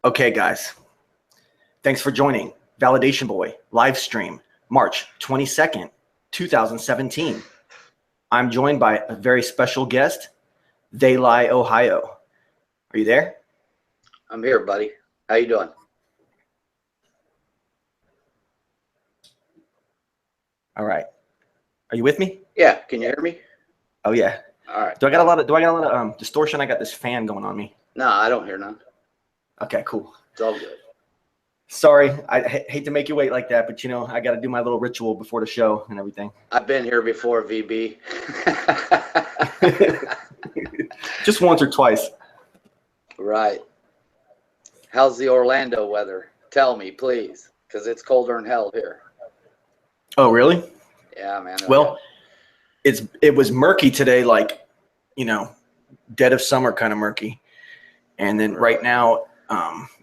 Okay, guys, thanks for joining Validation Boy live stream, March 22nd, 2017. I'm joined by a very special guest, They Lie, Ohio. Are you there? I'm here, buddy. How you doing? All right. Are you with me? Yeah. Can you hear me? Oh yeah. All right. Do I got a lot of distortion? I got this fan going on me. No, I don't hear none. Okay, cool. It's all good. Sorry, I hate to make you wait like that, but you know, I got to do my little ritual before the show and everything. I've been here before, VB. Just once or twice. Right. How's the Orlando weather? Tell me, please, because it's colder than hell here. Oh, really? Yeah, man. Well, it was murky today, like, you know, dead of summer kind of murky. And then right now,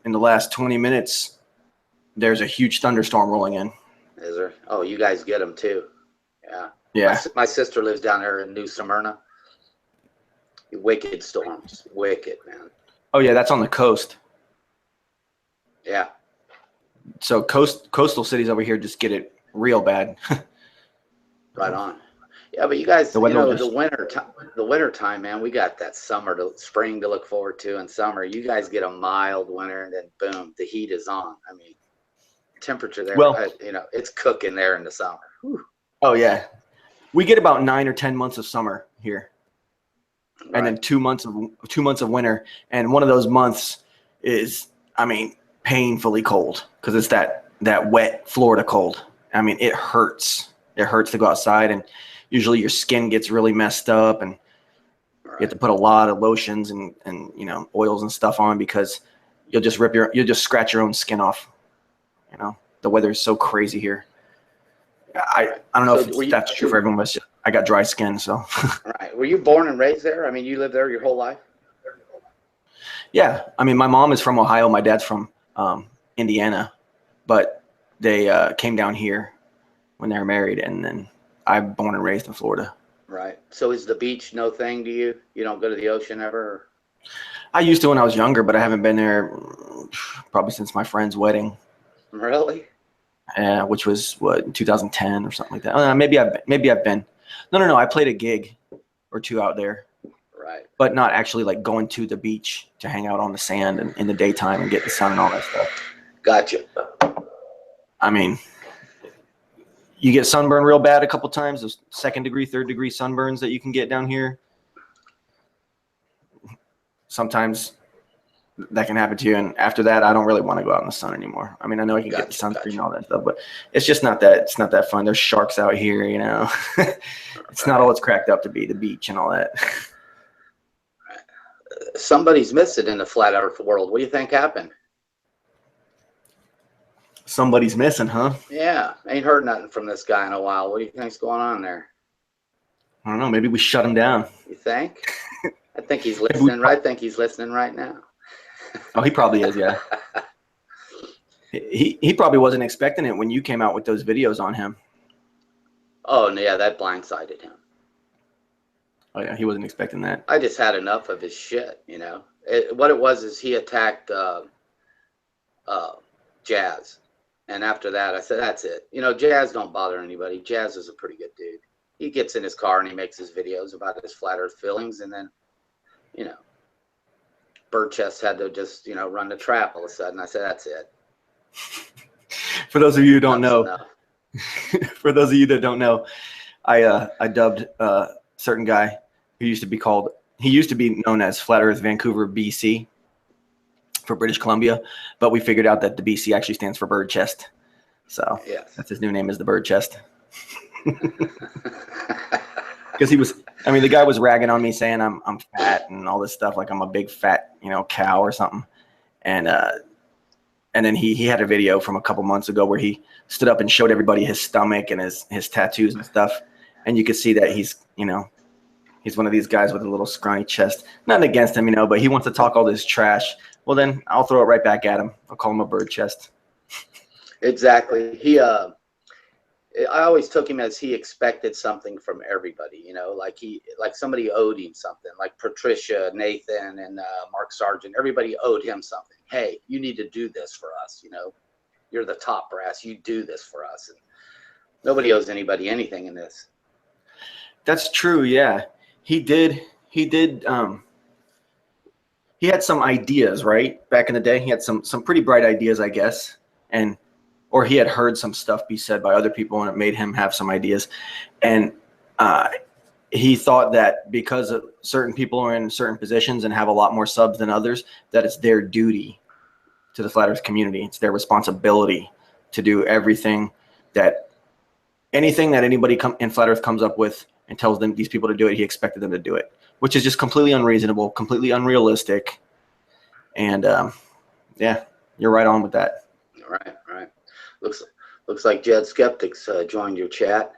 in the last 20 minutes, there's a huge thunderstorm rolling in. Is there? Oh, you guys get them too. Yeah. Yeah. My sister lives down there in New Smyrna. Wicked storms. Wicked, man. Oh yeah, that's on the coast. Yeah. So coastal cities over here just get it real bad. Right on. Yeah, but you guys, The you know, just- the winter time, man, we got that spring to look forward to, and summer. You guys get a mild winter, and then boom, the heat is on. I mean, temperature there, Well- you know, it's cooking there in the summer. Whew. Oh yeah, we get about 9 or 10 months of summer here, Right. and then 2 months of winter. And one of those months is, I mean, painfully cold because it's that wet Florida cold. I mean, it hurts. It hurts to go outside, and usually your skin gets really messed up, and you have to put a lot of lotions and you know, oils and stuff on because you'll just scratch your own skin off. You know, the weather is so crazy here. I don't know if that's true for everyone, but I got dry skin, so. Right. Were you born and raised there? I mean, you lived there your whole life? Yeah, I mean, my mom is from Ohio. My dad's from Indiana, but they came down here when they were married, and then I'm born and raised in Florida. Right. So is the beach no thing to you? You don't go to the ocean ever? Or? I used to when I was younger, but I haven't been there probably since my friend's wedding. Really? Which was what, 2010 or something like that. Maybe I've been. No. I played a gig or two out there. Right. But not actually like going to the beach to hang out on the sand and in the daytime and get the sun and all that stuff. Gotcha. I mean, you get sunburn real bad a couple times. Those 2nd degree, 3rd degree sunburns that you can get down here. Sometimes that can happen to you, and after that, I don't really want to go out in the sun anymore. I mean, I know I can get the sunscreen and all that stuff, but it's just not that. It's not that fun. There's sharks out here, you know. It's not all it's cracked up to be, the beach and all that. Somebody's missed it in the flat earth world. What do you think happened? Somebody's missing, huh? Yeah, ain't heard nothing from this guy in a while. What do you think's going on there? I don't know. Maybe we shut him down. You think? I think he's listening. I think he's listening right now. Oh, he probably is, yeah. He probably wasn't expecting it when you came out with those videos on him. Oh, yeah, that blindsided him. Oh, yeah, he wasn't expecting that. I just had enough of his shit, you know. What it was is he attacked Jazz. And after that, I said, that's it. You know, Jazz don't bother anybody. Jazz is a pretty good dude. He gets in his car and he makes his videos about his flat earth feelings. And then, you know, Birdchest had to just, you know, run the trap all of a sudden. I said, that's it. For those of you who don't know, Enough. for those of you that don't know, I dubbed a certain guy who used to be known as Flat Earth Vancouver, BC, for British Columbia, but we figured out that the BC actually stands for Birdchest. So Yes. that's his new name, is the Birdchest. Because the guy was ragging on me saying I'm fat and all this stuff, like I'm a big fat, you know, cow or something. And then he had a video from a couple months ago where he stood up and showed everybody his stomach and his tattoos and stuff. And you could see that he's one of these guys with a little scrawny chest. Nothing against him, you know, but he wants to talk all this trash. Well, then I'll throw it right back at him. I'll call him a bird chest. Exactly. I always took him as he expected something from everybody, like somebody owed him something, like Patricia, Nathan, and Mark Sargent. Everybody owed him something. Hey, you need to do this for us. You're the top brass. You do this for us. And nobody owes anybody anything in this. That's true. Yeah, he did. He did. He had some ideas, right? Back in the day, he had some pretty bright ideas, I guess, or he had heard some stuff be said by other people, and it made him have some ideas. And he thought that because certain people are in certain positions and have a lot more subs than others, that it's their duty to the Flat Earth community. It's their responsibility to do anything that anybody in Flat Earth comes up with and tells them these people to do it. He expected them to do it, which is just completely unreasonable, completely unrealistic. And yeah, you're right on with that. Right. Looks like Jed Skeptics joined your chat.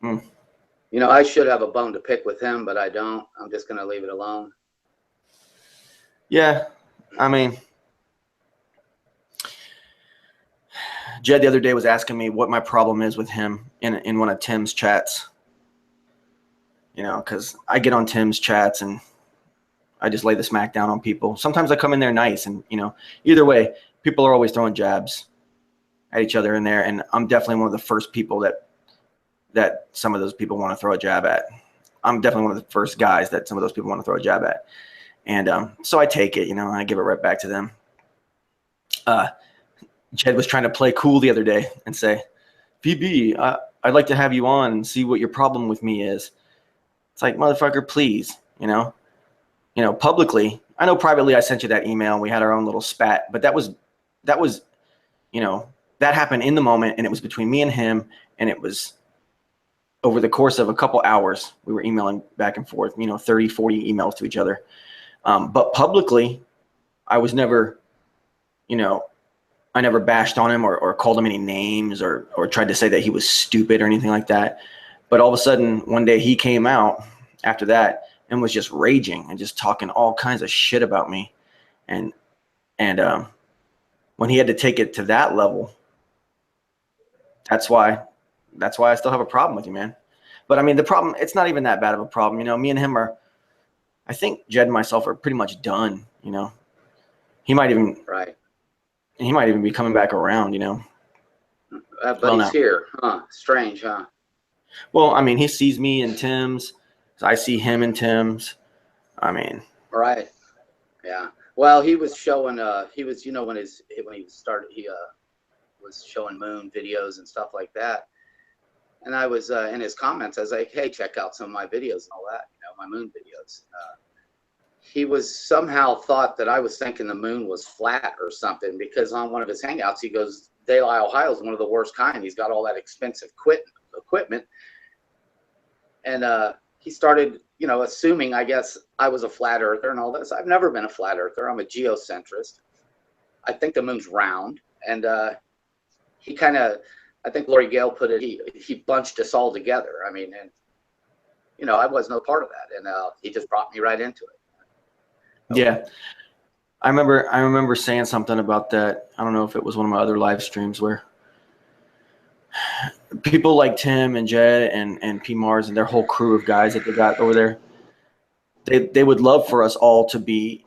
I should have a bone to pick with him, but I don't. I'm just going to leave it alone. Yeah, I mean, Jed the other day was asking me what my problem is with him in one of Tim's chats. Because I get on Tim's chats and I just lay the smack down on people. Sometimes I come in there nice, and either way, people are always throwing jabs at each other in there, and I'm definitely one of the first people that some of those people want to throw a jab at. I'm definitely one of the first guys that some of those people want to throw a jab at, and so I take it, and I give it right back to them. Jed was trying to play cool the other day and say, "VB, I'd like to have you on and see what your problem with me is." It's like, motherfucker, please, publicly. I know privately I sent you that email and we had our own little spat, but that was, that happened in the moment, and it was between me and him, and it was over the course of a couple hours. We were emailing back and forth, 30, 40 emails to each other. But publicly, I was never, I never bashed on him or called him any names or tried to say that he was stupid or anything like that. But all of a sudden, one day he came out after that and was just raging and just talking all kinds of shit about me. And when he had to take it to that level, that's why I still have a problem with you, man. But I mean, the problem, it's not even that bad of a problem. Me and him are, I think Jed and myself are pretty much done. He might even be coming back around, But he's here, huh? Strange, huh? Well, I mean, he sees me in Tim's. I see him in Tim's. I mean, right. Yeah. Well, he was showing. He was, when he started, he was showing moon videos and stuff like that. And I was in his comments. I was like, "Hey, check out some of my videos and all that. My moon videos." He was somehow thought that I was thinking the moon was flat or something, because on one of his hangouts he goes, "Daylight, Ohio is one of the worst kind. He's got all that expensive equipment." And he started, assuming, I guess, I was a flat earther and all this. I've never been a flat earther. I'm a geocentrist. I think the moon's round. And he kind of, I think Lori Gale put it, he bunched us all together. I mean, and, I was no part of that. And he just brought me right into it. Yeah. I remember saying something about that. I don't know if it was one of my other live streams where people like Tim and Jed and P Mars and their whole crew of guys that they got over there, they would love for us all to be,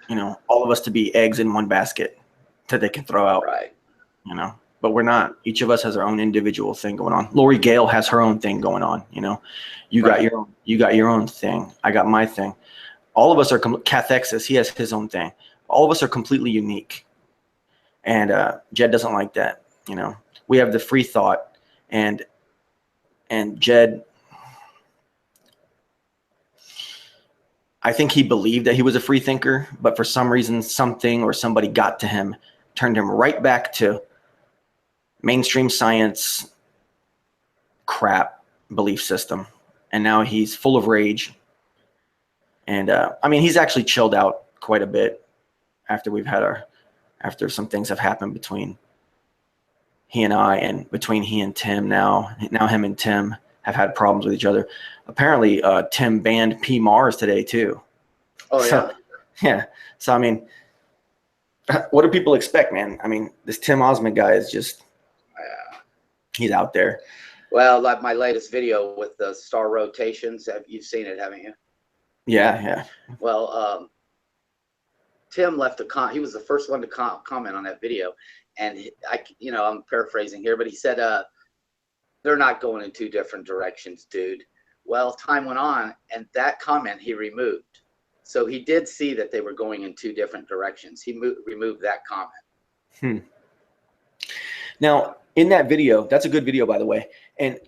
all of us to be eggs in one basket that they can throw out. Right. But we're not. Each of us has our own individual thing going on. Lori Gale has her own thing going on. You got your own thing. I got my thing. All of us are Cathexis. He has his own thing. All of us are completely unique. And Jed doesn't like that. We have the free thought, and Jed, I think he believed that he was a free thinker, but for some reason, something or somebody got to him, turned him right back to mainstream science crap belief system. And now he's full of rage. And I mean, he's actually chilled out quite a bit after some things have happened between he and I, and between he and Tim now him and Tim have had problems with each other. Apparently, Tim banned P Mars today too. Oh, yeah. Yeah. So, I mean, what do people expect, man? I mean, this Tim Osmond guy is just, He's out there. Well, like my latest video with the star rotations, you've seen it, haven't you? Yeah, yeah. Well, Tim left a comment. He was the first one to comment on that video, and I'm paraphrasing here, but he said, "They're not going in two different directions, dude." Well, time went on, and that comment he removed. So he did see that they were going in two different directions. He removed that comment. Now, in that video, that's a good video, by the way. And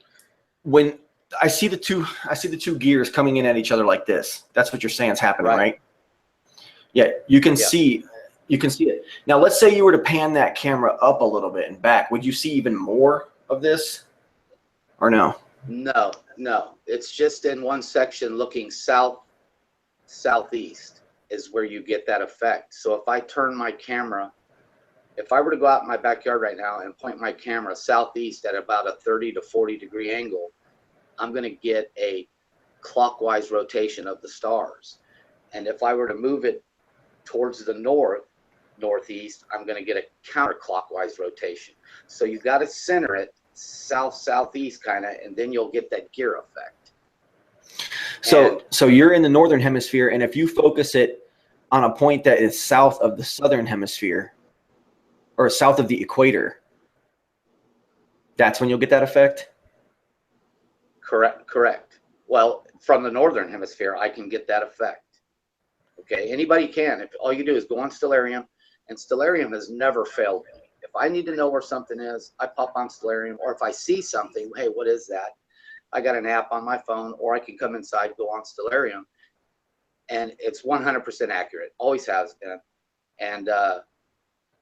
when I see the two gears coming in at each other like this, that's what you're saying is happening, right? Yeah, you can see it. Now, let's say you were to pan that camera up a little bit and back. Would you see even more of this, or no? No. It's just in one section looking southeast is where you get that effect. So if I turn my camera, if I were to go out in my backyard right now and point my camera southeast at about a 30 to 40 degree angle, I'm going to get a clockwise rotation of the stars. And if I were to move it towards the northeast, I'm going to get a counterclockwise rotation. So you've got to center it southeast kind of, and then you'll get that gear effect. So you're in the northern hemisphere, and if you focus it on a point that is south of the southern hemisphere or south of the equator, that's when you'll get that effect? Correct. Well, from the northern hemisphere, I can get that effect. Okay, anybody can. If all you do is go on Stellarium, and Stellarium has never failed me. If I need to know where something is, I pop on Stellarium, or if I see something, hey, what is that? I got an app on my phone, or I can come inside, go on Stellarium, and it's 100% accurate. Always has been. And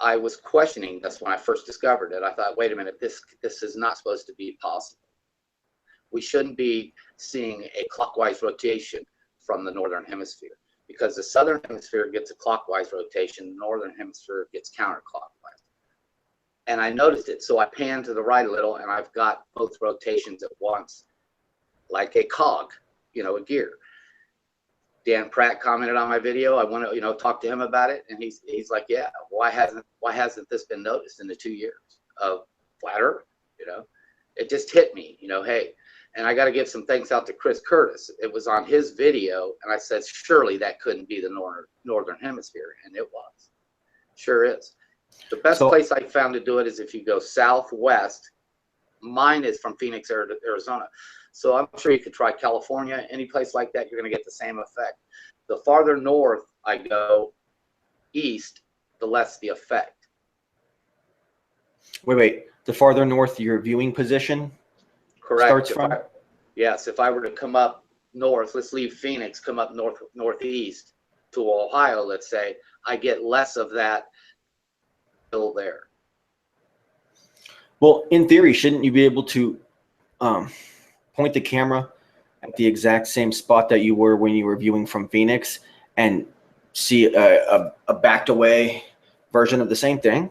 I was questioning this when I first discovered it. I thought, wait a minute, this is not supposed to be possible. We shouldn't be seeing a clockwise rotation from the northern hemisphere, because the southern hemisphere gets a clockwise rotation, the northern hemisphere gets counterclockwise. And I noticed it, so I panned to the right a little, and I've got both rotations at once, like a cog, a gear. Dan Pratt commented on my video. I want to, talk to him about it, and he's like, yeah, why hasn't this been noticed in the 2 years of flat Earth? It just hit me, hey. And I got to give some thanks out to Chris Curtis. It was on his video, and I said, surely that couldn't be the northern hemisphere, and it was. Sure is. The best place I found to do it is if you go southwest. Mine is from Phoenix, Arizona. So I'm sure you could try California, any place like that, you're going to get the same effect. The farther north I go east, the less the effect. Wait. The farther north your viewing position starts from? Yes, if I were to come up north, let's leave Phoenix, come up northeast to Ohio, let's say, I get less of that still there. Well, in theory, shouldn't you be able to point the camera at the exact same spot that you were when you were viewing from Phoenix and see a backed away version of the same thing?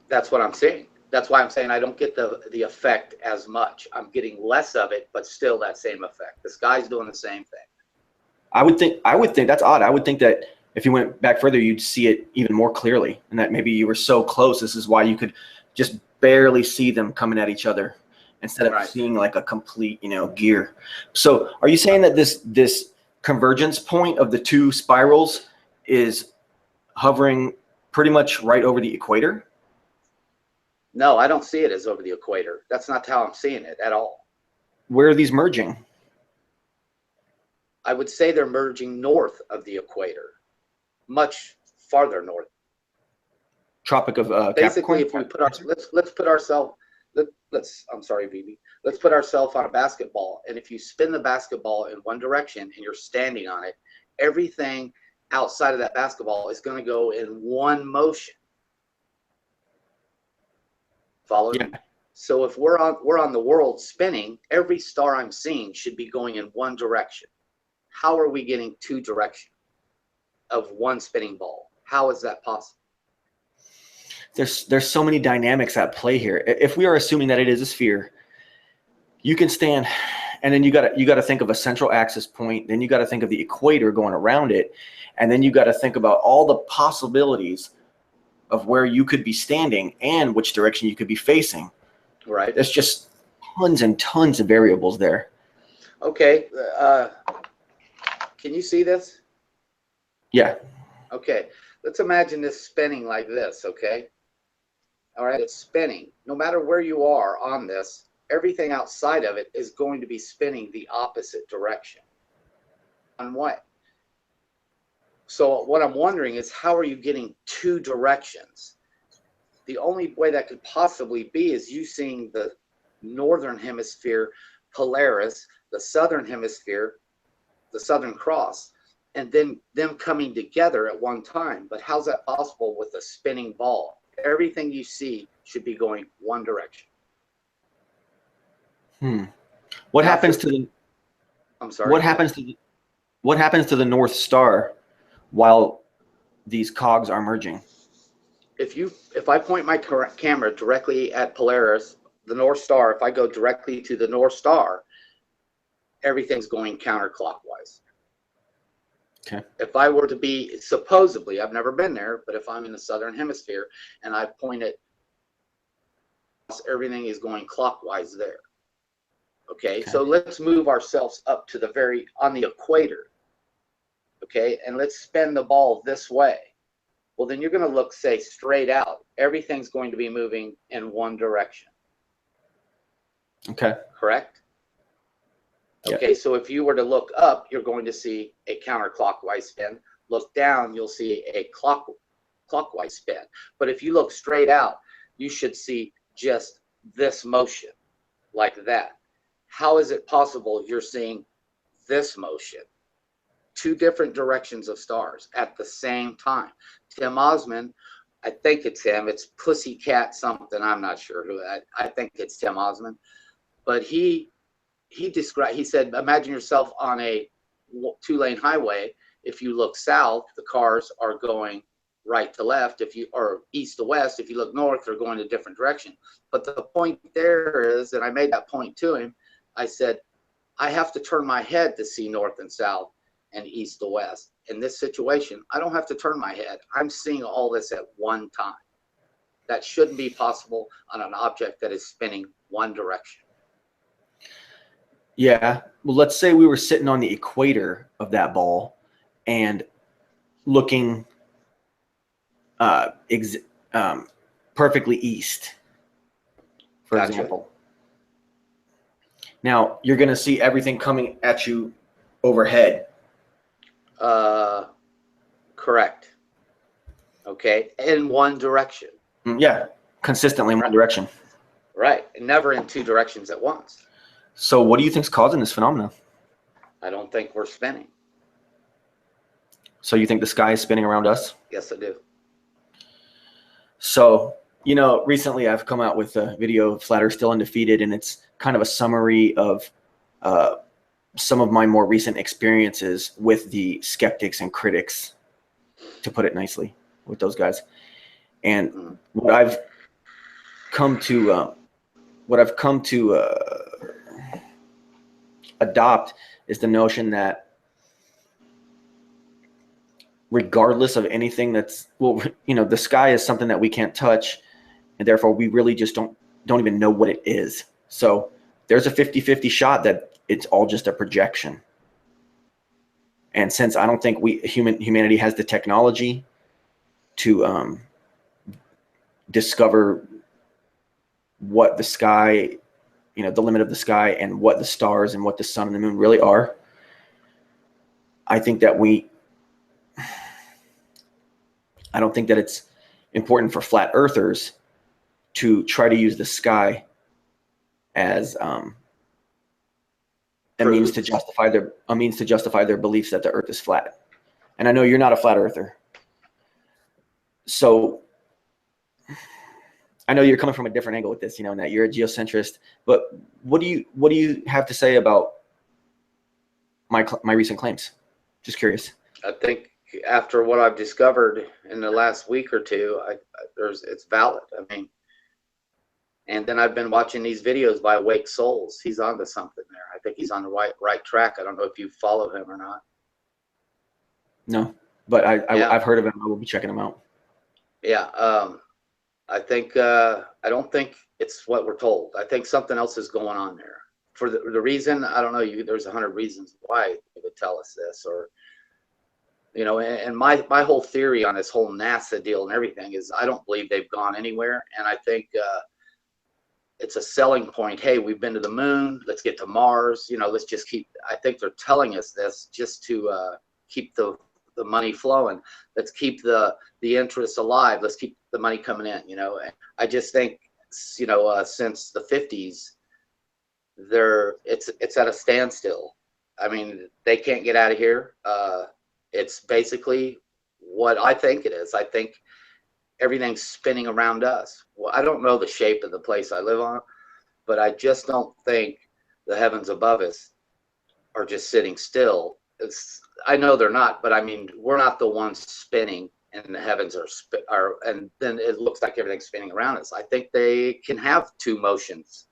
That's what I'm saying. That's why I'm saying I don't get the effect as much. I'm getting less of it, but still that same effect. The sky's doing the same thing. I would think that's odd. I would think that if you went back further, you'd see it even more clearly, and that maybe you were so close. This is why you could just barely see them coming at each other instead of seeing like a complete, gear. So are you saying that this convergence point of the two spirals is hovering pretty much right over the equator? No, I don't see it as over the equator. That's not how I'm seeing it at all. Where are these merging? I would say they're merging north of the equator, much farther north. Tropic of basically, Capricorn? if we put I'm sorry, Vivi. Let's put ourselves on a basketball, and if you spin the basketball in one direction and you're standing on it, everything outside of that basketball is going to go in one motion. Follow me? So if we're on the world spinning, every star I'm seeing should be going in one direction. How are we getting two directions of one spinning ball? How is that possible? There's so many dynamics at play here. If we are assuming that it is a sphere, you can stand, and then you got to think of a central axis point. Then you got to think of the equator going around it, and then you got to think about all the possibilities of where you could be standing and which direction you could be facing. Right. There's just tons and tons of variables there. Okay. Can you see this? Yeah. Okay. Let's imagine this spinning like this, okay? All right, it's spinning. No matter where you are on this, everything outside of it is going to be spinning the opposite direction. On what? So what I'm wondering is, how are you getting two directions? The only way that could possibly be is you seeing the northern hemisphere Polaris, the southern hemisphere, the Southern Cross, and then them coming together at one time. But how's that possible with a spinning ball? Everything you see should be going one direction. What Now, happens to the I'm sorry. what happens to the, what happens to the North Star while these cogs are merging? If I point my camera directly at Polaris, the North Star, if I go directly to the North Star, everything's going counterclockwise. Okay. If I were to be, supposedly, I've never been there, but if I'm in the southern hemisphere and I point it, everything is going clockwise there. Okay, so let's move ourselves up to on the equator. Okay, and let's spin the ball this way. Well, then you're going to look, say, straight out. Everything's going to be moving in one direction. Okay. Correct? Okay, so if you were to look up, you're going to see a counterclockwise spin. Look down, you'll see a clockwise spin. But if you look straight out, you should see just this motion, like that. How is it possible you're seeing this motion? Two different directions of stars at the same time. Tim Osman, I think it's him, it's Pussycat something, I'm not sure who that, I think it's Tim Osman, but he said, imagine yourself on a two-lane highway. If you look south, the cars are going right to left. Or east to west, if you look north, they're going a different direction. But the point there is, and I made that point to him, I said, I have to turn my head to see north and south and east to west. In this situation, I don't have to turn my head. I'm seeing all this at one time. That shouldn't be possible on an object that is spinning one direction. Yeah. Well, let's say we were sitting on the equator of that ball and looking perfectly east, for example. Now, you're going to see everything coming at you overhead. Correct. Okay. In one direction. Yeah. Consistently in one direction. Right. Never in two directions at once. So what do you think is causing this phenomenon? I don't think we're spinning. So you think the sky is spinning around us? Yes, I do. So, recently I've come out with a video of Flat Earth Still Undefeated, and it's kind of a summary of some of my more recent experiences with the skeptics and critics, to put it nicely, with those guys. And what I've come to adopt is the notion that regardless of anything the sky is something that we can't touch, and therefore we really just don't even know what it is. So there's a 50-50 shot that it's all just a projection. And since I don't think humanity has the technology to discover what the sky, the limit of the sky, and what the stars and what the sun and the moon really are, I don't think that it's important for flat earthers to try to use the sky as a means to justify their beliefs that the earth is flat. And I know you're not a flat earther, so I know you're coming from a different angle with this, and that you're a geocentrist. But what do you have to say about my recent claims? Just curious. I think after what I've discovered in the last week or two, it's valid. I mean, and then I've been watching these videos by Awake Souls. He's onto something there. I think he's on the right track. I don't know if you follow him or not. No, but I've heard of him. I will be checking him out. Yeah. I don't think it's what we're told. I think something else is going on there. For the reason, I don't know, there's 100 reasons why they would tell us this, or, you know, and my whole theory on this whole NASA deal and everything is I don't believe they've gone anywhere. And I think it's a selling point. Hey, we've been to the moon. Let's get to Mars. You know, let's just keep, I think they're telling us this just to keep the money flowing. Let's keep the interest alive. Let's keep the money coming in, you know. I just think, you know, since the 50s, it's at a standstill. I mean, they can't get out of here. It's basically what I think it is. I think everything's spinning around us. Well, I don't know the shape of the place I live on, but I just don't think the heavens above us are just sitting still. I know they're not, but I mean, we're not the ones spinning, and the heavens are, and then it looks like everything's spinning around us. I think they can have two motions.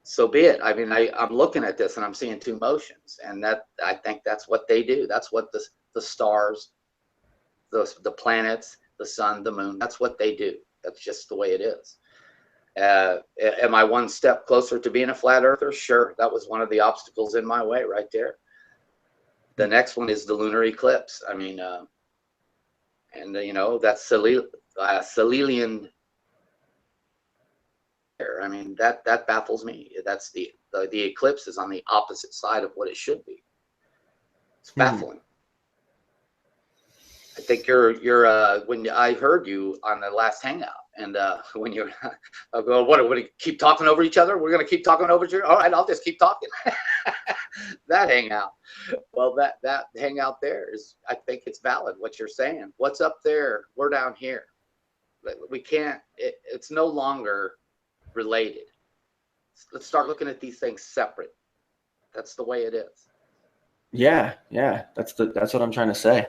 So be it. I mean, I'm looking at this and I'm seeing two motions, and that I think that's what they do. That's what the stars, the planets, the sun, the moon, that's what they do. That's just the way it is. Am I one step closer to being a flat earther? Sure. That was one of the obstacles in my way right there. The next one is the lunar eclipse. I mean, and you know, that's Celilian. I mean, that baffles me. That's the eclipse is on the opposite side of what it should be. It's baffling. I think you're when I heard you on the last hangout, and when you're what do keep talking over each other? We're gonna keep talking over each other. All right, I'll just keep talking. That hangout. Well, that hangout there is, I think it's valid what you're saying. What's up there? We're down here. We can't. It's no longer related. Let's start looking at these things separate. That's the way it is. Yeah, that's what I'm trying to say.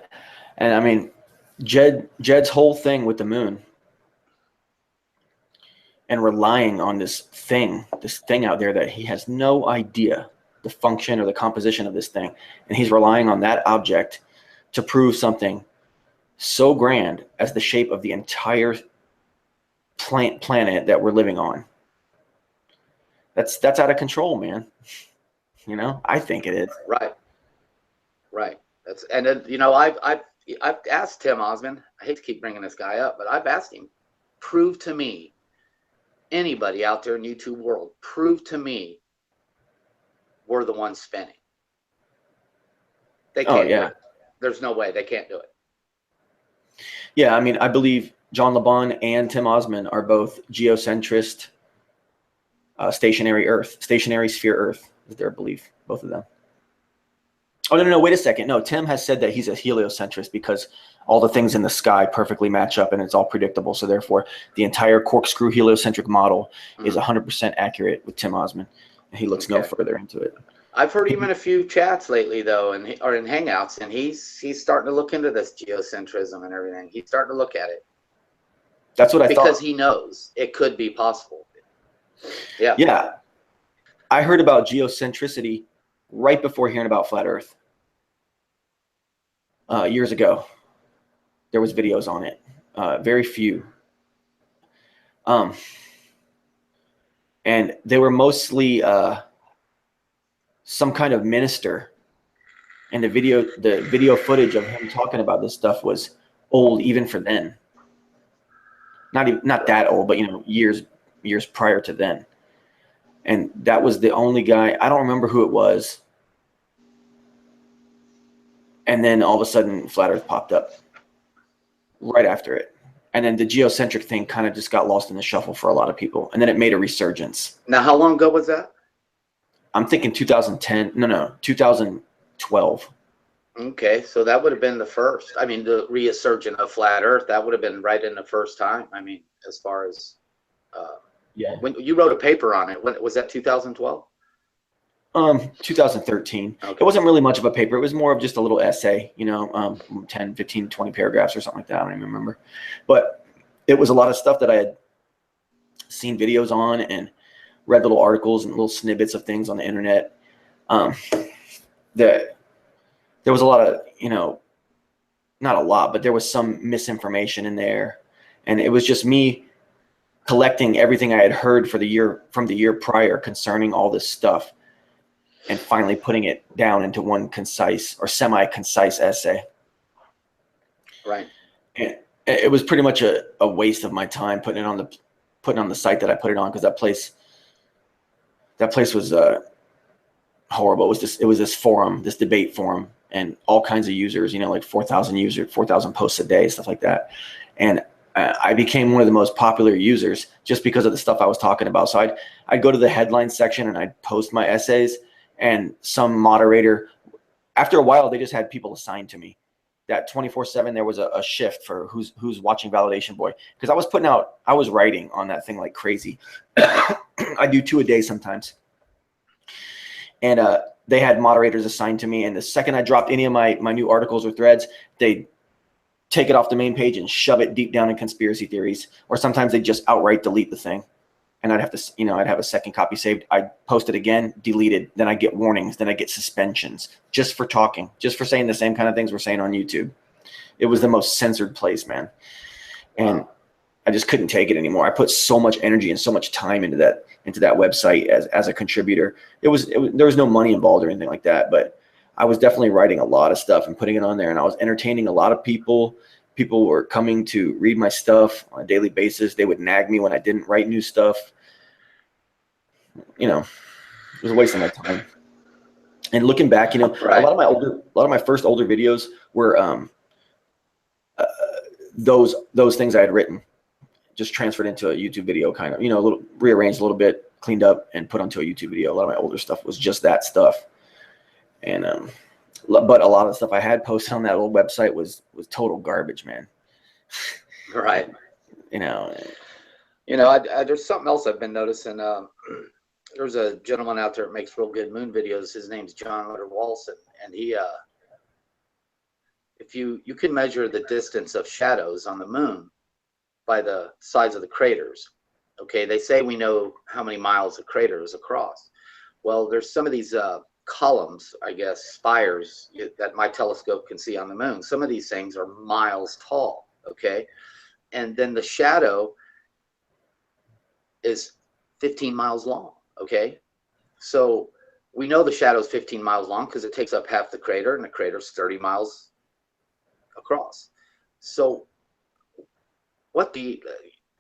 And I mean, Jed's whole thing with the moon and relying on this thing out there that he has no idea the function or the composition of this thing, and he's relying on that object to prove something so grand as the shape of the entire planet that we're living on. That's out of control, man. You know, I think it is. Right. That's, and then, you know, I've asked Tim Osmond. I hate to keep bringing this guy up, but I've asked him, prove to me, anybody out there in YouTube world, prove to me we're the ones spinning. They can't do it. There's no way they can't do it. Yeah, I mean, I believe John LeBon and Tim Osmond are both geocentrist, stationary sphere Earth is their belief, both of them. Oh, no, wait a second. No, Tim has said that he's a heliocentrist because all the things in the sky perfectly match up and it's all predictable. So therefore, the entire corkscrew heliocentric model is 100% accurate with Tim Osmond. And he looks no further into it. I've heard him in a few chats lately, though, or in hangouts, and he's starting to look into this geocentrism and everything. He's starting to look at it. That's what I thought. Because he knows it could be possible. Yeah. Yeah. I heard about geocentricity right before hearing about flat Earth. Years ago, there was videos on it. Very few. And they were mostly some kind of minister. And the video footage of him talking about this stuff was old even for then. Not that old, but you know, years prior to then. And that was the only guy. I don't remember who it was. And then all of a sudden, flat Earth popped up right after it. And then the geocentric thing kind of just got lost in the shuffle for a lot of people. And then it made a resurgence. Now, how long ago was that? I'm thinking 2010. No, 2012. Okay, so that would have been the first. I mean, the resurgence of flat Earth, that would have been right in the first time. I mean, as far as when you wrote a paper on it, when was that 2012? 2013. Okay. It wasn't really much of a paper. It was more of just a little essay, you know, 10, 15, 20 paragraphs or something like that. I don't even remember. But it was a lot of stuff that I had seen videos on and read little articles and little snippets of things on the internet. There was a lot of, you know, not a lot, but there was some misinformation in there. And it was just me collecting everything I had heard from the year prior concerning all this stuff, and finally putting it down into one concise or semi-concise essay. Right. And it was pretty much a waste of my time putting it on the site that I put it on, because that place was horrible. It was this forum, this debate forum, and all kinds of users, like 4,000 users, 4,000 posts a day, stuff like that. And I became one of the most popular users just because of the stuff I was talking about. So I'd go to the headline section and I'd post my essays, and some moderator, after a while, they just had people assigned to me. That 24/7, there was a shift for who's watching Validation Boy, because I was writing on that thing like crazy. I do 2 a day sometimes. And they had moderators assigned to me, and the second I dropped any of my new articles or threads, they'd take it off the main page and shove it deep down in conspiracy theories, or sometimes they just outright delete the thing. And I'd have to, I'd have a second copy saved. I'd post it again, deleted. Then I get warnings. Then I get suspensions just for talking, just for saying the same kind of things we're saying on YouTube. It was the most censored place, man. And I just couldn't take it anymore. I put so much energy and so much time into that website as a contributor. There was no money involved or anything like that, but I was definitely writing a lot of stuff and putting it on there, and I was entertaining a lot of people. People were coming to read my stuff on a daily basis. They would nag me when I didn't write new stuff. It was a waste of my time. And looking back, Right. a lot of my first older videos were those things I had written, just transferred into a YouTube video, kind of, a little rearranged a little bit, cleaned up, and put onto a YouTube video. A lot of my older stuff was just that stuff. And but a lot of the stuff I had posted on that old website was total garbage, man. Right. There's something else I've been noticing. There's a gentleman out there that makes real good moon videos. His name's John Leonard Walson, and he, if you can measure the distance of shadows on the moon by the size of the craters. Okay, they say we know how many miles a crater is across. Well, there's some of these columns, I guess, spires that my telescope can see on the moon. Some of these things are miles tall, okay? And then the shadow is 15 miles long, okay? So we know the shadow is 15 miles long because it takes up half the crater, and the crater's 30 miles across. So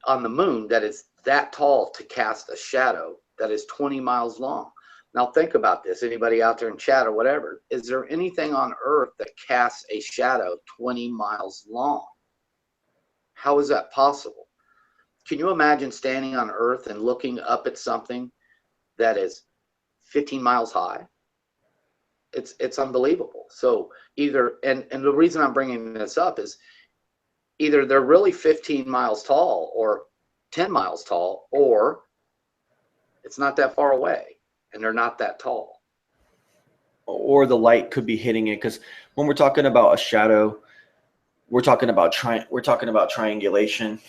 on the moon that is that tall to cast a shadow that is 20 miles long? Now think about this. Anybody out there in chat or whatever, is there anything on Earth that casts a shadow 20 miles long? How is that possible? Can you imagine standing on Earth and looking up at something that is 15 miles high? It's unbelievable. So either, and the reason I'm bringing this up is either they're really 15 miles tall or 10 miles tall, or it's not that far away and they're not that tall. Or the light could be hitting it, because when we're talking about a shadow, we're talking about triangulation,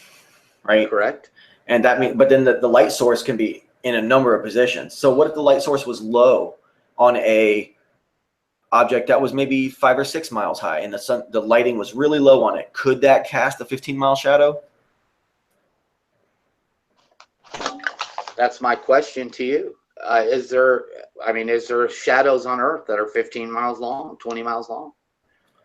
right? Correct. And that means, but then the light source can be in a number of positions. So what if the light source was low on a object that was maybe 5 or 6 miles high, and the lighting was really low on it? Could that cast a 15-mile shadow? That's my question to you. Is there shadows on Earth that are 15 miles long, 20 miles long?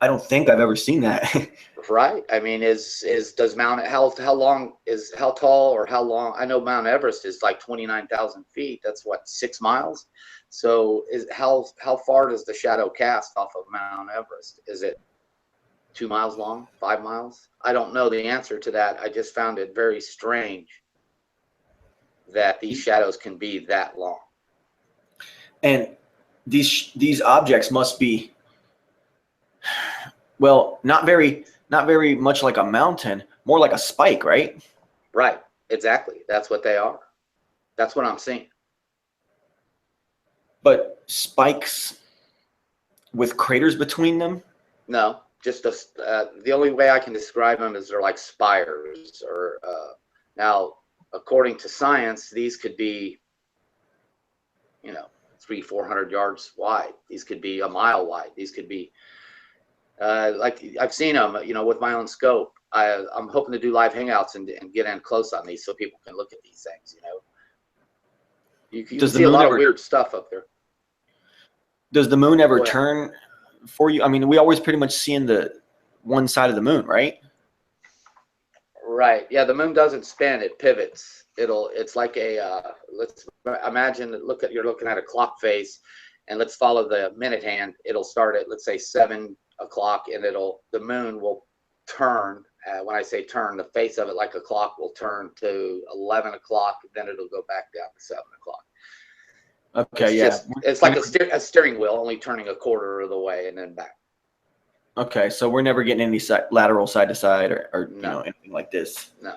I don't think I've ever seen that. Right. I mean, does Mount, how tall or how long? I know Mount Everest is like 29,000 feet. That's what, 6 miles? So how far does the shadow cast off of Mount Everest? Is it 2 miles long, 5 miles? I don't know the answer to that. I just found it very strange that these shadows can be that long. And these objects must be, well, not very much like a mountain, more like a spike, right? Right. Exactly. That's what they are. That's what I'm seeing. But spikes with craters between them? No, just the only way I can describe them is they're like spires. Or now, according to science, these could be, 300-400 yards wide. These could be a mile wide. These could be, Like I've seen them, you know, with my own scope. I'm hoping to do live hangouts and get in close on these so people can look at these things. You know, you can see a lot of weird stuff up there. Does the moon ever turn for you? I mean, we always pretty much seeing the one side of the moon, right? Right. Yeah, the moon doesn't spin; it pivots. It's like a let's imagine. You're looking at a clock face, and let's follow the minute hand. It'll start at, let's say, 7 o'clock, and the moon will turn. When I say turn, the face of it, like a clock, will turn to 11 o'clock. Then it'll go back down to 7 o'clock. Okay, it's like a steering wheel, only turning a quarter of the way and then back. Okay, so we're never getting any lateral side to side or no. You know, anything like this. No,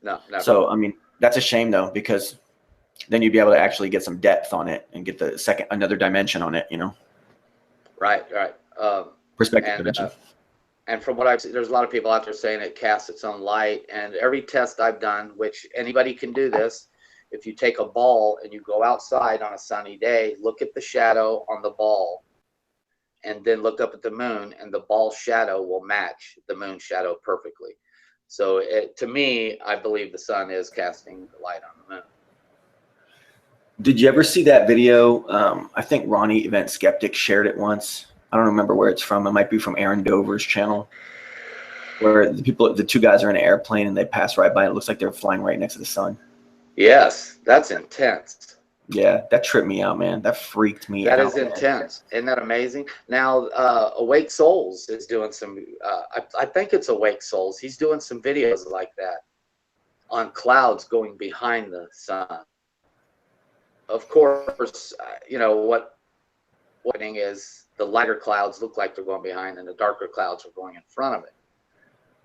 never. So I mean, that's a shame though, because then you'd be able to actually get some depth on it and get another dimension on it. You know. Right. Perspective dimension. And from what I've seen, there's a lot of people out there saying it casts its own light. And every test I've done, which anybody can do this, if you take a ball and you go outside on a sunny day, look at the shadow on the ball, and then look up at the moon, and the ball shadow will match the moon shadow perfectly. So to me, I believe the sun is casting light on the moon. Did you ever see that video? I think Ronnie Event Skeptic shared it once. I don't remember where it's from. It might be from Aaron Dover's channel, where the two guys are in an airplane and they pass right by. It looks like they're flying right next to the sun. Yes, that's intense. Yeah, that tripped me out, man. That freaked me out. That is intense. Isn't that amazing? Now, Awake Souls is doing some, I think it's Awake Souls. He's doing some videos like that on clouds going behind the sun. Of course, you know, what's happening is the lighter clouds look like they're going behind and the darker clouds are going in front of it.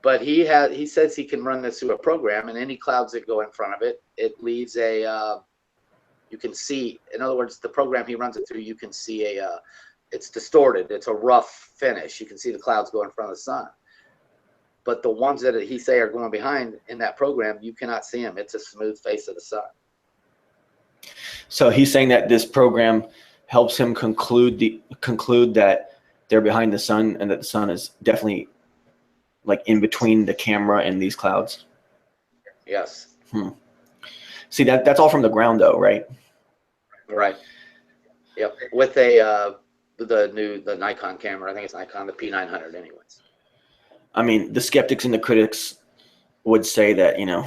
But he says he can run this through a program, and any clouds that go in front of it, it leaves you can see, in other words, the program he runs it through, you can see it's distorted. It's a rough finish. You can see the clouds go in front of the sun. But the ones that he say are going behind in that program, you cannot see them. It's a smooth face of the sun. So he's saying that this program helps him conclude that they're behind the sun and that the sun is definitely like in between the camera and these clouds. Yes. See, that's all from the ground though, right? Right. Yep. With the Nikon camera, I think it's Nikon, the P900 anyways. I mean, the skeptics and the critics would say that, you know,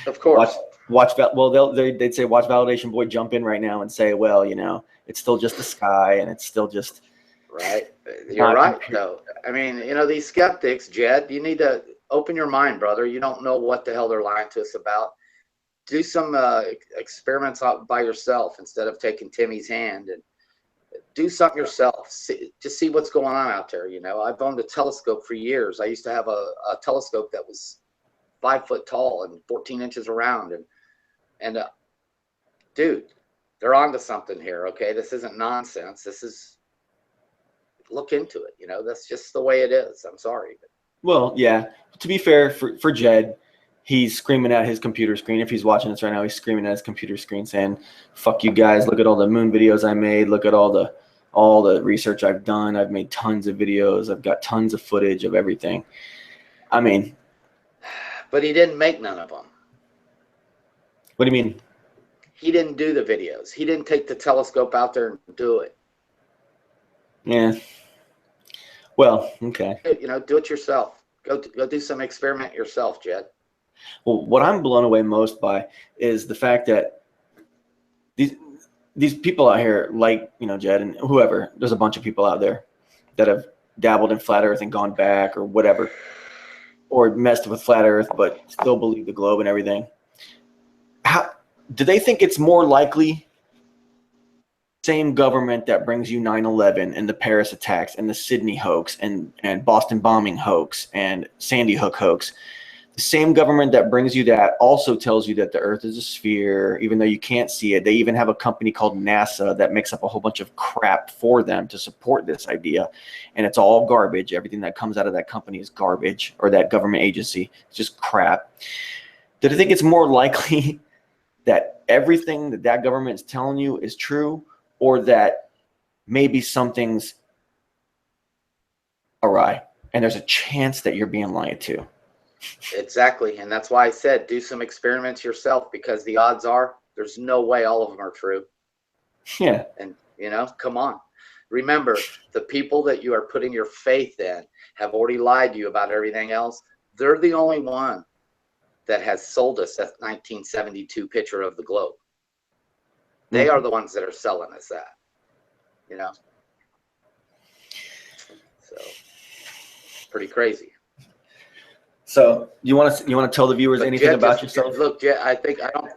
of course, they'd say, watch Validation Boy jump in right now and say, well, you know, it's still just the sky and it's still just. Right. You're right, though. I mean, you know, these skeptics, Jed, you need to open your mind, brother. You don't know what the hell they're lying to us about. Do some experiments out by yourself instead of taking Timmy's hand, and do something yourself. Just see what's going on out there. You know, I've owned a telescope for years. I used to have a telescope that was 5 foot tall and 14 inches around, and dude, they're onto something here. Okay, this isn't nonsense. This is, look into it. You know, that's just the way it is. I'm sorry. Well, yeah. To be fair, for Jed, he's screaming at his computer screen. If he's watching this right now, he's screaming at his computer screen saying, fuck you guys. Look at all the moon videos I made. Look at all the research I've done. I've made tons of videos. I've got tons of footage of everything. I mean. But he didn't make none of them. What do you mean? He didn't do the videos. He didn't take the telescope out there and do it. Yeah. Well, okay. You know, do it yourself. Go do some experiment yourself, Jed. Well, what I'm blown away most by is the fact that these people out here, like, you know, Jed and whoever, there's a bunch of people out there that have dabbled in flat earth and gone back or whatever, or messed with flat earth but still believe the globe and everything. How do they think it's more likely same government that brings you 9/11 and the Paris attacks and the Sydney hoax and Boston bombing hoax and Sandy Hook hoax, the same government that brings you that also tells you that the earth is a sphere, even though you can't see it? They even have a company called NASA that makes up a whole bunch of crap for them to support this idea. And it's all garbage. Everything that comes out of that company is garbage, or that government agency. It's just crap. Do they think it's more likely that everything that government is telling you is true, or that maybe something's awry, and there's a chance that you're being lied to. Exactly. And that's why I said do some experiments yourself, because the odds are there's no way all of them are true. Yeah. And, you know, come on. Remember, the people that you are putting your faith in have already lied to you about everything else. They're the only one that has sold us that 1972 picture of the globe. They are the ones that are selling us that, you know. So, pretty crazy. So you want to tell the viewers anything about yourself? Look, Jed, I don't.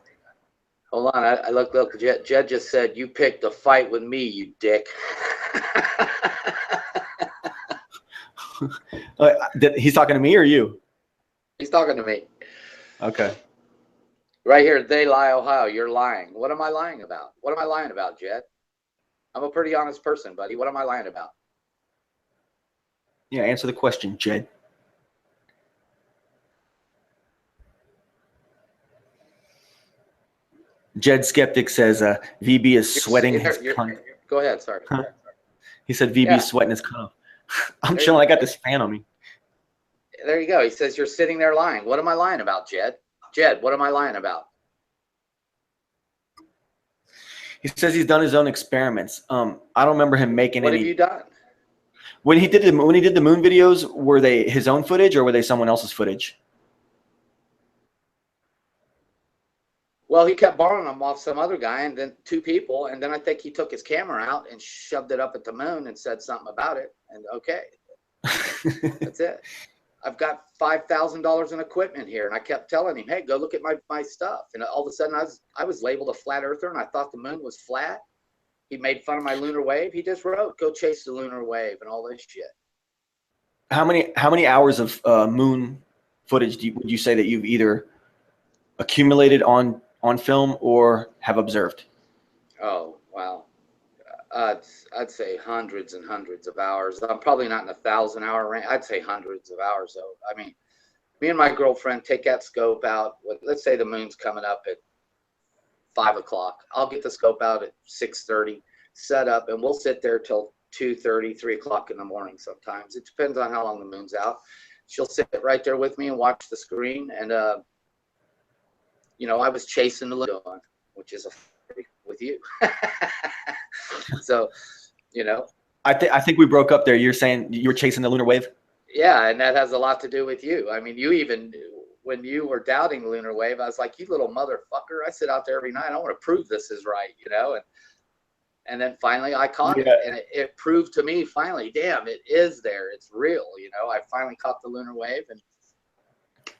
Hold on, I look. Jed just said you picked a fight with me, you dick. He's talking to me or you? He's talking to me. Okay. Right here, they lie, Ohio. You're lying. What am I lying about? What am I lying about, Jed? I'm a pretty honest person, buddy. What am I lying about? Yeah, answer the question, Jed. Jed Skeptic says VB is sweating his cunt. Go ahead, sorry. Huh? He said VB is sweating his cunt. I'm chilling. I got this fan on me. There you go. He says you're sitting there lying. What am I lying about, Jed? Jed, what am I lying about? He says he's done his own experiments. I don't remember him making any. What have you done? When he did the moon videos, were they his own footage or were they someone else's footage? Well, he kept borrowing them off some other guy, and then two people, and then I think he took his camera out and shoved it up at the moon and said something about it. And okay, that's it. I've got $5,000 in equipment here, and I kept telling him, "Hey, go look at my stuff." And all of a sudden, I was labeled a flat earther, and I thought the moon was flat. He made fun of my lunar wave. He just wrote, "Go chase the lunar wave," and all this shit. How many hours of moon footage would you say that you've either accumulated on film or have observed? Oh, wow. I'd say hundreds and hundreds of hours. I'm probably not in 1,000-hour range. I'd say hundreds of hours, though. I mean, me and my girlfriend take that scope out. Let's say the moon's coming up at 5 o'clock. I'll get the scope out at 6:30, set up, and we'll sit there till 2:30, 3 o'clock in the morning sometimes. It depends on how long the moon's out. She'll sit right there with me and watch the screen. And, you know, I was chasing the lunar, which is with you. So, you know. I think we broke up there. You're saying you were chasing the lunar wave? Yeah, and that has a lot to do with you. I mean, you even, when you were doubting the lunar wave, I was like, you little motherfucker. I sit out there every night. I want to prove this is right, you know. And then finally I caught it. And it proved to me finally, damn, it is there. It's real, you know. I finally caught the lunar wave. And,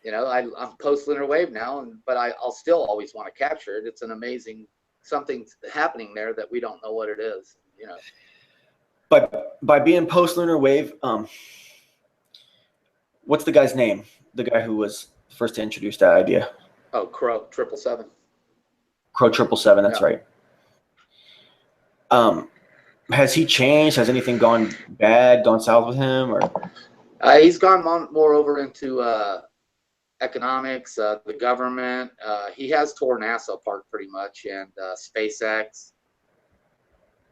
you know, I'm post-lunar wave now, but I'll still always want to capture it. It's an amazing, something's happening there that we don't know what it is, you know. But by being post-lunar wave, what's the guy's name? The guy who was first to introduce that idea? Oh, Crow 777. Crow 777, that's right. Has he changed? Has anything gone bad, gone south with him? Or he's gone more over into economics, the government. He has tore NASA apart pretty much, and SpaceX.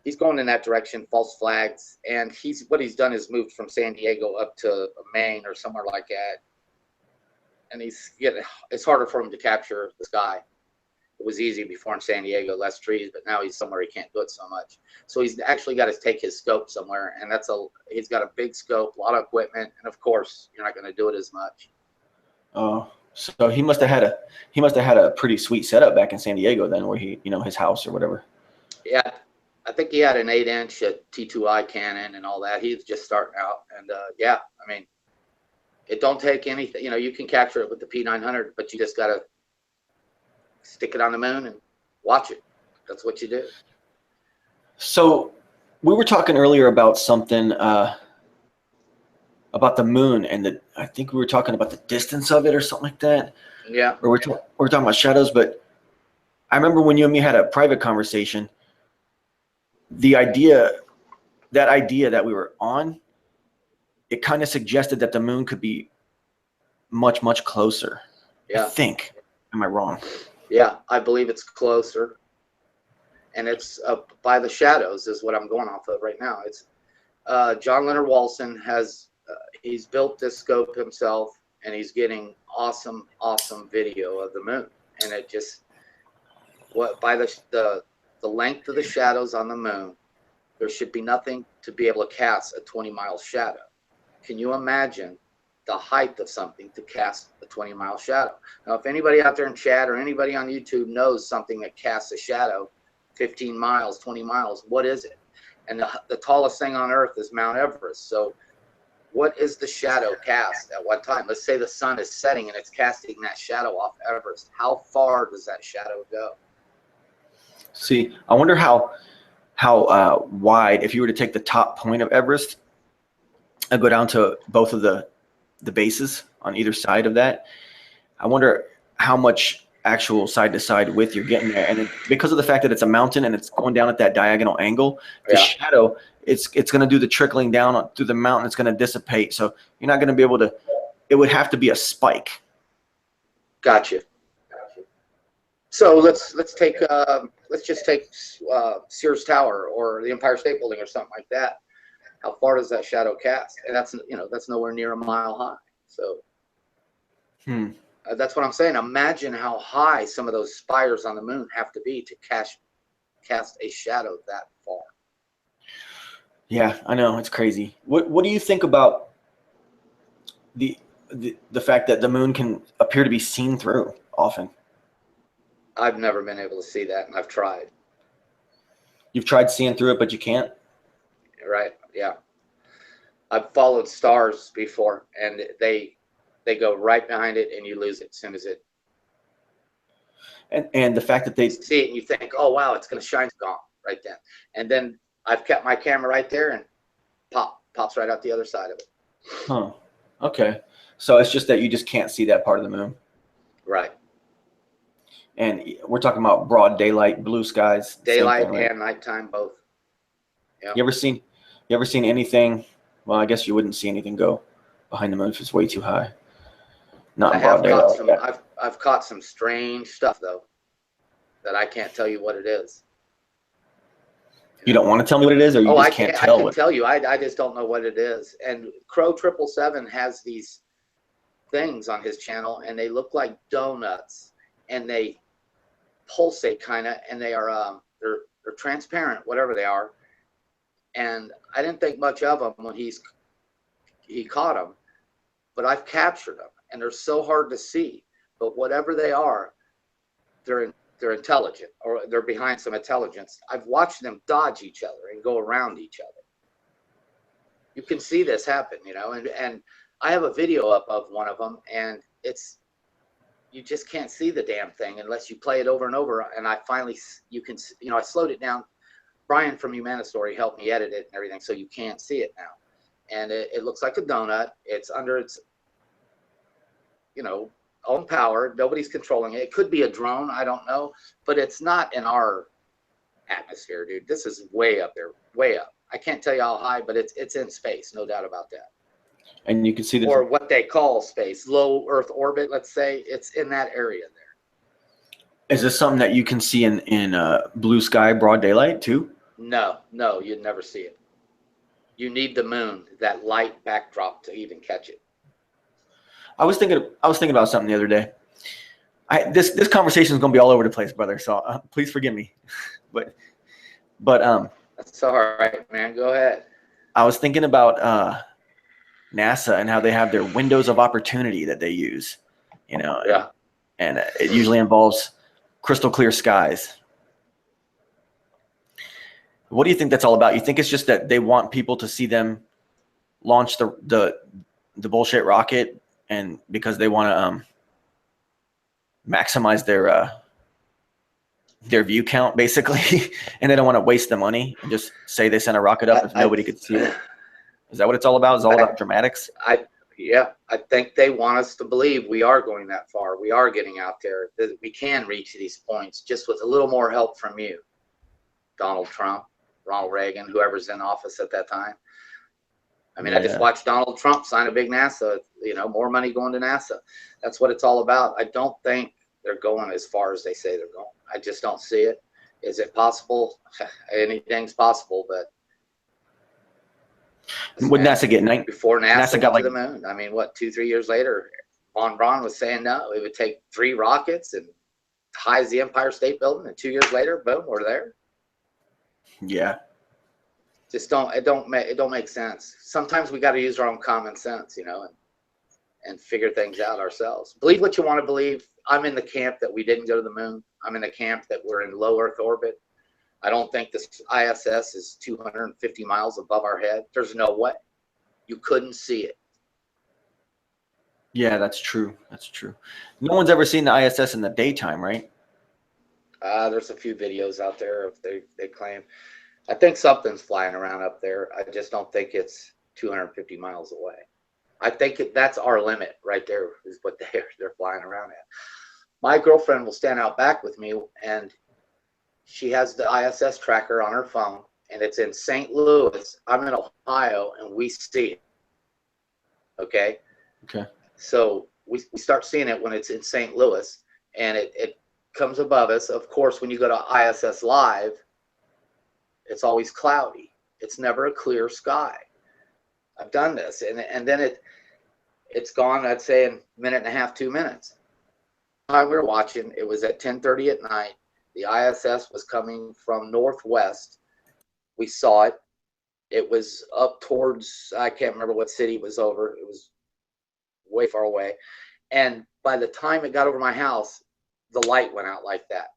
He's going in that direction, false flags. And what he's done is moved from San Diego up to Maine or somewhere like that. And it's harder for him to capture the sky. It was easy before in San Diego, less trees, but now he's somewhere he can't do it so much. So he's actually got to take his scope somewhere, and he's got a big scope, a lot of equipment, and of course, you're not going to do it as much. Oh, so he must have had a pretty sweet setup back in San Diego then, where he, you know, his house or whatever. Yeah, I think he had an 8-inch T2I cannon and all that. He's just starting out, and yeah, I mean, it don't take anything. You know, you can capture it with the P900, but you just got to stick it on the moon and watch it. That's what you do. So we were talking earlier about something about the moon, and I think we were talking about the distance of it or something like that. Yeah. Or we're talking about shadows, but I remember when you and me had a private conversation, that idea that we were on, it kind of suggested that the moon could be much, much closer. Yeah. I think. Am I wrong? Yeah, I believe it's closer. And it's by the shadows is what I'm going off of right now. It's John Leonard Walson has he's built this scope himself, and he's getting awesome video of the moon. And it just, by the length of the shadows on the moon, there should be nothing to be able to cast a 20-mile shadow. Can you imagine the height of something to cast a 20-mile shadow? Now, if anybody out there in chat or anybody on YouTube knows something that casts a shadow 15 miles, 20 miles, what is it? And the tallest thing on Earth is Mount Everest. So what is the shadow cast at what time? Let's say the sun is setting and it's casting that shadow off Everest. How far does that shadow go? See, I wonder how wide, if you were to take the top point of Everest and go down to both of the bases on either side of that, I wonder how much actual side to side width you're getting there. And then because of the fact that it's a mountain and it's going down at that diagonal angle, the shadow, it's going to do the trickling down through the mountain. It's going to dissipate. So you're not going to be able to, it would have to be a spike. Gotcha. So let's just take Sears Tower or the Empire State Building or something like that. How far does that shadow cast? And that's nowhere near a mile high. So that's what I'm saying. Imagine how high some of those spires on the moon have to be to cast a shadow that far. Yeah, I know, it's crazy. What do you think about the fact that the moon can appear to be seen through often? I've never been able to see that, and I've tried. You've tried seeing through it, but you can't? Right, yeah. I've followed stars before, and they go right behind it, and you lose it as soon as it. And the fact that they see it, and you think, oh, wow, it's going to shine, gone right then. And then I've kept my camera right there, and pops right out the other side of it. Huh. Okay. So it's just that you just can't see that part of the moon. Right. And we're talking about broad daylight, blue skies. Daylight and nighttime both. Yeah. You ever seen anything? Well, I guess you wouldn't see anything go behind the moon if it's way too high. Not broad daylight. I've caught some strange stuff though that I can't tell you what it is. You don't want to tell me what it is, or you just can't tell? I can tell you. I just don't know what it is. And Crow 777 has these things on his channel, and they look like donuts, and they pulsate kind of, and they are they're transparent, whatever they are. And I didn't think much of them when he caught them, but I've captured them, and they're so hard to see. But whatever they are, they're intelligent, or they're behind some intelligence. I've watched them dodge each other and go around each other. You can see this happen, and I have a video up of one of them, and you just can't see the damn thing unless you play it over and over. And I finally, I slowed it down. Brian from Humanistory helped me edit it and everything, so you can't see it now. And it looks like a donut. It's under its, own power. Nobody's controlling it. It could be a drone. I don't know, but it's not in our atmosphere, dude. This is way up there, way up. I can't tell you how high, but it's in space, no doubt about that. And you can see or what they call space, low Earth orbit. Let's say it's in that area there. Is this something that you can see in blue sky, broad daylight too? No, you'd never see it. You need the moon, that light backdrop, to even catch it. I was thinking about something the other day. This conversation is going to be all over the place, brother. So please forgive me. but that's all right, man. Go ahead. I was thinking about NASA and how they have their windows of opportunity that they use. Yeah. And it usually involves crystal clear skies. What do you think that's all about? You think it's just that they want people to see them launch the bullshit rocket, and because they want to maximize their view count, basically, and they don't want to waste the money and just say they sent a rocket up if nobody could see it? Is that what it's all about? It's all about dramatics? I think they want us to believe we are going that far. We are getting out there, that we can reach these points just with a little more help from you, Donald Trump, Ronald Reagan, whoever's in office at that time. I mean, I just watched Donald Trump sign a big NASA, more money going to NASA. That's what it's all about. I don't think they're going as far as they say they're going. I just don't see it. Is it possible? Anything's possible, but Would NASA get night? Before NASA got went to like, the moon. I mean, what, 2-3 years later, Von Braun was saying no, it would take 3 rockets and high as the Empire State Building, and 2 years later, boom, we're there. yeah. Just it don't make sense. Sometimes we got to use our own common sense, you know, and figure things out ourselves. Believe what you want to believe. I'm in the camp that we didn't go to the moon. I'm in the camp that we're in low Earth orbit. I don't think this ISS is 250 miles above our head. There's no way. You couldn't see it. Yeah, that's true. That's true. No one's ever seen the ISS in the daytime, right? There's a few videos out there if they claim. I think something's flying around up there. I just don't think it's 250 miles away. I think that's our limit right there is what they're flying around at. My girlfriend will stand out back with me, and she has the ISS tracker on her phone, and it's in St. Louis. I'm in Ohio, and we see it. Okay? Okay. So we start seeing it when it's in St. Louis, and it comes above us. Of course, when you go to ISS Live, it's always cloudy. It's never a clear sky. I've done this, and then it's gone, I'd say, in a minute and a half, 2 minutes. While we were watching, it was at 10:30 at night. The ISS was coming from northwest. We saw it. It was up towards, I can't remember what city it was over. It was way far away. And by the time it got over my house, the light went out like that.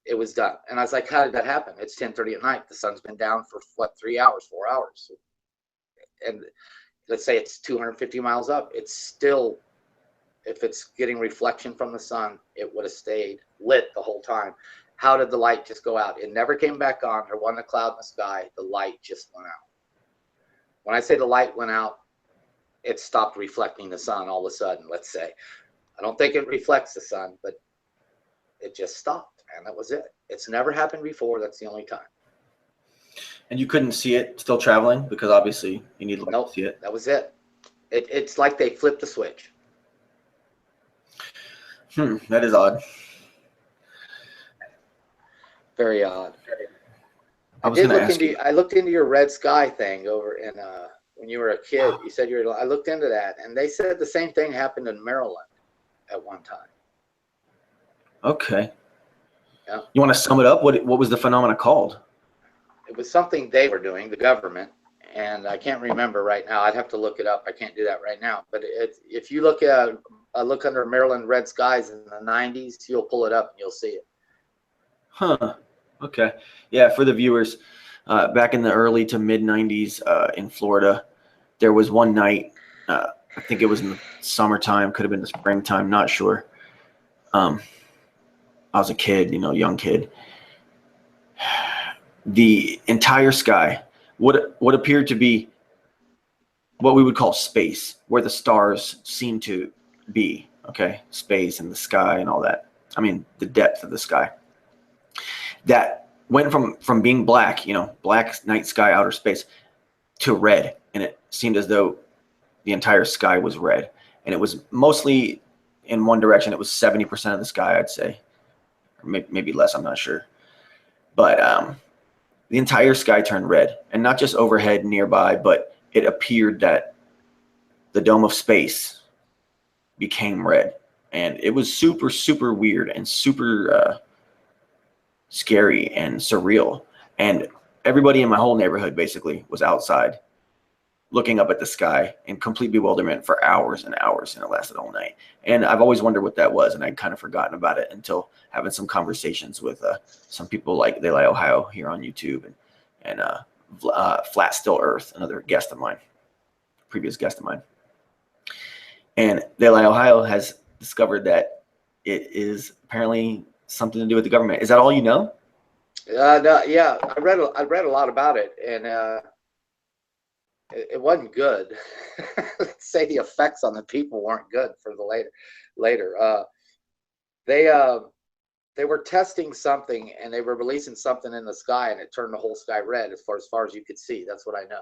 It was done. And I was like, how did that happen? It's 10:30 at night. The sun's been down for what, 3 hours, 4 hours. And let's say it's 250 miles up. It's still, if it's getting reflection from the sun, it would have stayed lit the whole time. How did the light just go out? It never came back on. There wasn't a cloud in the sky. The light just went out. When I say the light went out, it stopped reflecting the sun all of a sudden, let's say. I don't think it reflects the sun, but it just stopped, and that was it. It's never happened before. That's the only time. And you couldn't see it still traveling because obviously you need light to see it. That was it. It's like they flipped the switch. That is odd. Very odd. I looked into your red sky thing over in when you were a kid. You said I looked into that, and they said the same thing happened in Maryland at one time. Okay. Yeah. You want to sum it up? What was the phenomena called? It was something they were doing, the government, and I can't remember right now. I'd have to look it up. I can't do that right now. But if you look under Maryland red skies in the 90s, you'll pull it up and you'll see it. Huh. Okay. Yeah, for the viewers, back in the early to mid 90s in Florida, there was one night, I think it was in the summertime, could have been the springtime, not sure. I was a kid, young kid. The entire sky, what appeared to be what we would call space, where the stars seem to be, okay? Space and the sky and all that. I mean, the depth of the sky. That went from being black, black night sky, outer space, to red. And it seemed as though the entire sky was red. And it was mostly in one direction. It was 70% of the sky, I'd say. Or maybe less, I'm not sure. But the entire sky turned red. And not just overhead nearby, but it appeared that the dome of space became red. And it was super, super weird and super scary and surreal. And everybody in my whole neighborhood basically was outside looking up at the sky in complete bewilderment for hours and hours, and it lasted all night. And I've always wondered what that was, and I'd kind of forgotten about it until having some conversations with some people like They Lie Ohio here on YouTube and Flat Still Earth, another guest of mine, previous guest of mine. And They Lie Ohio has discovered that it is apparently something to do with the government. Is that all you know? No, yeah, I read a lot about it, and it wasn't good. Let's say the effects on the people weren't good for the later. They were testing something, and they were releasing something in the sky, and it turned the whole sky red as far as you could see. That's what I know.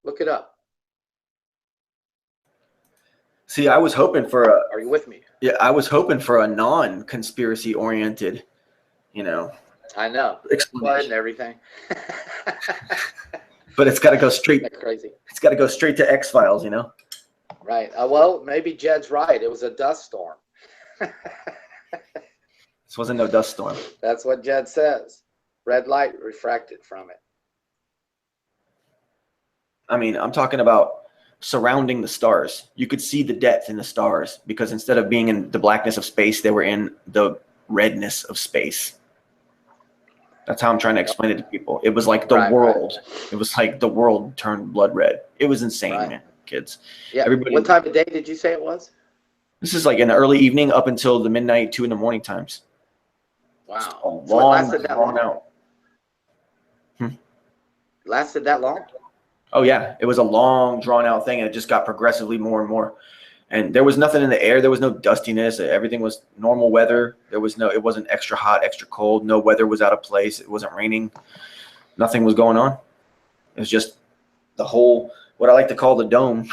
Look it up. See, I was hoping for a. Are you with me? Yeah, I was hoping for a non-conspiracy oriented, I know. Flood and everything. But it's got to go straight. That's crazy. It's got to go straight to X-Files, you know? Right. Well, maybe Jed's right. It was a dust storm. This wasn't no dust storm. That's what Jed says. Red light refracted from it. I mean, I'm talking about surrounding the stars. You could see the depth in the stars because instead of being in the blackness of space, they were in the redness of space. That's how I'm trying to explain it to people. It was like the world. Right. It was like the world turned blood red. It was insane, man, kids. Yeah. Everybody. What time of day did you say it was? This is like in the early evening up until the midnight, 2 in the morning times. Wow. So it lasted that long? Out. Lasted that long? Oh, yeah. It was a long, drawn-out thing, and it just got progressively more and more. And there was nothing in the air. There was no dustiness. Everything was normal weather. It wasn't extra hot, extra cold. No weather was out of place. It wasn't raining. Nothing was going on. It was just the whole, what I like to call the dome,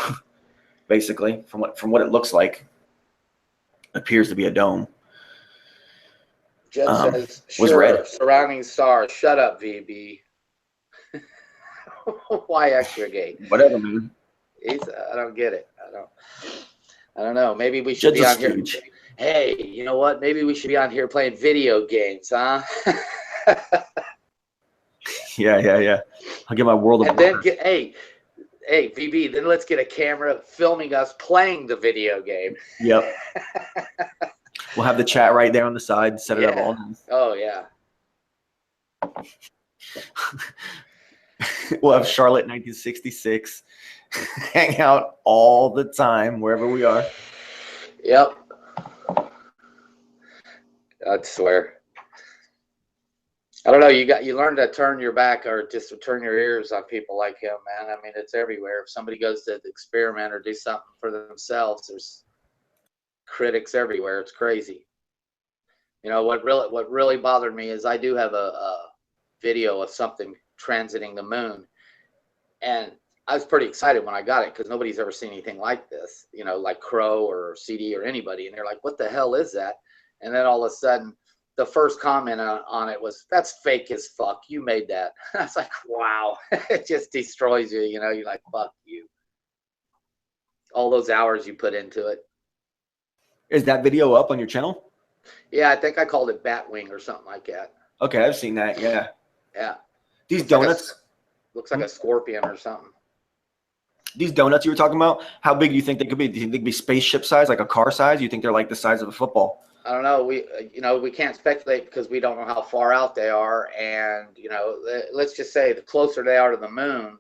basically, from what it looks like. It appears to be a dome. Jed says, was red. Surrounding stars. Shut up, VB. Why extra gate? Whatever, man. I don't get it. I don't know. Maybe we should be on here. Hey, you know what? Maybe we should be on here playing video games, huh? Yeah. I'll get my World of Warcraft. Then hey, VB, then let's get a camera filming us playing the video game. Yep. We'll have the chat right there on the side. Set it up all nice. Oh, yeah. We'll have Charlotte 1966 hang out all the time wherever we are. Yep. I swear. I don't know. You learn to turn your back or just to turn your ears on people like him, man. I mean, it's everywhere. If somebody goes to experiment or do something for themselves, there's critics everywhere. It's crazy. You know, what really bothered me is I do have a video of something transiting the moon, and I was pretty excited when I got it because nobody's ever seen anything like this, you know, like Crow or CD or anybody. And they're like, what the hell is that? And then all of a sudden, the first comment on it was, that's fake as fuck. You made that. I was like, wow. It just destroys you. You know, you're like, fuck you. All those hours you put into it. Is that video up on your channel? Yeah, I think I called it Batwing or something like that. Okay, I've seen that. Yeah. Yeah. These donuts. Looks like a scorpion or something. These donuts you were talking about, how big do you think they could be? Do you think they'd be spaceship size, like a car size? Do you think they're like the size of a football? I don't know. We can't speculate because we don't know how far out they are. And, let's just say the closer they are to the moon,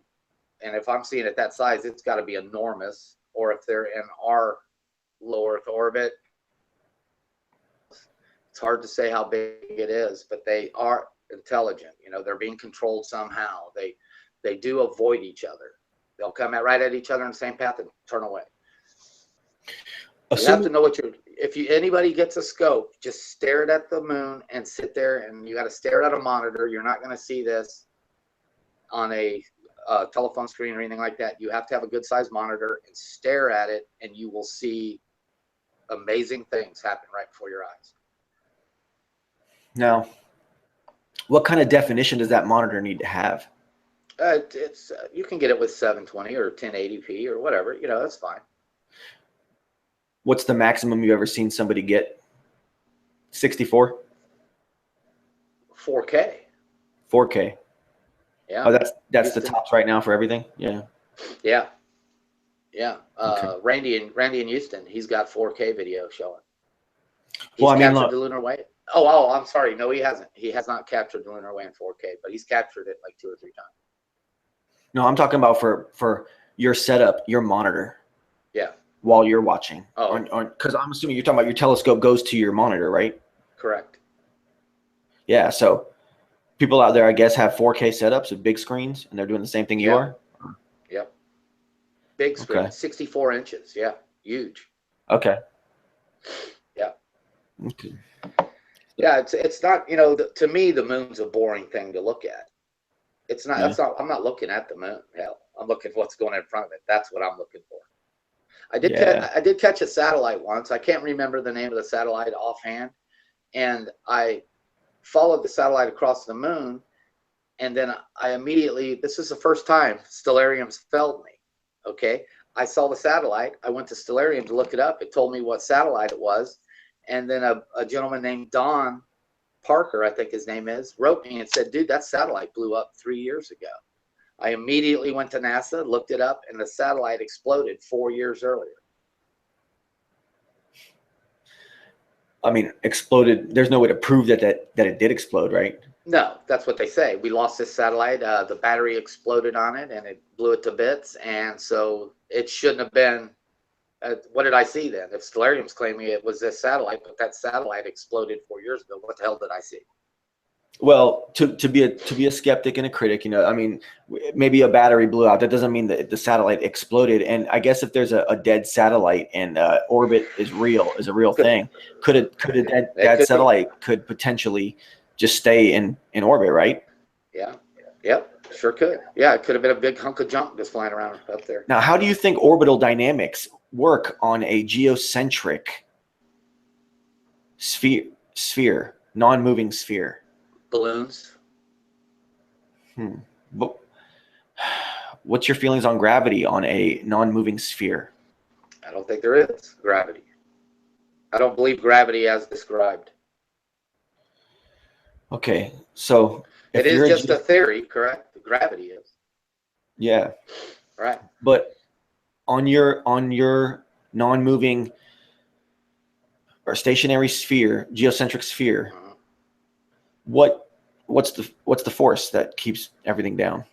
and if I'm seeing it that size, it's got to be enormous. Or if they're in our low Earth orbit, it's hard to say how big it is, but they are intelligent. They're being controlled somehow. They do avoid each other. They'll come right at each other in the same path and turn away. You have to know if anybody gets a scope, just stare it at the moon and sit there, and you got to stare at a monitor. You're not going to see this on a telephone screen or anything like that. You have to have a good sized monitor and stare at it, and you will see amazing things happen right before your eyes. Now, what kind of definition does that monitor need to have? You can get it with 720 or 1080p or whatever. That's fine. What's the maximum you've ever seen somebody get? 64? 4K. 4K. Yeah. Oh, that's the tops right now for everything. Yeah. Yeah. Yeah. Okay. Randy in Houston, he's got 4K video showing. He's well, I mean, captured the lunar wave. Oh, I'm sorry. No, he hasn't. He has not captured the lunar wave in 4K, but he's captured it like 2 or 3 times. No, I'm talking about for your setup, your monitor. Yeah. While you're watching. Oh. Because I'm assuming you're talking about your telescope goes to your monitor, right? Correct. Yeah. So people out there, I guess, have 4K setups with big screens, and they're doing the same thing you are? Yep. Big screen, okay. 64 inches. Yeah. Huge. Okay. Yeah. Okay. Yeah, it's not, to me, the moon's a boring thing to look at. It's not, I'm not looking at the moon. Hell, I'm looking at what's going in front of it. That's what I'm looking for. I did catch a satellite once. I can't remember the name of the satellite offhand. And I followed the satellite across the moon, and then I immediately, this is the first time stellariums failed me. Okay, I saw the satellite. I went to Stellarium to look it up. It told me what satellite it was, and then a gentleman named Don Parker, I think his name is, wrote me and said, "Dude, that satellite blew up 3 years ago." I immediately went to NASA, looked it up, and the satellite exploded 4 years earlier. I mean, exploded. There's no way to prove that it did explode, right? No, that's what they say. We lost this satellite. The battery exploded on it, and it blew it to bits. And so it shouldn't have been. What did I see then? If Stellarium's claiming it was this satellite, but that satellite exploded 4 years ago, what the hell did I see? Well, to be a skeptic and a critic, you know, I mean, maybe a battery blew out. That doesn't mean that the satellite exploded. And I guess if there's a dead satellite and orbit is a real thing, could that satellite could potentially just stay in orbit, right? Yeah. Yep. Sure could. Yeah, it could have been a big hunk of junk just flying around up there. Now, how do you think orbital dynamics work on a geocentric sphere, non-moving sphere? Balloons. But what's your feelings on gravity on a non-moving sphere? I don't think there is gravity. I don't believe gravity as described. Okay, so it is just a theory, correct? Gravity is. Yeah. Right. But on your non-moving or stationary sphere, geocentric sphere, what's the force that keeps everything down?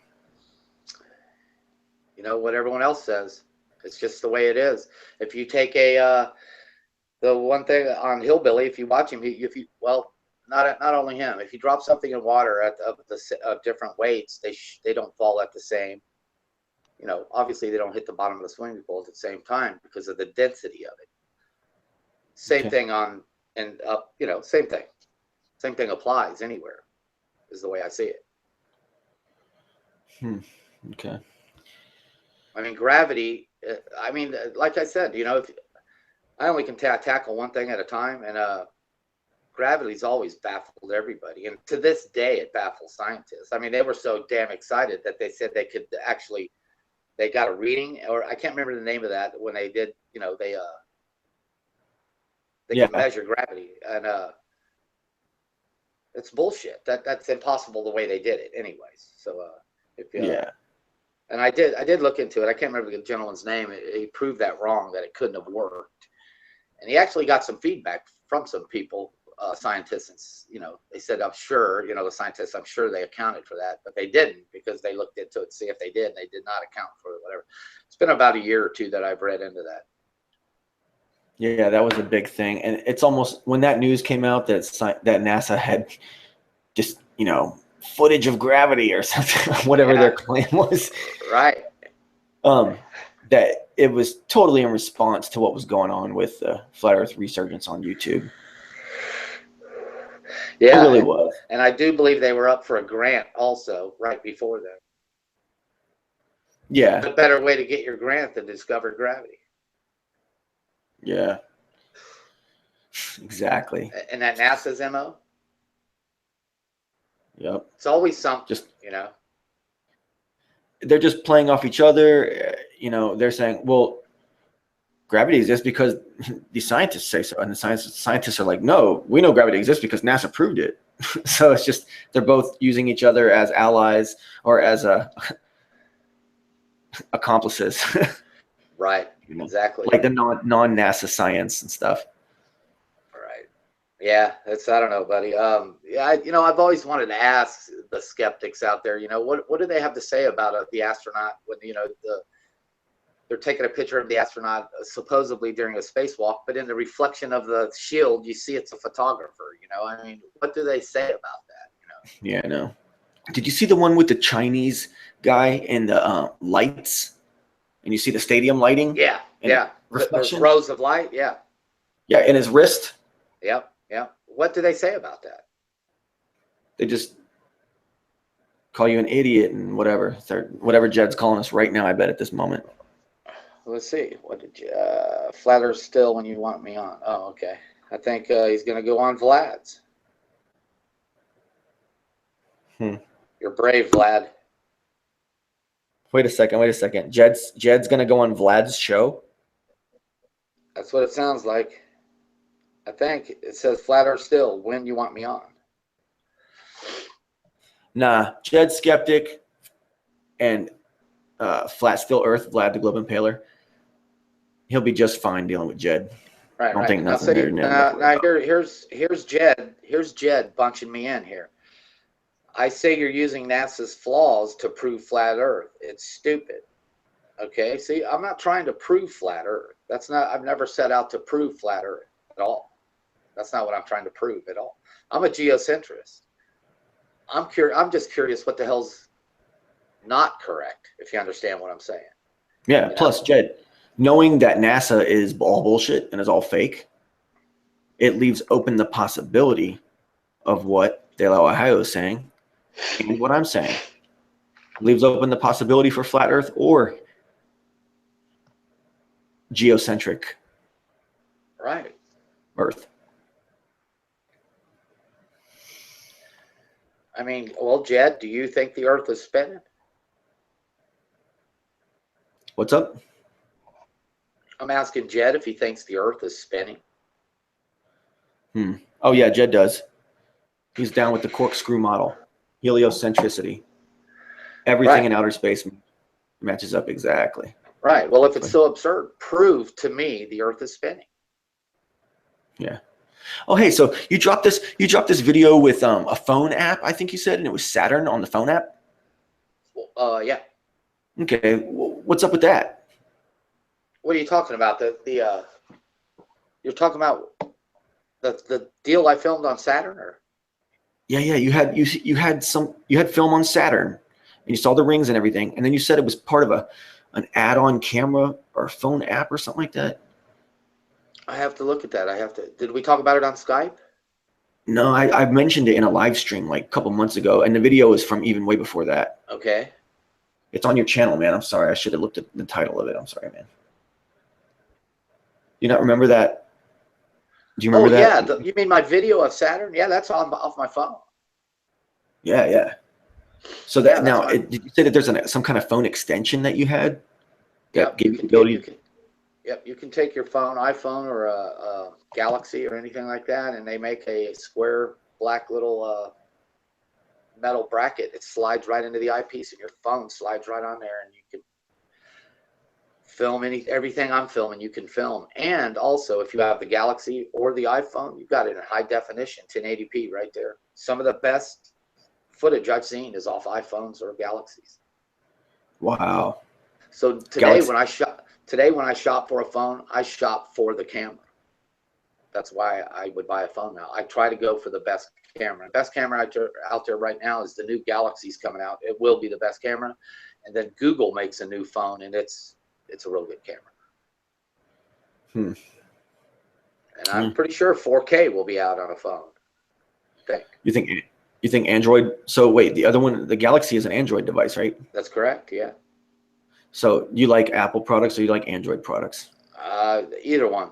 You know what everyone else says. It's just the way it is. If you take the one thing on Hillbilly, if you watch him, not only him, if you drop something in water at different weights, they don't fall at the same. You know, obviously they don't hit the bottom of the swimming pool at the same time because of the density of it. Same thing on and up. You know, same thing. Same thing applies anywhere. Is the way I see it. Okay. I mean, gravity. I mean, like I said, you know, if I only can tackle one thing at a time, and gravity's always baffled everybody, and to this day, it baffles scientists. I mean, they were so damn excited that they said they could actually, they got a reading, or I can't remember the name of that when they did. You know, they can measure gravity, and it's bullshit. That's impossible the way they did it, anyways. So and I did look into it. I can't remember the gentleman's name. He proved that wrong, that it couldn't have worked. And he actually got some feedback from some people, scientists. And, you know, they said, I'm sure, you know, the scientists, I'm sure they accounted for that, but they didn't because they looked into it to see if they did. And they did not account for it, whatever. It's been about a year or two that I've read into that. Yeah, that was a big thing. And it's almost when that news came out that NASA had just, you know, footage of gravity or something, whatever their claim was. Right. That it was totally in response to what was going on with the flat Earth resurgence on YouTube. Yeah, it really was. And I do believe they were up for a grant also right before that. Yeah. A better way to get your grant than discover gravity. Yeah. Exactly. And that NASA's MO? Yep. It's always something, you know. They're just playing off each other. You know, they're saying, well, gravity exists because the scientists say so. And the scientists are like, no, we know gravity exists because NASA proved it. So it's just, they're both using each other as allies or as accomplices. Right. You know, exactly. Like the non-NASA science and stuff. Right. Yeah. I don't know, buddy. Yeah. You know, I've always wanted to ask the skeptics out there, you know, what do they have to say about the astronaut when, you know, they're taking a picture of the astronaut supposedly during a spacewalk, but in the reflection of the shield, you see it's a photographer. You know, I mean, what do they say about that? You know? Yeah, I know. Did you see the one with the Chinese guy and the lights? And you see the stadium lighting? Yeah, yeah. There's rows of light. Yeah. Yeah, in his wrist. Yep, yep. What do they say about that? They just call you an idiot and whatever. Whatever Jed's calling us right now, I bet, at this moment. Let's see. What did you flatter still when you want me on? Oh, okay. I think he's going to go on Vlad's. Hmm. You're brave, Vlad. Wait a second. Jed's gonna go on Vlad's show. That's what it sounds like. I think it says flat Earth still. When you want me on? Nah, Jed Skeptic and Flat Still Earth, Vlad the Globe Impaler. He'll be just fine dealing with Jed. Right, Don't right. think Now, nothing there. now here's Jed. Here's Jed bunching me in here. I say you're using NASA's flaws to prove flat Earth. It's stupid. Okay. See, I'm not trying to prove flat Earth. That's not. I've never set out to prove flat Earth at all. That's not what I'm trying to prove at all. I'm a geocentrist. I'm just curious what the hell's not correct. If you understand what I'm saying. Yeah. Plus, Jed, knowing that NASA is all bullshit and is all fake, it leaves open the possibility of what De La Ohio is saying and what I'm saying. It leaves open the possibility for flat Earth or geocentric Right. Earth. I mean, well, Jed, do you think the Earth is spinning? What's up? I'm asking Jed if he thinks the Earth is spinning. Oh, yeah, Jed does. He's down with the corkscrew model, heliocentricity. Everything in outer space matches up exactly. Right. Well, if it's so absurd, prove to me the Earth is spinning. Yeah. Oh, hey, so you dropped this video with a phone app, I think you said, and it was Saturn on the phone app? Yeah. Okay. What's up with that? What are you talking about? You're talking about the deal I filmed on Saturn, or? Yeah, you had film on Saturn, and you saw the rings and everything, and then you said it was part of an add-on camera or phone app or something like that. I have to look at that. Did we talk about it on Skype? No, I mentioned it in a live stream like a couple months ago, and the video is from even way before that. Okay. It's on your channel, man. I'm sorry. I should have looked at the title of it. I'm sorry, man. Do you not remember that? Do you remember that? Yeah. You mean my video of Saturn? Yeah, that's off my phone. Yeah. So that now, did you say that there's some kind of phone extension that you had that gave you the ability? You can take your iPhone or a Galaxy or anything like that, and they make a square black little metal bracket. It slides right into the eyepiece, and your phone slides right on there, and you can film everything I'm filming. You can film, and also if you have the Galaxy or the iPhone, you've got it in high definition, 1080p right there. Some of the best footage I've seen is off iPhones or Galaxies. Wow. So today when I shop for a phone, I shop for the camera. That's why I would buy a phone now. I try to go for the best camera. The best camera out there right now is the new Galaxy's coming out. It will be the best camera. And then Google makes a new phone, and it's a real good camera. And I'm pretty sure 4K will be out on a phone. You think Android? So wait, the other one, the Galaxy is an Android device, right? That's correct. Yeah. So you like Apple products or you like Android products? Either one.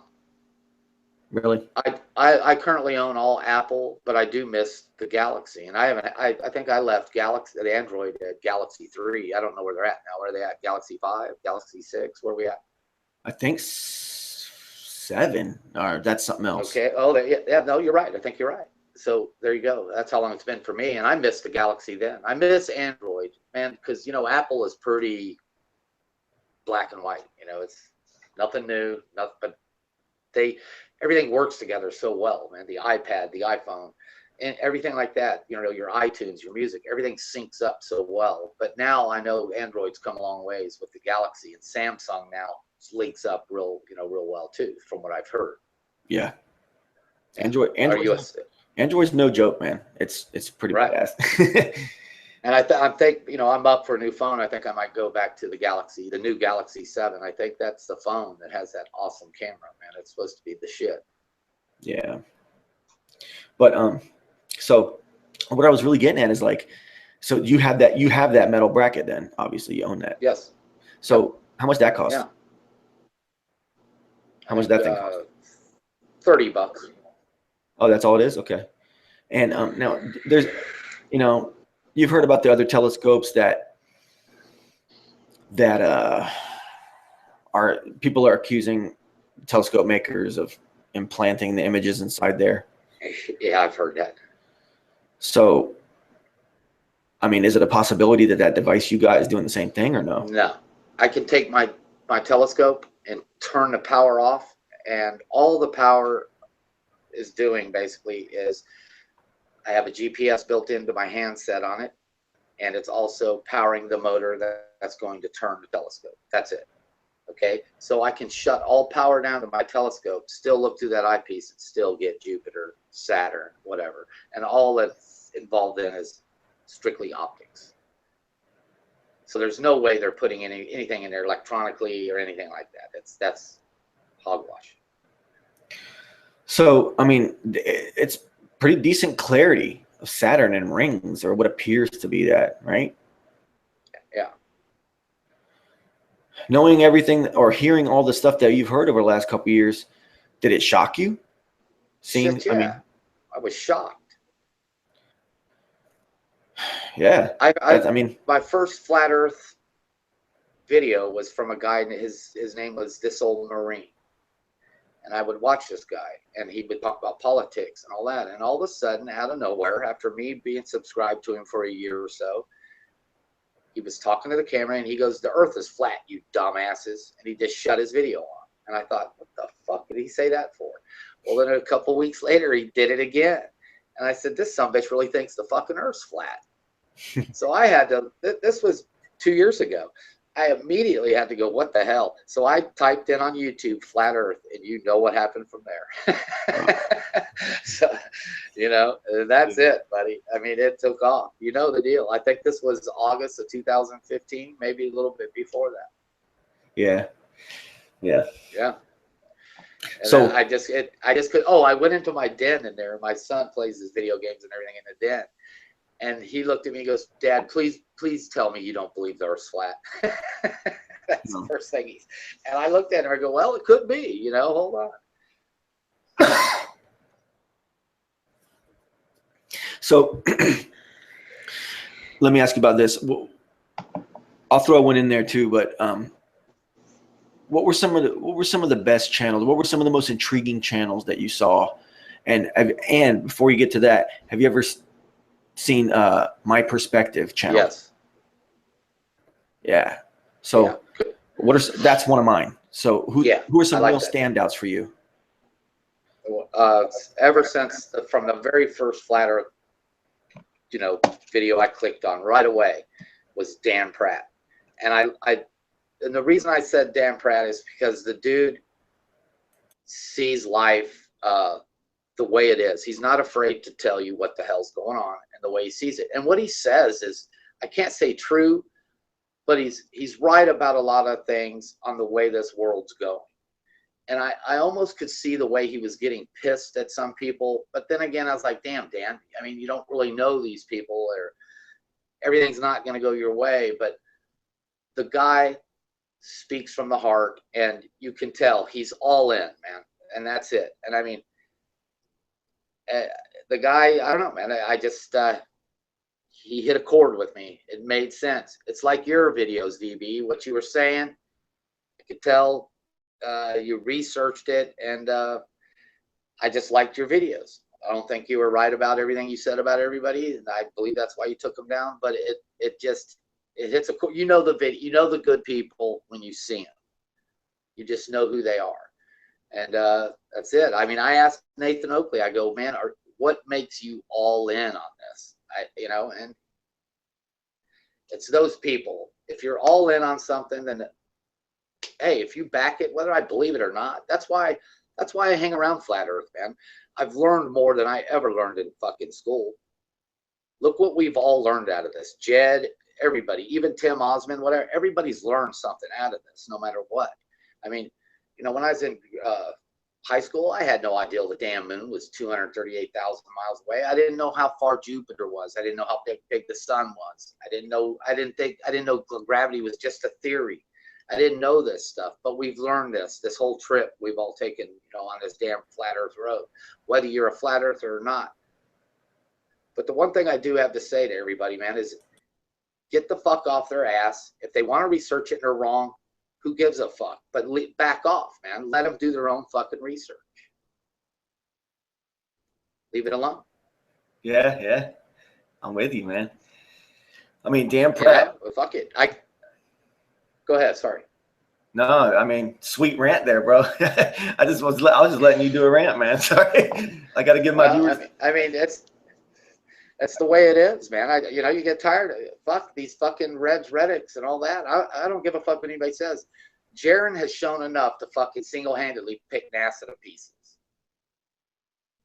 Really? I currently own all Apple, but I do miss the Galaxy, and I think I left the Android at Galaxy 3. I don't know where they're at now. Where are they at? Galaxy 5, Galaxy 6? Where are we at? I think 7, or that's something else. Okay. Oh, yeah. No, you're right. I think you're right. So there you go. That's how long it's been for me, and I miss the Galaxy then. I miss Android, man, because Apple is pretty black and white. It's nothing new, nothing, but everything works together so well, man. The iPad, the iPhone, and everything like that. Your iTunes, your music, everything syncs up so well. But now I know Android's come a long ways with the Galaxy, and Samsung now links up real well too, from what I've heard. Yeah. Android's no joke, man. It's pretty badass. And I think I'm up for a new phone. I think I might go back to the new Galaxy 7. I think that's the phone that has that awesome camera, man. It's supposed to be the shit. Yeah. But so what I was really getting at is so you have that metal bracket then, obviously you own that. Yes. So how much that cost? Yeah. How much that thing cost? $30. Oh, that's all it is? Okay. And now there's you've heard about the other telescopes that are people are accusing telescope makers of implanting the images inside there. Yeah, I've heard that. So, I mean, is it a possibility that that device you got is doing the same thing or no? No, I can take my telescope and turn the power off, and all the power is doing basically is I have a GPS built into my handset on it, and it's also powering the motor that's going to turn the telescope. That's it. Okay, so I can shut all power down to my telescope, still look through that eyepiece, and still get Jupiter, Saturn, whatever, and all that's involved in is strictly optics. So there's no way they're putting anything in there electronically or anything like that. That's hogwash. So, I mean, it's pretty decent clarity of Saturn and rings, or what appears to be that, right? Yeah. Knowing everything or hearing all the stuff that you've heard over the last couple of years, did it shock you? Seeing, Shit, yeah. I mean, I was shocked. yeah. I mean, my first flat Earth video was from a guy, and his name was This Old Marine. And I would watch this guy, and he would talk about politics and all that. And all of a sudden, out of nowhere, after me being subscribed to him for a year or so, he was talking to the camera, and he goes, "The Earth is flat, you dumbasses." And he just shut his video on. And I thought, what the fuck did he say that for? Well, then a couple of weeks later, he did it again. And I said, this sumbitch really thinks the fucking Earth's flat. So I had to, this was 2 years ago. I immediately had to go, what the hell? So I typed in on YouTube, flat Earth, and you know what happened from there. So, you know, that's it, buddy. I mean, it took off. You know the deal. I think this was August of 2015, maybe a little bit before that. yeah. Yeah. Yeah. And So I just could, oh, I went into my den in there. My son plays his video games and everything in the den. And he looked at me and goes, "Dad, please tell me you don't believe the Earth's flat." That's the first thing and I looked at him and I go, well, it could be, you know, hold on. So let me ask you about this. I'll throw one in there too, but what were some of the best channels? What were some of the most intriguing channels that you saw? And before you get to that, have you ever seen My Perspective channel? Yes. Yeah. So yeah. That's one of mine. So who are some real standouts for you? Ever since from the very first flat Earth, you know, video I clicked on right away was Dan Pratt. And and the reason I said Dan Pratt is because the dude sees life the way it is. He's not afraid to tell you what the hell's going on and the way he sees it. And what he says is, I can't say true, but he's right about a lot of things on the way this world's going. And I almost could see the way he was getting pissed at some people. But then again, I was like, damn, Dan, I mean, you don't really know these people, or everything's not going to go your way. But the guy speaks from the heart, and you can tell he's all in, man. And that's it. And I mean, the guy, I don't know, man. I just, he hit a chord with me. It made sense. It's like your videos, VB, what you were saying. I could tell you researched it, and I just liked your videos. I don't think you were right about everything you said about everybody, and I believe that's why you took them down. But it hits a, you know, the good people when you see them. You just know who they are. And that's it. I mean, I asked Nathan Oakley, I go, man, what makes you all in on this? You know, and it's those people. If you're all in on something, then hey, if you back it, whether I believe it or not, that's why I hang around flat Earth, man. I've learned more than I ever learned in fucking school. Look what we've all learned out of this. Jed, everybody, even Tim Osmond, whatever, everybody's learned something out of this, no matter what. I mean, you know, when I was in high school, I had no idea the damn moon was 238,000 miles away. I didn't know how far Jupiter was. I didn't know how big the sun was. I didn't know gravity was just a theory. I didn't know this stuff, but we've learned this whole trip we've all taken, you know, on this damn flat Earth road, whether you're a flat earther or not. But the one thing I do have to say to everybody, man, is get the fuck off their ass. If they want to research it and they're wrong, who gives a fuck? But back off, man. Let them do their own fucking research. Leave it alone. Yeah, yeah. I'm with you, man. I mean, damn prep. Well, fuck it. Go ahead. Sorry. No, I mean, sweet rant there, bro. I was just letting you do a rant, man. Sorry. I got to give my viewers. I mean, that's the way it is, man. You get tired of it. Fuck these fucking Reddits and all that. I don't give a fuck what anybody says. Jaron has shown enough to fucking single-handedly pick NASA to pieces.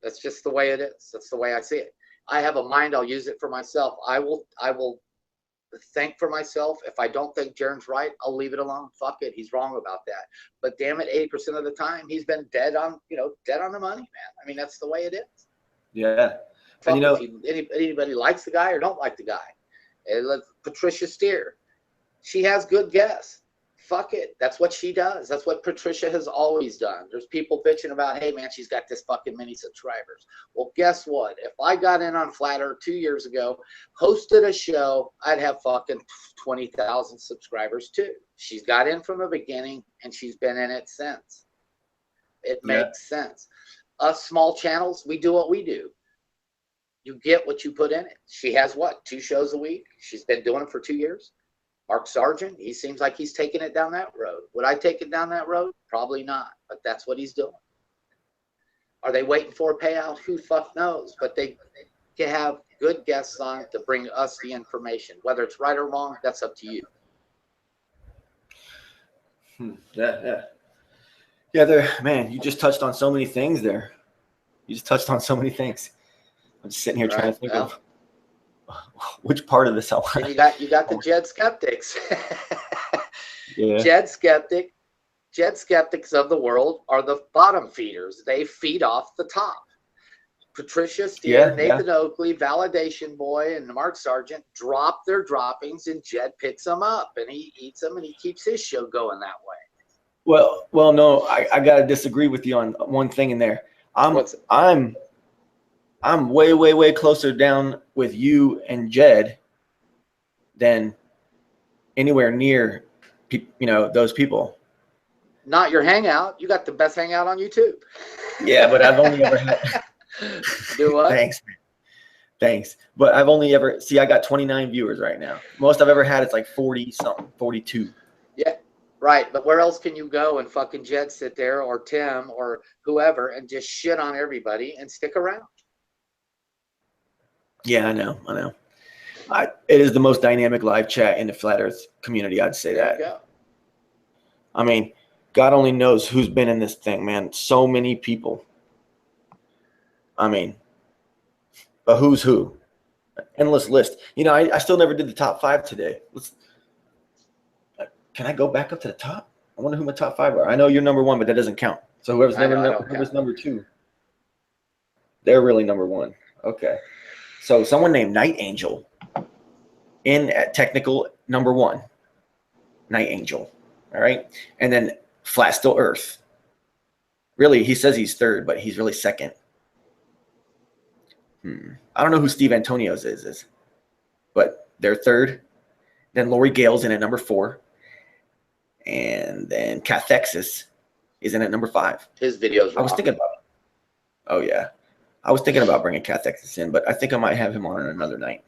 That's just the way it is. That's the way I see it. I have a mind. I'll use it for myself. I will think for myself. If I don't think Jaron's right, I'll leave it alone. Fuck it. He's wrong about that. But damn it, 80% of the time, he's been dead on the money, man. I mean, that's the way it is. Yeah. Fuck, if anybody likes the guy or don't like the guy. Patricia Steer, she has good guess. Fuck it. That's what she does. That's what Patricia has always done. There's people bitching about, hey, man, she's got this fucking many subscribers. Well, guess what? If I got in on Flat Earth 2 years ago, hosted a show, I'd have fucking 20,000 subscribers too. She's got in from the beginning, and she's been in it since. It makes sense. Us small channels, we do what we do. You get what you put in it. She has, 2 shows a week? She's been doing it for 2 years. Mark Sargent, he seems like he's taking it down that road. Would I take it down that road? Probably not, but that's what he's doing. Are they waiting for a payout? Who fuck knows? But they can have good guests on to bring us the information. Whether it's right or wrong, that's up to you. Yeah, there, man, you just touched on so many things there. I'm just sitting here trying to think of which part of this I want. You got the Jed skeptics. Yeah. Jed skeptics of the world are the bottom feeders. They feed off the top. Patricia Steer, Nathan Oakley, Validation Boy, and Mark Sargent drop their droppings, and Jed picks them up, and he eats them, and he keeps his show going that way. Well, no, I gotta disagree with you on one thing in there. I'm way, way, way closer down with you and Jed than anywhere near, those people. Not your hangout. You got the best hangout on YouTube. Yeah, but I've only ever had. Do what? Thanks. But I've only ever I got 29 viewers right now. Most I've ever had is like 40 something, 42. Yeah, right. But where else can you go and fucking Jed sit there or Tim or whoever and just shit on everybody and stick around? Yeah, I know. It is the most dynamic live chat in the Flat Earth community. I'd say that. Go. I mean, God only knows who's been in this thing, man. So many people. I mean, a who's who. Endless list. I still never did the top 5 today. Can I go back up to the top? I wonder who my top 5 are. I know you're number 1, but that doesn't count. So whoever's number 2, they're really number 1. Okay. So someone named Night Angel in at technical number 1. Night Angel. All right. And then Flat Still Earth. Really, he says he's 3rd, but he's really 2nd. I don't know who Steve Antonio's is, but they're 3rd. Then Lori Gale's in at number 4. And then Cathexis is in at number 5. His videos. I was thinking about it. Oh, yeah. I was thinking about bringing Cathexis in, but I think I might have him on another night.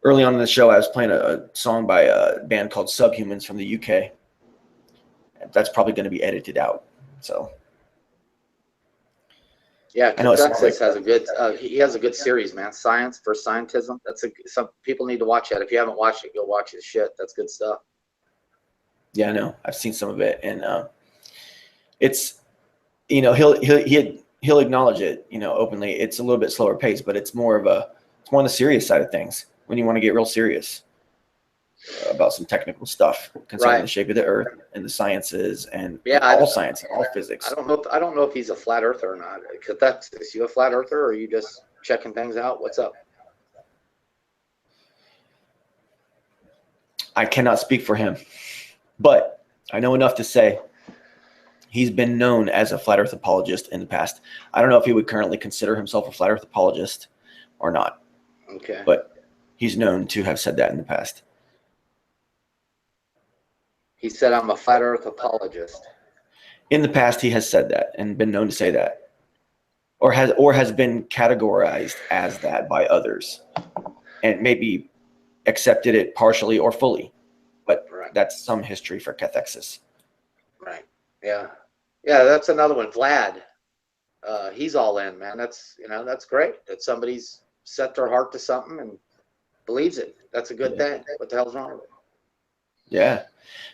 Early on in the show, I was playing a song by a band called Subhumans from the UK. That's probably going to be edited out. So, yeah, Cathexis has a good. He has a good series, man. Science for Scientism. Some people need to watch that. If you haven't watched it, go watch his shit. That's good stuff. Yeah, I know. I've seen some of it, and it's he'll acknowledge it, openly. It's a little bit slower pace, but it's more on the serious side of things when you want to get real serious about some technical stuff concerning the shape of the Earth and the sciences and all science and all physics. I don't know if he's a flat earther or not. Is you a flat earther, or are you just checking things out? What's up? I cannot speak for him, but I know enough to say he's been known as a flat Earth apologist in the past. I don't know if he would currently consider himself a flat Earth apologist or not. Okay. But he's known to have said that in the past. He said, I'm a flat Earth apologist. In the past, he has said that and been known to say that, or has been categorized as that by others, and maybe accepted it partially or fully. But that's some history for Cathexis. Right. Yeah. Yeah, that's another one. Vlad. He's all in, man. That's that's great that somebody's set their heart to something and believes it. That's a good thing. What the hell's wrong with it? Yeah,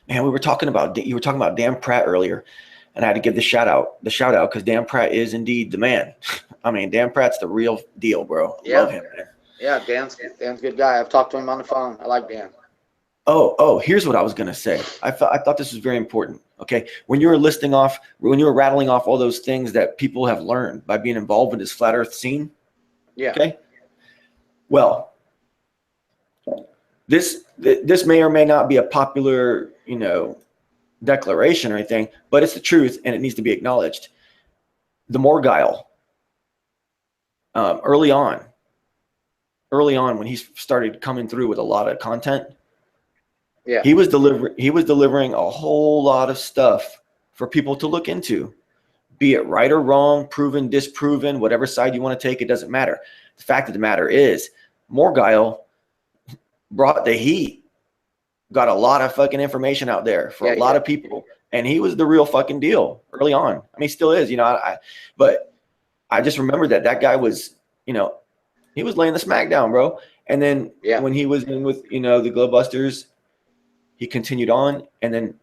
man. You were talking about Dan Pratt earlier, and I had to give the shout out because Dan Pratt is indeed the man. I mean, Dan Pratt's the real deal, bro. Yeah. Love him, man. Yeah, Dan's a good guy. I've talked to him on the phone. I like Dan. Oh, here's what I was gonna say. I thought this was very important. Okay, when you were rattling off all those things that people have learned by being involved in this flat Earth scene. Yeah. Okay. Well, this may or may not be a popular, declaration or anything, but it's the truth and it needs to be acknowledged. The Morgile, early on when he started coming through with a lot of content, yeah, he was delivering a whole lot of stuff for people to look into, be it right or wrong, proven, disproven, whatever side you want to take, it doesn't matter. The fact of the matter is, Morgile brought the heat, got a lot of fucking information out there for a lot of people, and he was the real fucking deal early on. I mean, he still is, but I just remember that guy was, he was laying the smack down, bro. And then when he was in with, the Glowbusters, he continued on, and then,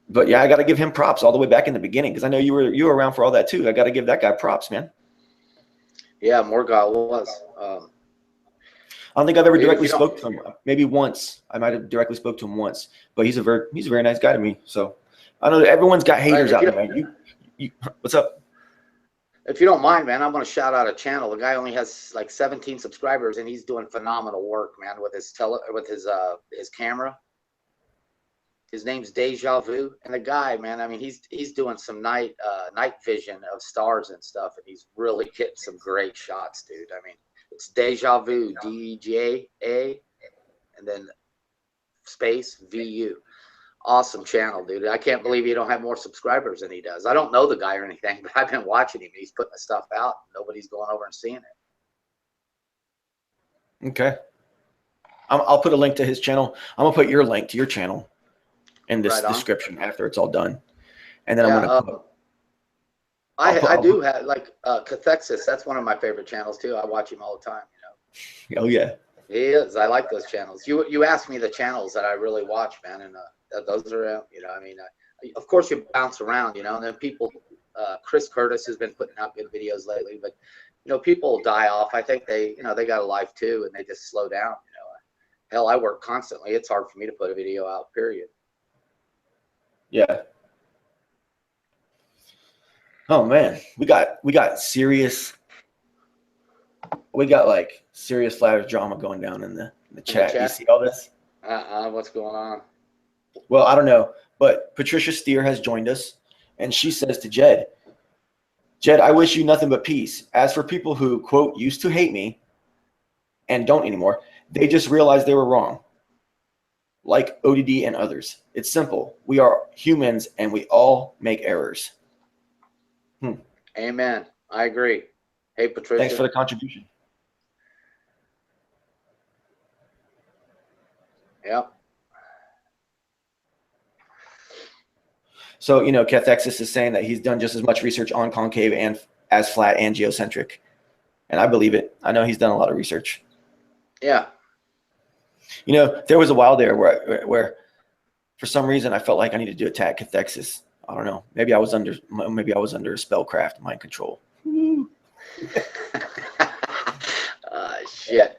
but yeah, I got to give him props all the way back in the beginning because I know you were around for all that too. I got to give that guy props, man. Yeah, Morgile was. I don't think I've ever directly spoke to him. Maybe once. I might have directly spoke to him once, but he's a very nice guy to me. So I know that everyone's got haters out there, man. You, what's up? If you don't mind, man, I'm going to shout out a channel. The guy only has like 17 subscribers, and he's doing phenomenal work, man, with his camera. His name's Deja Vu, and the guy, man, I mean, he's doing some night vision of stars and stuff, and he's really getting some great shots, dude. I mean, it's Deja Vu, DJA, and then space VU. Awesome channel, dude. I can't believe you don't have more subscribers than he does. I don't know the guy or anything, but I've been watching him. He's putting the stuff out. Nobody's going over and seeing it. Okay. I'll put a link to his channel. I'm going to put your link to your channel in this description after it's all done. And then I'm going to put... I do have, like, Cathexis. That's one of my favorite channels, too. I watch him all the time, Oh, yeah. He is. I like those channels. You asked me the channels that I really watch, man, and those are, I mean, of course you bounce around, and then people, Chris Curtis has been putting out good videos lately, but, people die off. I think they got a life too, and they just slow down, Hell, I work constantly. It's hard for me to put a video out, period. Yeah. Oh man, we got serious. We got like serious flat Earth drama going down in the chat. You see all this? What's going on? Well, I don't know, but Patricia Steer has joined us, and she says to Jed, I wish you nothing but peace. As for people who, quote, used to hate me and don't anymore, they just realized they were wrong. Like ODD and others. It's simple. We are humans, and we all make errors. Amen. I agree. Hey, Patricia. Thanks for the contribution. Yep. So, Cathexis is saying that he's done just as much research on concave and as flat and geocentric. And I believe it. I know he's done a lot of research. Yeah. There was a while there where for some reason I felt like I needed to attack Cathexis. I don't know. Maybe I was under spellcraft mind control. Shit.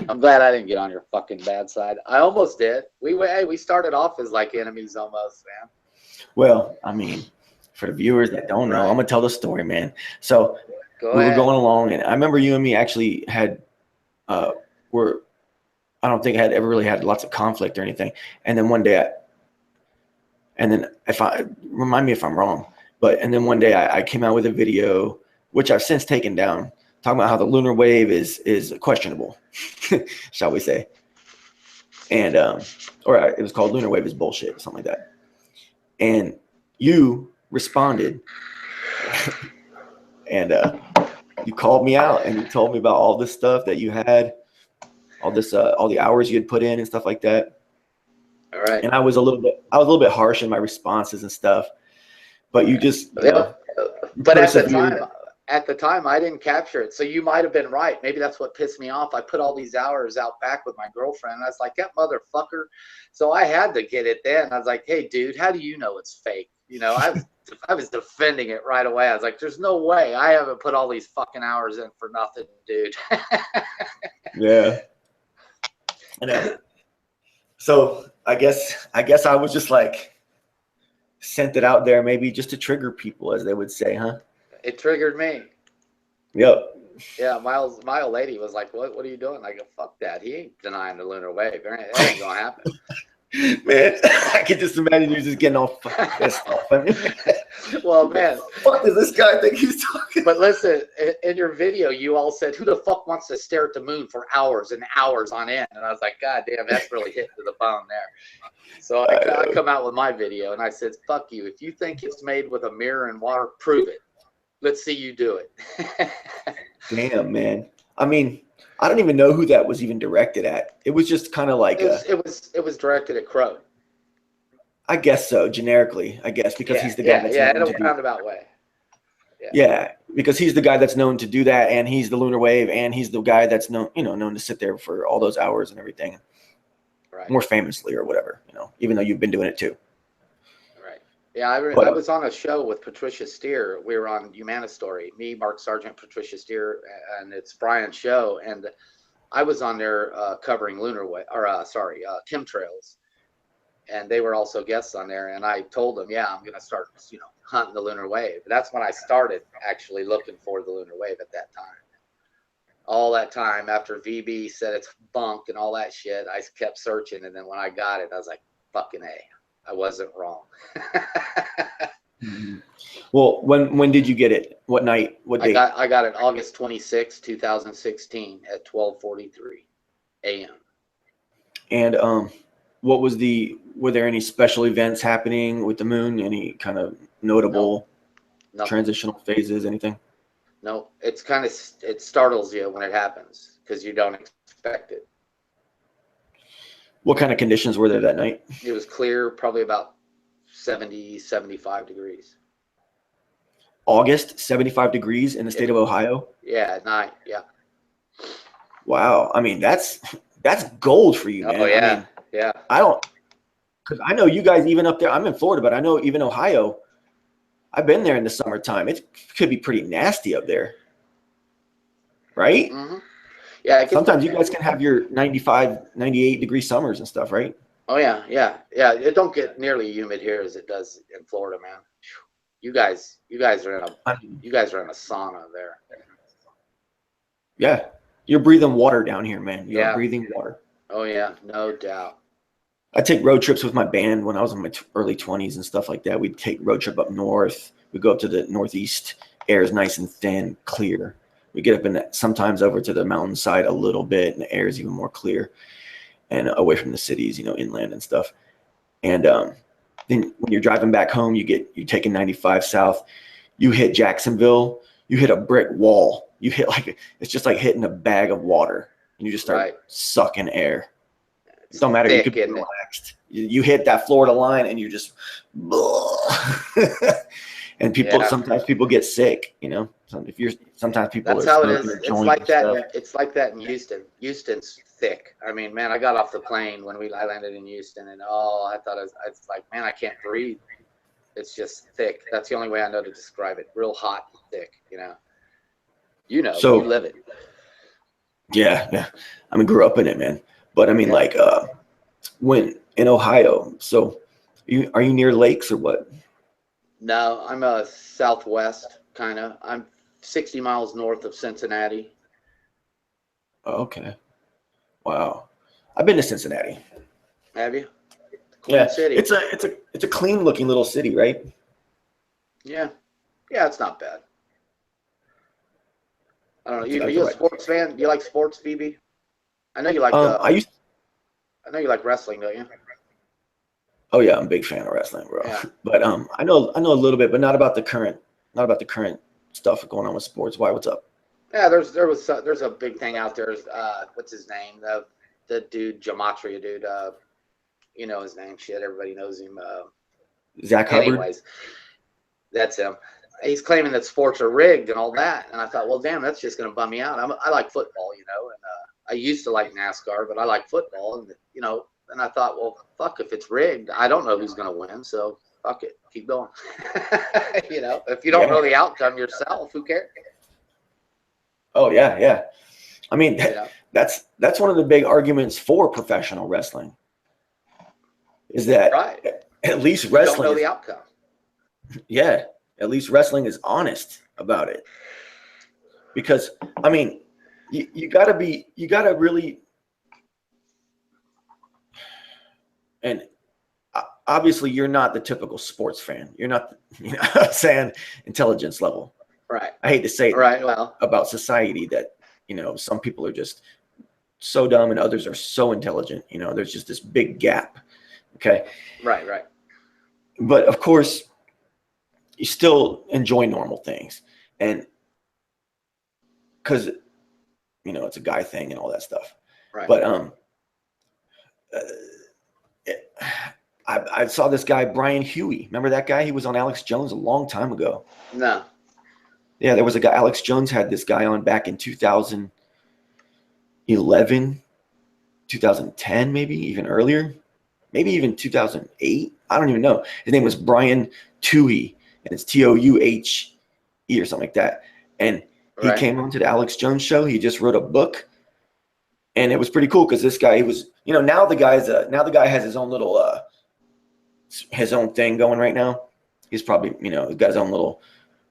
I'm glad I didn't get on your fucking bad side. I almost did. We started off as like enemies almost, man. Well, I mean, for the viewers that don't know, I'm gonna tell the story, man. So we were going along, and I remember you and me actually had I don't think I had ever really had lots of conflict or anything. And then one day And then remind me if I'm wrong, and then one day I came out with a video, which I've since taken down, talking about how the lunar wave is questionable, shall we say. And, it was called Lunar Wave is Bullshit, something like that. And you responded and you called me out and you told me about all this stuff that you had, all the hours you had put in and stuff like that. All right. And I was a little bit harsh in my responses and stuff, but you just, but at the time I didn't capture it. So you might have been right. Maybe that's what pissed me off. I put all these hours out back with my girlfriend and I was like, that motherfucker. So I had to get it then. I was like, hey dude, how do you know it's fake? I was defending it right away. I was like, there's no way I haven't put all these fucking hours in for nothing, dude. Yeah. I know. So I guess I was just like sent it out there maybe just to trigger people, as they would say, huh? It triggered me. Yep. Yeah, my old lady was like, what are you doing? I go, fuck that. He ain't denying the lunar wave. That ain't gonna happen. Man, I can just imagine you just getting all fucking pissed off. I mean, well, man, what does this guy think he's talking? But listen, in your video, you all said, "Who the fuck wants to stare at the moon for hours and hours on end?" And I was like, "God damn, that's really hit to the bone there." So I come out with my video and I said, "Fuck you! If you think it's made with a mirror and water, prove it. Let's see you do it." Damn, man. I mean, I don't even know who that was even directed at. It was just kind of like it was directed at Crow. I guess so, generically. I guess because he's the guy that's known in a roundabout way. Yeah, because he's the guy that's known to do that, and he's the lunar wave, and he's the guy that's known to sit there for all those hours and everything, right? More famously or whatever, even though you've been doing it too. Right. Yeah, I was on a show with Patricia Steer. We were on Humana Story. Me, Mark Sargent, Patricia Steer, and it's Brian's show, and I was on there covering lunar wave chemtrails. And they were also guests on there, and I told them, yeah, I'm going to start, hunting the lunar wave. That's when I started actually looking for the lunar wave at that time. All that time after VB said it's bunk and all that shit, I kept searching, and then when I got it, I was like, fucking A, I wasn't wrong. Well, when did you get it? What night? What date? I got it August 26, 2016 at 12:43 a.m. And were there any special events happening with the moon? Any kind of notable transitional phases, anything? No, it startles you when it happens because you don't expect it. What kind of conditions were there that night? It was clear, probably about 70, 75 degrees. August, 75 degrees in the state of Ohio? Yeah, at night, yeah. Wow. I mean, that's gold for you, man. Oh, yeah, I mean, yeah. Because I know you guys even up there, I'm in Florida, but I know even Ohio, I've been there in the summertime. It could be pretty nasty up there. Right? Mm-hmm. Yeah. Sometimes you guys can have your 95, 98 degree summers and stuff, right? Oh, yeah, yeah, yeah. It don't get nearly humid here as it does in Florida, man. You guys are in a sauna there. Yeah. You're breathing water down here, man. You're breathing water. Oh, yeah, no doubt. I take road trips with my band when I was in my early 20s and stuff like that. We'd take road trip up north. We go up to the northeast. Air is nice and thin, clear. We get up sometimes over to the mountainside a little bit, and the air is even more clear and away from the cities, inland and stuff. And then when you're driving back home, you're taking 95 south. You hit Jacksonville. You hit a brick wall. You hit it's just like hitting a bag of water, and you just start sucking air. It don't matter. You could be relaxed. You hit that Florida line, and you just, and sometimes people get sick. Sometimes people. That's how it is. It's like that. It's like that in Houston. Houston's thick. I mean, man, I got off the plane when I landed in Houston, and I thought it's like, man, I can't breathe. It's just thick. That's the only way I know to describe it. Real hot, thick. So you live it. Yeah. I mean, grew up in it, man. But I mean, when in Ohio, so are you near lakes or what? No, I'm a southwest kind of. I'm 60 miles north of Cincinnati. Okay. Wow. I've been to Cincinnati. Have you? Queen City. It's a clean looking little city, right? Yeah, it's not bad. I don't know. Are That's you a right. sports fan? Do you like sports, BB? I know you like. I know you like wrestling, don't you? Oh yeah, I'm a big fan of wrestling, bro. Yeah. But I know a little bit, but not about the current stuff going on with sports. Why? What's up? Yeah, there's a big thing out there. What's his name? The dude, Gematria dude. You know his name. Shit, everybody knows him. Zach Hubbard. Anyways, that's him. He's claiming that sports are rigged and all that, and I thought, well, damn, that's just going to bum me out. I like football, and I used to like NASCAR, but I like football, and I thought, well, fuck, if it's rigged, I don't know who's going to win, so fuck it, keep going. If you don't know the outcome yourself, who cares? Oh yeah. I mean, that's one of the big arguments for professional wrestling. Is that at least wrestling don't know the outcome. Yeah, at least wrestling is honest about it. Because I mean, you gotta really, and obviously you're not the typical sports fan. You're not, saying intelligence level. Right. I hate to say it well, about society that, some people are just so dumb and others are so intelligent. There's just this big gap. Okay. Right. But of course, you still enjoy normal things. And because, it's a guy thing and all that stuff. Right. But I saw this guy, Brian Huey. Remember that guy? He was on Alex Jones a long time ago. No. Yeah, there was a guy. Alex Jones had this guy on back in 2011, 2010, maybe even earlier, maybe even 2008. I don't even know. His name was Brian Toohey, and it's Touhe or something like that. And he came onto the Alex Jones show. He just wrote a book, and it was pretty cool because this guy, he was, now the guy has his own little his own thing going right now. He's probably, he's got his own little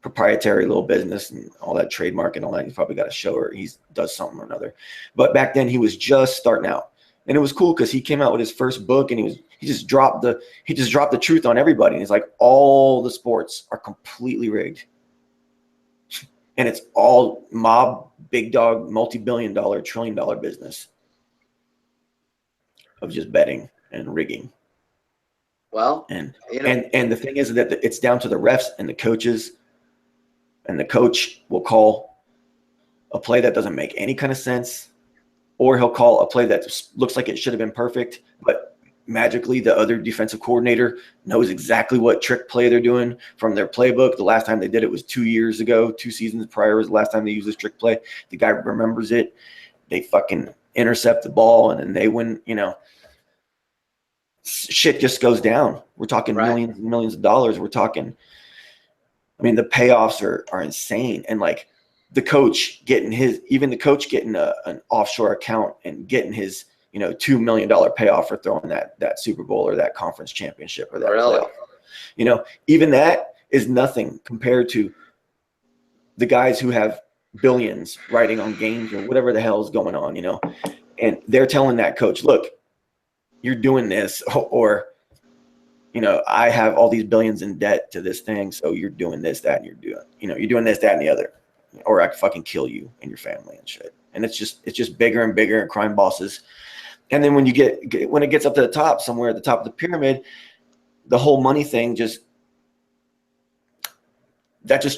proprietary little business and all that trademark and all that. He's probably got a show or he does something or another. But back then he was just starting out, and it was cool because he came out with his first book and he just dropped the truth on everybody. And he's like, all the sports are completely rigged, and it's all mob, big dog, multi-billion-dollar, trillion-dollar business of just betting and rigging. Well, and the thing is that it's down to the refs and the coaches, and the coach will call a play that doesn't make any kind of sense, or he'll call a play that looks like it should have been perfect, but magically the other defensive coordinator knows exactly what trick play they're doing from their playbook. The last time they did it was 2 years ago, 2 seasons prior was the last time they used this trick play. The guy remembers it. They fucking intercept the ball, and then they win, shit just goes down. We're talking millions and millions of dollars. We're talking, the payoffs are insane. And like the coach getting an offshore account and getting his, $2 million payoff for throwing that Super Bowl or that conference championship or that playoff. Even that is nothing compared to the guys who have billions riding on games or whatever the hell is going on, and they're telling that coach, look, you're doing this, or, I have all these billions in debt to this thing. So you're doing this, that, and you're doing this, that, and the other, or I can fucking kill you and your family and shit. And it's just bigger and bigger, and crime bosses. And then when it gets up to the top, somewhere at the top of the pyramid, the whole money thing just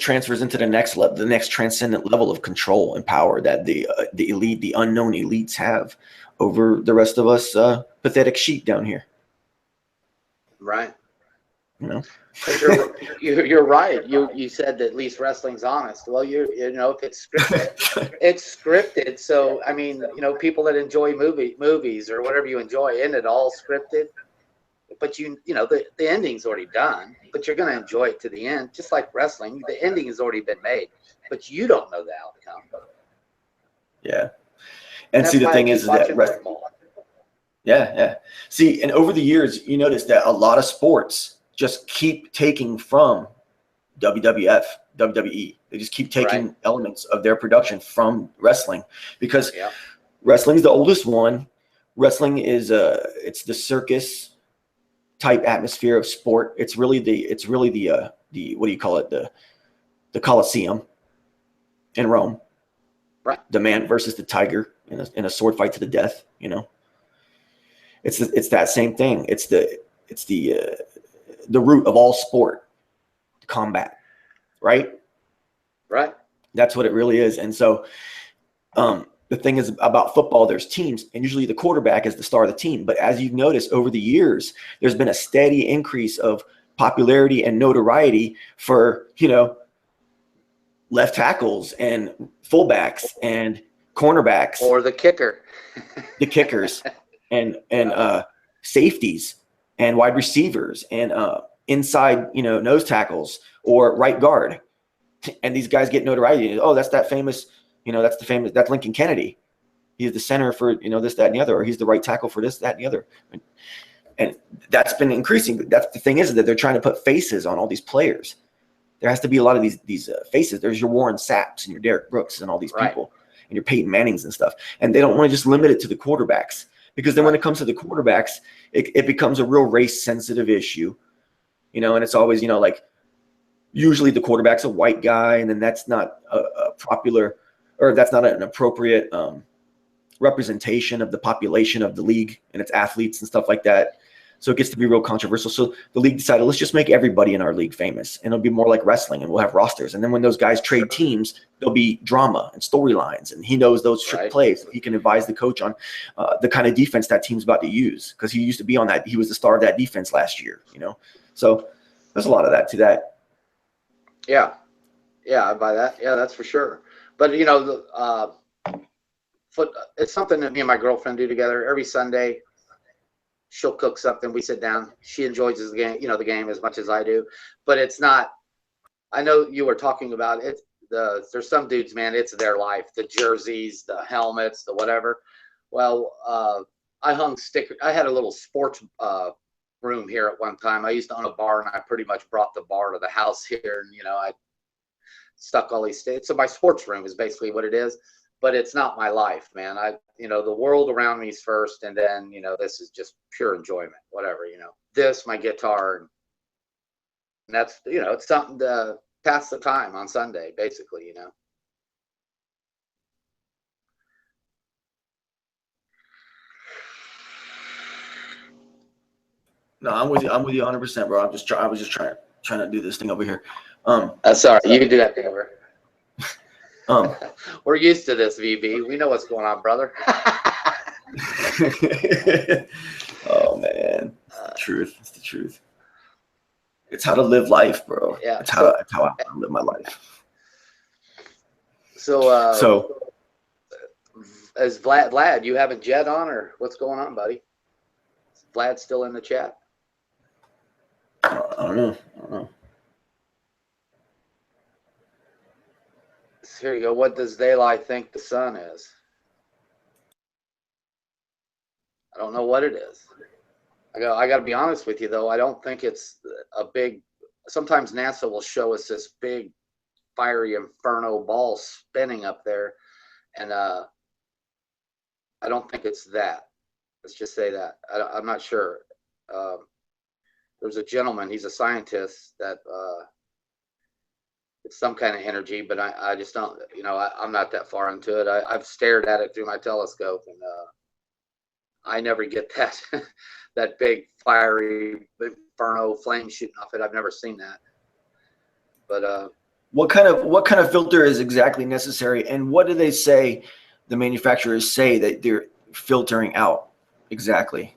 transfers into the next level, the next transcendent level of control and power that the elite, the unknown elites have over the rest of us pathetic sheep down here. Right. You're right. You said that at least wrestling's honest. Well, if it's scripted, it's scripted. So people that enjoy movies or whatever you enjoy, isn't it all scripted? But the ending's already done. But you're going to enjoy it to the end, just like wrestling. The ending has already been made, but you don't know the outcome. Yeah. And see, the thing is that See, and over the years, you notice that a lot of sports just keep taking from WWF, WWE. They just keep taking elements of their production from wrestling, because wrestling's the oldest one. Wrestling is it's the circus type atmosphere of sport. It's really the what do you call it, the Colosseum in Rome, Right. the man versus the tiger in a sword fight to the death. It's that same thing. It's the root of all sport, combat, right? Right. That's what it really is. And so the thing is about football, there's teams, and usually the quarterback is the star of the team. But as you've noticed over the years, there's been a steady increase of popularity and notoriety for, left tackles and fullbacks and cornerbacks, or the kicker, the kickers, and safeties and wide receivers and inside, nose tackles or right guard. And these guys get notoriety. Oh, that's that famous, that's Lincoln Kennedy. He's the center for, this, that, and the other, or he's the right tackle for this, that, and the other. And that's been increasing. That's the thing, is that they're trying to put faces on all these players. There has to be a lot of these faces. There's your Warren Sapps and your Derek Brooks and all these people, and your Peyton Mannings and stuff. And they don't want to just limit it to the quarterbacks, because then when it comes to the quarterbacks, it becomes a real race sensitive issue, and it's always, like, usually the quarterback's a white guy, and then that's not a popular, or that's not an appropriate representation of the population of the league and its athletes and stuff like that. So it gets to be real controversial. So the league decided, let's just make everybody in our league famous, and it'll be more like wrestling, and we'll have rosters. And then when those guys trade teams, there'll be drama and storylines, and he knows those trick plays. So he can advise the coach on the kind of defense that team's about to use, because he used to be on that. He was the star of that defense last year, So there's a lot of that to that. Yeah, I buy that. Yeah, that's for sure. But it's something that me and my girlfriend do together every Sunday. She'll cook something. We sit down. She enjoys the game, the game as much as I do. But it's not. I know you were talking about it. There's some dudes, man. It's their life. The jerseys, the helmets, the whatever. Well, I hung stickers. I had a little sports room here at one time. I used to own a bar, and I pretty much brought the bar to the house here, and I stuck all these things. So my sports room is basically what it is, but it's not my life, man. The world around me is first, and then this is just pure enjoyment, whatever. This, my guitar, and that's it's something to pass the time on Sunday, basically. No, I'm with you 100%, bro. I was just trying to do this thing over here. Sorry, you can do that thing over. We're used to this, VB. We know what's going on, brother. Oh man, it's the truth. It's the truth. It's how to live life, bro. Yeah. It's how I want to live my life. So as Vlad, you having Jed on, or what's going on, buddy? Is Vlad still in the chat? I don't know. So here you go. What does daylight think the sun is? I don't know what it is. I got to be honest with you, though. I don't think it's a big. Sometimes NASA will show us this big, fiery inferno ball spinning up there, and I don't think it's that. Let's just say that. I'm not sure. There's a gentleman. He's a scientist that. It's some kind of energy, but I just don't, I'm not that far into it. I've stared at it through my telescope, and I never get that that big fiery inferno flame shooting off it. I've never seen that. But what kind of filter is exactly necessary, and what do they say? The manufacturers say that they're filtering out exactly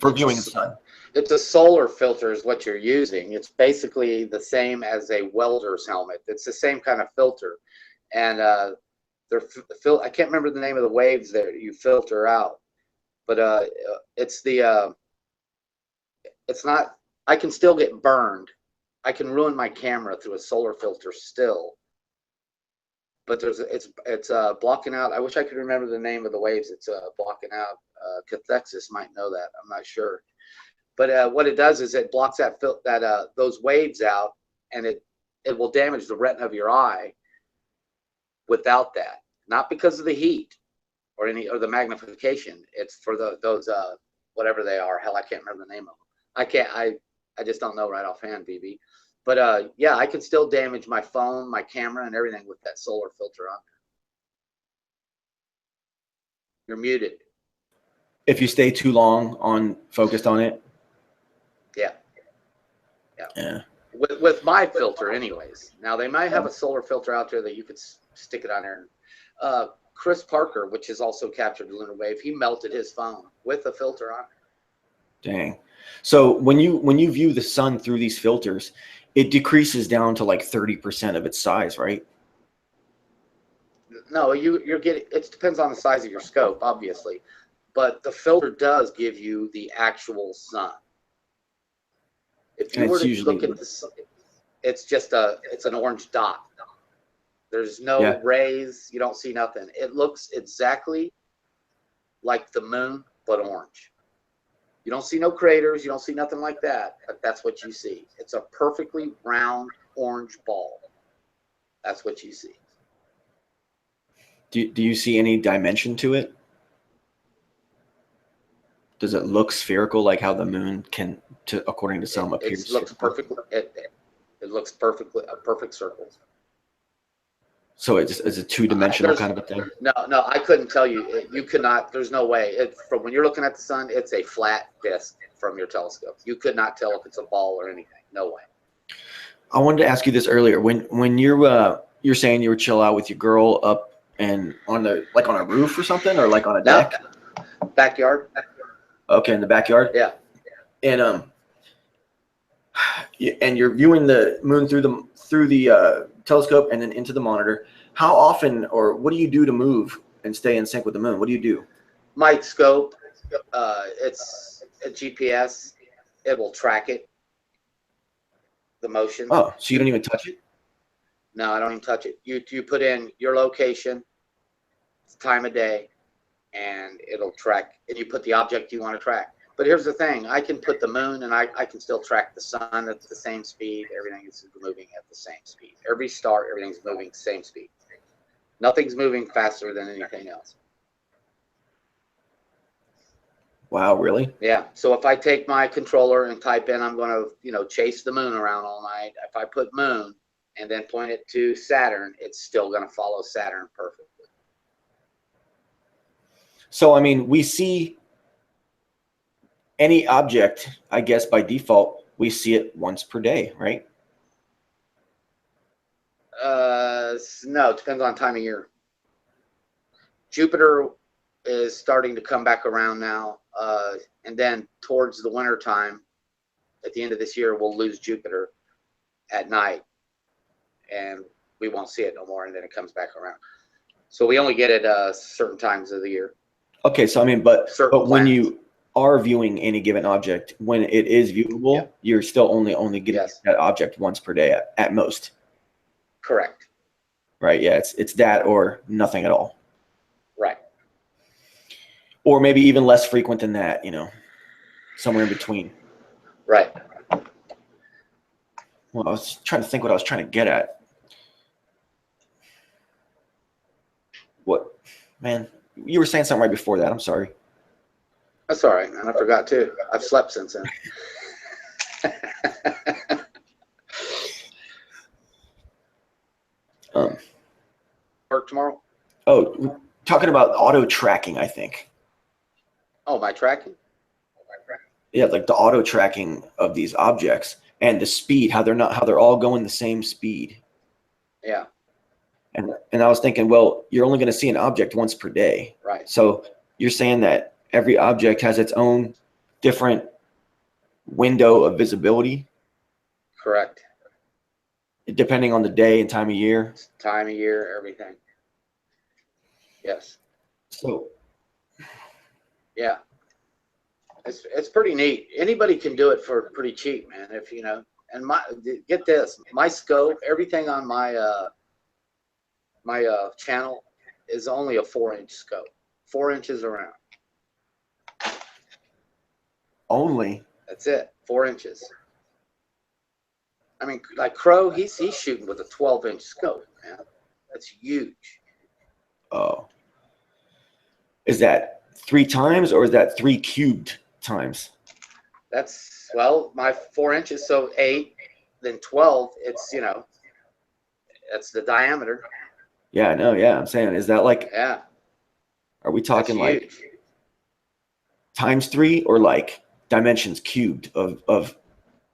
for viewing the sun. It's a solar filter is what you're using. It's basically the same as a welder's helmet. It's the same kind of filter. And I can't remember the name of the waves that you filter out, but it's not, I can still get burned. I can ruin my camera through a solar filter still. But it's blocking out. I wish I could remember the name of the waves it's blocking out. Cathexis might know that. I'm not sure. But what it does is it blocks those waves out, and it will damage the retina of your eye without that. Not because of the heat or the magnification. It's for those whatever they are. Hell, I can't remember the name of them. I just don't know right offhand, BB. But yeah, I can still damage my phone, my camera, and everything with that solar filter on there. You're muted. If you stay too long on focused on it. Yeah. Yeah. With my filter, anyways. Now they might have a solar filter out there that you could stick it on there. Chris Parker, which has also captured the lunar wave, he melted his phone with a filter on it. Dang. So when you view the sun through these filters, it decreases down to like 30% of its size, right? No, you're getting. It depends on the size of your scope, obviously, but the filter does give you the actual sun. If you were to look at the sun, it's an orange dot. There's no rays. You don't see nothing. It looks exactly like the moon, but orange. You don't see no craters. You don't see nothing like that, but that's what you see. It's a perfectly round orange ball. That's what you see. Do you see any dimension to it? Does it look spherical like how the moon can, according to some, appears? It looks perfectly. It looks perfectly a perfect circle. So it's a two-dimensional kind of a thing? No, I couldn't tell you. You could not. There's no way. From when you're looking at the sun, it's a flat disk from your telescope. You could not tell if it's a ball or anything. No way. I wanted to ask you this earlier. When you're saying you were chill out with your girl up and on a roof or something, or like on a deck? Backyard. Okay, in the backyard. Yeah. And you're viewing the moon through the telescope and then into the monitor. How often, or what do you do to move and stay in sync with the moon? What do you do? My scope, it's a GPS. It will track it. The motion. Oh, so you don't even touch it? No, I don't even touch it. You put in your location, time of day, and it'll track. And you put the object you want to track. But here's the thing: I can put the moon, and I can still track the sun at the same speed. Everything is moving at the same speed. Every star, everything's moving same speed. Nothing's moving faster than anything else. Wow, really? Yeah. So if I take my controller and type in, I'm going to, chase the moon around all night. If I put moon and then point it to Saturn, it's still going to follow Saturn perfectly. So, I mean, we see any object, I guess by default, we see it once per day, right? No, it depends on time of year. Jupiter is starting to come back around now. And then towards the winter time, at the end of this year, we'll lose Jupiter at night and we won't see it no more. And then it comes back around. So we only get it certain times of the year. Okay. So, I mean, but when you are viewing any given object, when it is viewable, you're still only getting that object once per day at most. Correct. Right. Yeah. It's that or nothing at all. Right. Or maybe even less frequent than that, somewhere in between. Right. Well, I was trying to think what I was trying to get at. What, man? You were saying something right before that. I'm sorry. That's all right, man. I forgot too. I've slept since then. Work tomorrow? Oh, talking about auto tracking, I think. Oh, my tracking? Yeah, like the auto tracking of these objects and the speed, how they're all going the same speed. Yeah. And I was thinking, well, you're only going to see an object once per day. Right. So you're saying that every object has its own different window of visibility? Correct. Depending on the day and time of year? Time of year, everything. Yes. So. Yeah. It's pretty neat. Anybody can do it for pretty cheap, man. If and get this, my scope, everything on my channel is only a 4-inch scope, 4 inches around. Only. That's it, 4 inches. I mean, like Crow, he's shooting with a 12-inch scope, man. That's huge. Oh. Is that 3 times or is that 3 cubed times? That's, well, my 4 inches, so 8, then 12. It's, that's the diameter. Yeah, I know. Yeah, I'm saying, is that like, Yeah, are we that's talking like huge. times 3 or like dimensions cubed of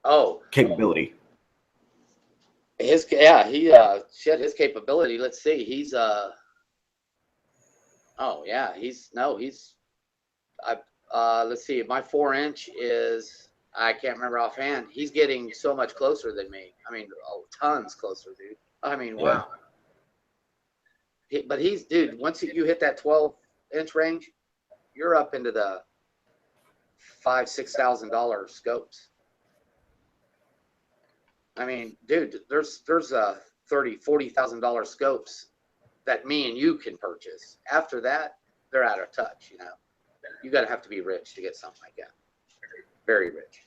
Oh, capability? his his capability. Let's see. He's oh yeah, let's see. My 4 inch is, I can't remember offhand. He's getting so much closer than me. I mean, tons closer, dude. I mean, Yeah. wow. But dude, once you hit that 12-inch range, you're up into the $5,000-$6,000 scopes. I mean, dude, there's $30,000-$40,000 scopes that me and you can purchase. After that, they're out of touch. You got to have to be rich to get something like that. Very rich.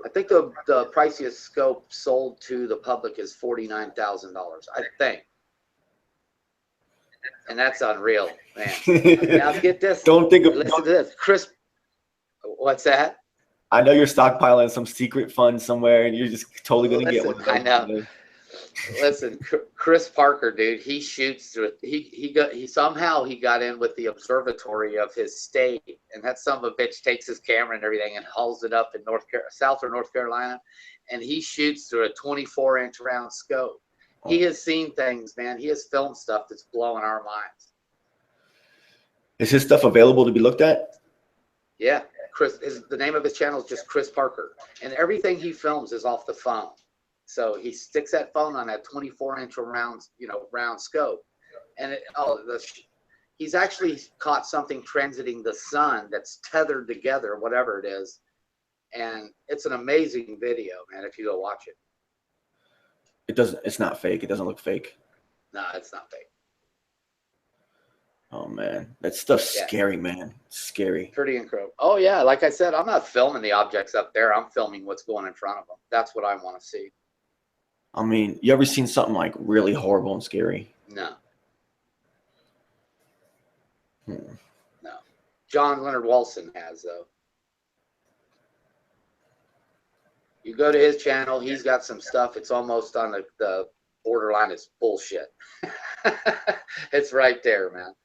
I think the priciest scope sold to the public is $49,000. I think, and that's unreal, man. Now get this. Listen to this, Chris. What's that? I know you're stockpiling some secret fund somewhere, and you're just totally gonna get one. I know. Listen, Chris Parker, dude, he shoots through it. He somehow got in with the observatory of his state, and that son of a bitch takes his camera and everything and hauls it up in South or North Carolina, and he shoots through a 24-inch round scope. He has seen things, man. He has filmed stuff that's blowing our minds. Is his stuff available to be looked at? Yeah, the name of his channel is just Chris Parker, and everything he films is off the phone. So he sticks that phone on that 24-inch round scope, and he's actually caught something transiting the sun that's tethered together, whatever it is, and it's an amazing video, man. If you go watch it, It's not fake. It doesn't look fake. No, it's not fake. Oh man, that stuff's scary, man. It's scary. Pretty incredible. Oh yeah, like I said, I'm not filming the objects up there. I'm filming what's going in front of them. That's what I want to see. I mean, you ever seen something like really horrible and scary? No. No. John Leonard Walson has, though. You go to his channel, he's got some stuff. It's almost on the borderline. It's bullshit. It's right there, man.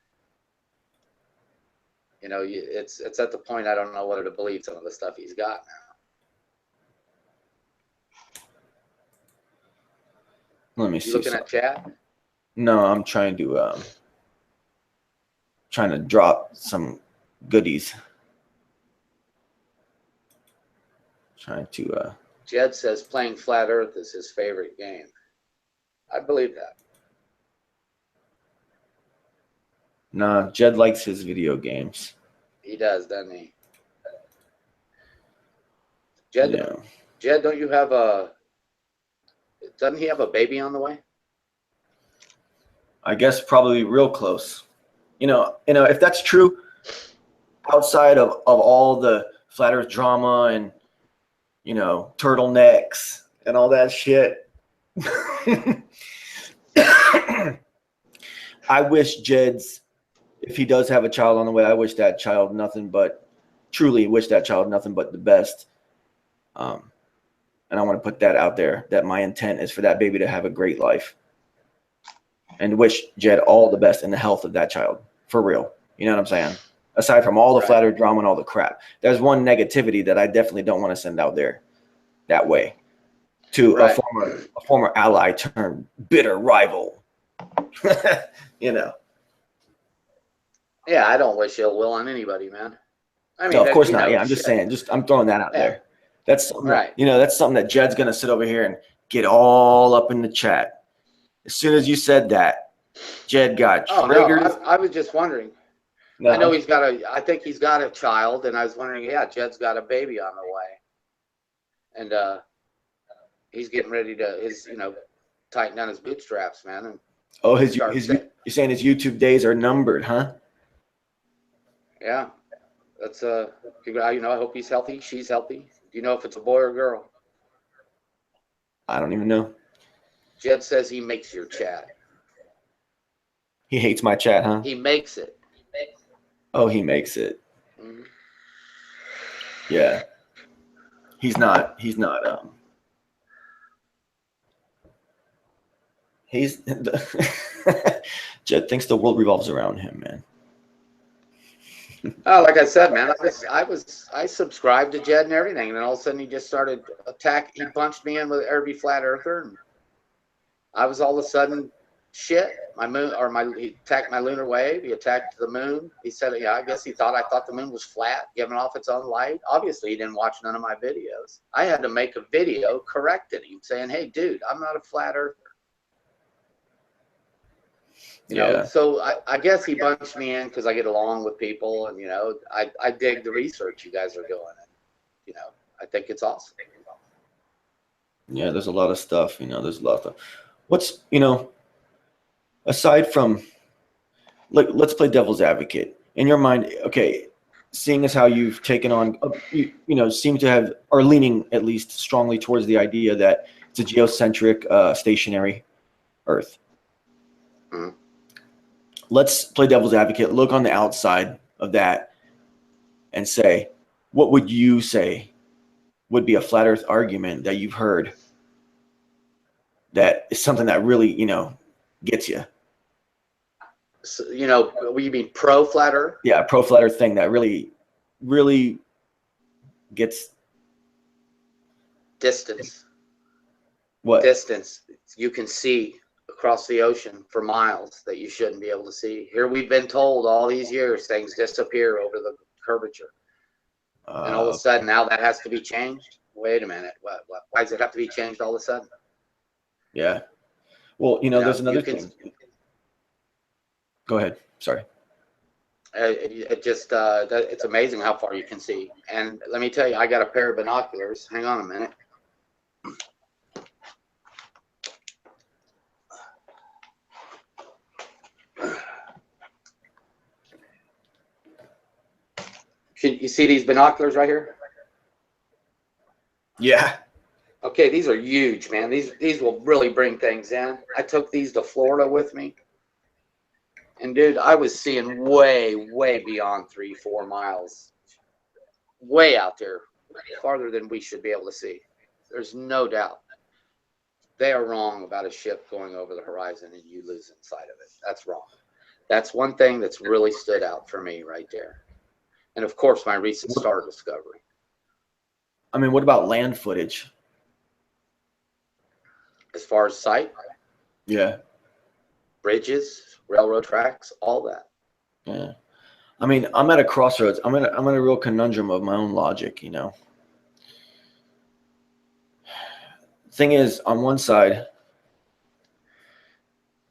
It's at the point I don't know whether to believe some of the stuff he's got now. Let me see. You looking at chat? No, I'm trying to drop some goodies. Trying to Jed says playing Flat Earth is his favorite game. I believe that. Nah, Jed likes his video games. He does, doesn't he? Jed, yeah. Jed, doesn't he have a baby on the way? I guess probably real close. If that's true, outside of all the Flat Earth drama and turtlenecks and all that shit, I wish if he does have a child on the way, I wish that child truly wish that child nothing but the best. And I want to put that out there, that my intent is for that baby to have a great life, and wish Jed all the best in the health of that child, for real. You know what I'm saying? Aside from all the Flat Earth drama and all the crap, there's one negativity that I definitely don't want to send out there that way to a former ally turned bitter rival. Yeah, I don't wish ill will on anybody, man. I mean, no, of course not. Yeah, I'm just saying. I'm throwing that out there. That's something that's something that Jed's gonna sit over here and get all up in the chat. As soon as you said that, Jed got triggered. No, I was just wondering. No. I know I think he's got a child, and I was wondering, Jed's got a baby on the way. And he's getting ready to tighten down his bootstraps, man. And you're saying his YouTube days are numbered, huh? Yeah. That's I hope he's healthy, she's healthy. Do you know if it's a boy or a girl? I don't even know. Jed says he makes your chat. He hates my chat, huh? He makes it. Oh, he makes it. Mm-hmm. Yeah. He's not he's Jed thinks the world revolves around him, man. Oh, like I said, man, I subscribed to Jed and everything, and then all of a sudden he just started he punched me in with every flat earther, and I was all of a sudden shit. He attacked my lunar wave. He attacked the moon. He said, yeah, I guess I thought the moon was flat, giving off its own light. Obviously, he didn't watch none of my videos. I had to make a video correcting him, saying, hey, dude, I'm not a flat earther. You know, so I guess he bunched me in because I get along with people, and, you know, I dig the research you guys are doing. And, you know, I think it's awesome. Yeah, there's a lot of stuff, you know, there's a lot of stuff. What's, you know, aside from, let's play devil's advocate. In your mind, okay, seeing as how you've taken on, you know, seem to have, or leaning at least strongly towards the idea that it's a geocentric, stationary Earth. Mm-hmm. Let's play devil's advocate, look on the outside of that and say, what would you say would be a flat Earth argument that you've heard that is something that really, you know, gets you? So, you know, you mean pro flat Earth? Yeah, a pro flat Earth thing that really, really gets distance. What? Distance. You can see across the ocean for miles that you shouldn't be able to see. Here we've been told all these years things disappear over the curvature. And all of a sudden now that has to be changed. Wait a minute. Why does it have to be changed all of a sudden? Yeah. Well, you know, there's another thing. Go ahead. Sorry. It's amazing how far you can see. And let me tell you, I got a pair of binoculars. Hang on a minute. Can you see these binoculars right here? Yeah. Okay, these are huge, man. These will really bring things in. I took these to Florida with me. And dude, I was seeing way beyond 3-4 miles. Way out there, farther than we should be able to see. There's no doubt. They are wrong about a ship going over the horizon and you losing sight of it. That's wrong. That's one thing that's really stood out for me right there. And of course, my recent star discovery. I mean, what about land footage? As far as sight? Yeah. Bridges, railroad tracks, all that. Yeah. I mean, I'm at a crossroads. I'm in a real conundrum of my own logic, you know. Thing is, on one side,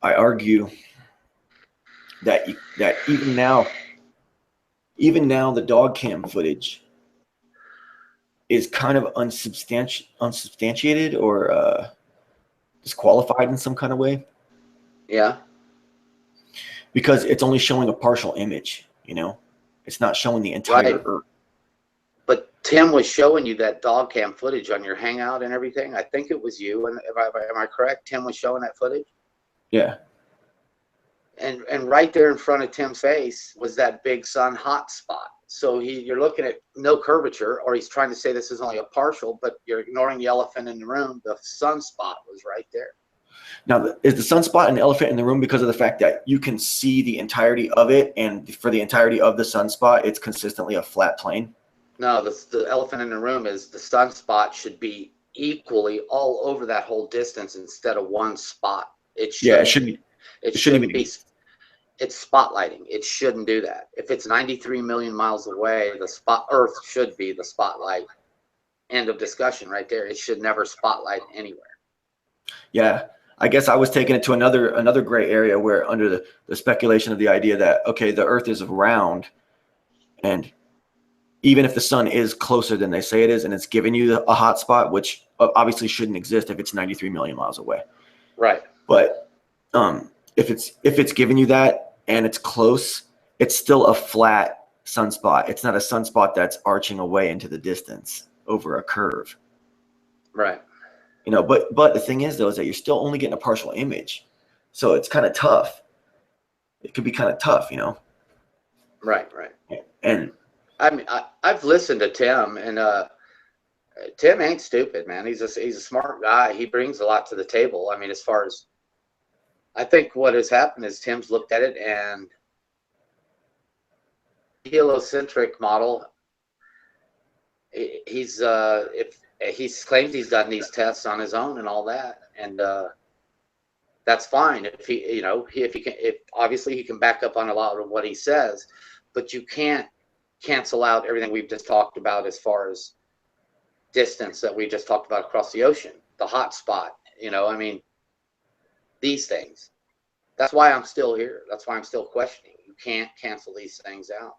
I argue that even now the dog cam footage is kind of unsubstantiated or disqualified in some kind of way. Yeah. Because it's only showing a partial image, you know. It's not showing the entire Earth. But Tim was showing you that dog cam footage on your Hangout and everything. I think it was you. And am I correct? Tim was showing that footage? Yeah. And right there in front of Tim's face was that big sun hot spot. So you're looking at no curvature, or he's trying to say this is only a partial, but you're ignoring the elephant in the room. The sunspot was right there. Now, is the sunspot an elephant in the room because of the fact that you can see the entirety of it, and for the entirety of the sunspot, it's consistently a flat plane? No, the elephant in the room is the sunspot should be equally all over that whole distance instead of one spot. It shouldn't be. It's spotlighting. It shouldn't do that. If it's 93 million miles away, Earth should be the spotlight. End of discussion right there. It should never spotlight anywhere. Yeah. I guess I was taking it to another gray area where under the speculation of the idea that, okay, the Earth is round, and even if the sun is closer than they say it is, and it's giving you a hot spot, which obviously shouldn't exist if it's 93 million miles away. Right. But if it's giving you that and it's close, it's still a flat sunspot. It's not a sunspot that's arching away into the distance over a curve. Right. You know, but the thing is, though, is that you're still only getting a partial image. So it's kind of tough. It could be kind of tough, you know? Right. And I mean, I've listened to Tim, and Tim ain't stupid, man. He's a smart guy. He brings a lot to the table. I mean, as far as I think what has happened is Tim's looked at it, and heliocentric model. He's if he claims he's done these tests on his own and all that, and that's fine if he, you know, if obviously he can back up on a lot of what he says, but you can't cancel out everything we've just talked about as far as distance that we just talked about across the ocean, the hot spot. You know, I mean, these things. That's why I'm still here. That's why I'm still questioning. You can't cancel these things out.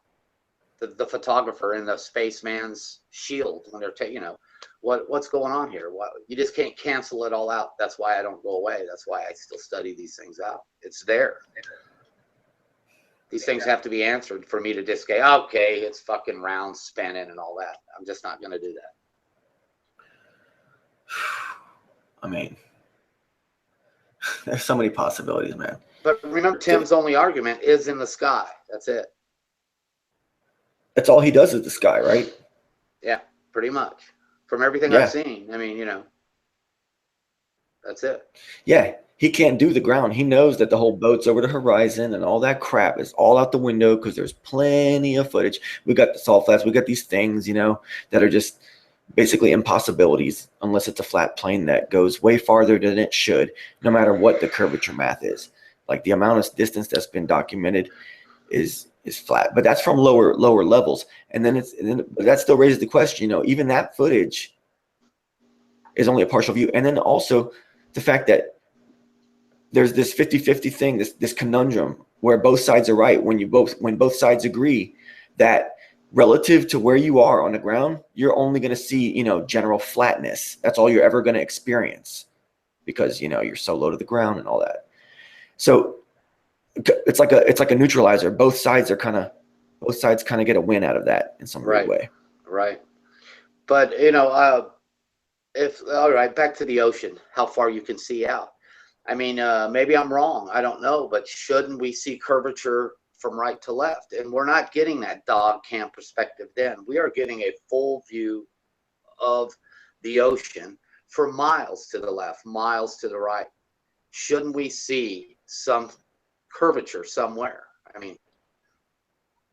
The photographer in the spaceman's shield when they're you know, what's going on here? What, you just can't cancel it all out. That's why I don't go away. That's why I still study these things out. It's there. These things have to be answered for me to just say, okay, it's fucking round, spinning, and all that. I'm just not going to do that. I mean, there's so many possibilities, man. But remember, Tim's only argument is in the sky. That's it. That's all he does is the sky, right? Yeah, pretty much. From everything I've seen. I mean, you know, that's it. Yeah, he can't do the ground. He knows that the whole boat's over the horizon and all that crap is all out the window because there's plenty of footage. We got the salt flats. We got these things, you know, that are just basically impossibilities unless it's a flat plane that goes way farther than it should, no matter what the curvature math is. Like the amount of distance that's been documented is flat, but that's from lower levels. And then but that still raises the question, you know, even that footage is only a partial view. And then also the fact that there's this 50-50 thing, this conundrum where both sides are right when both sides agree that relative to where you are on the ground, you're only going to see, you know, general flatness. That's all you're ever going to experience because, you know, you're so low to the ground and all that. So it's like a neutralizer. Both sides kind of get a win out of that in some weird way. Right. But you know, all right, back to the ocean, how far you can see out. I mean, maybe I'm wrong. I don't know, but shouldn't we see curvature from right to left? And we're not getting that dog cam perspective then. We are getting a full view of the ocean for miles to the left, miles to the right. Shouldn't we see some curvature somewhere? I mean,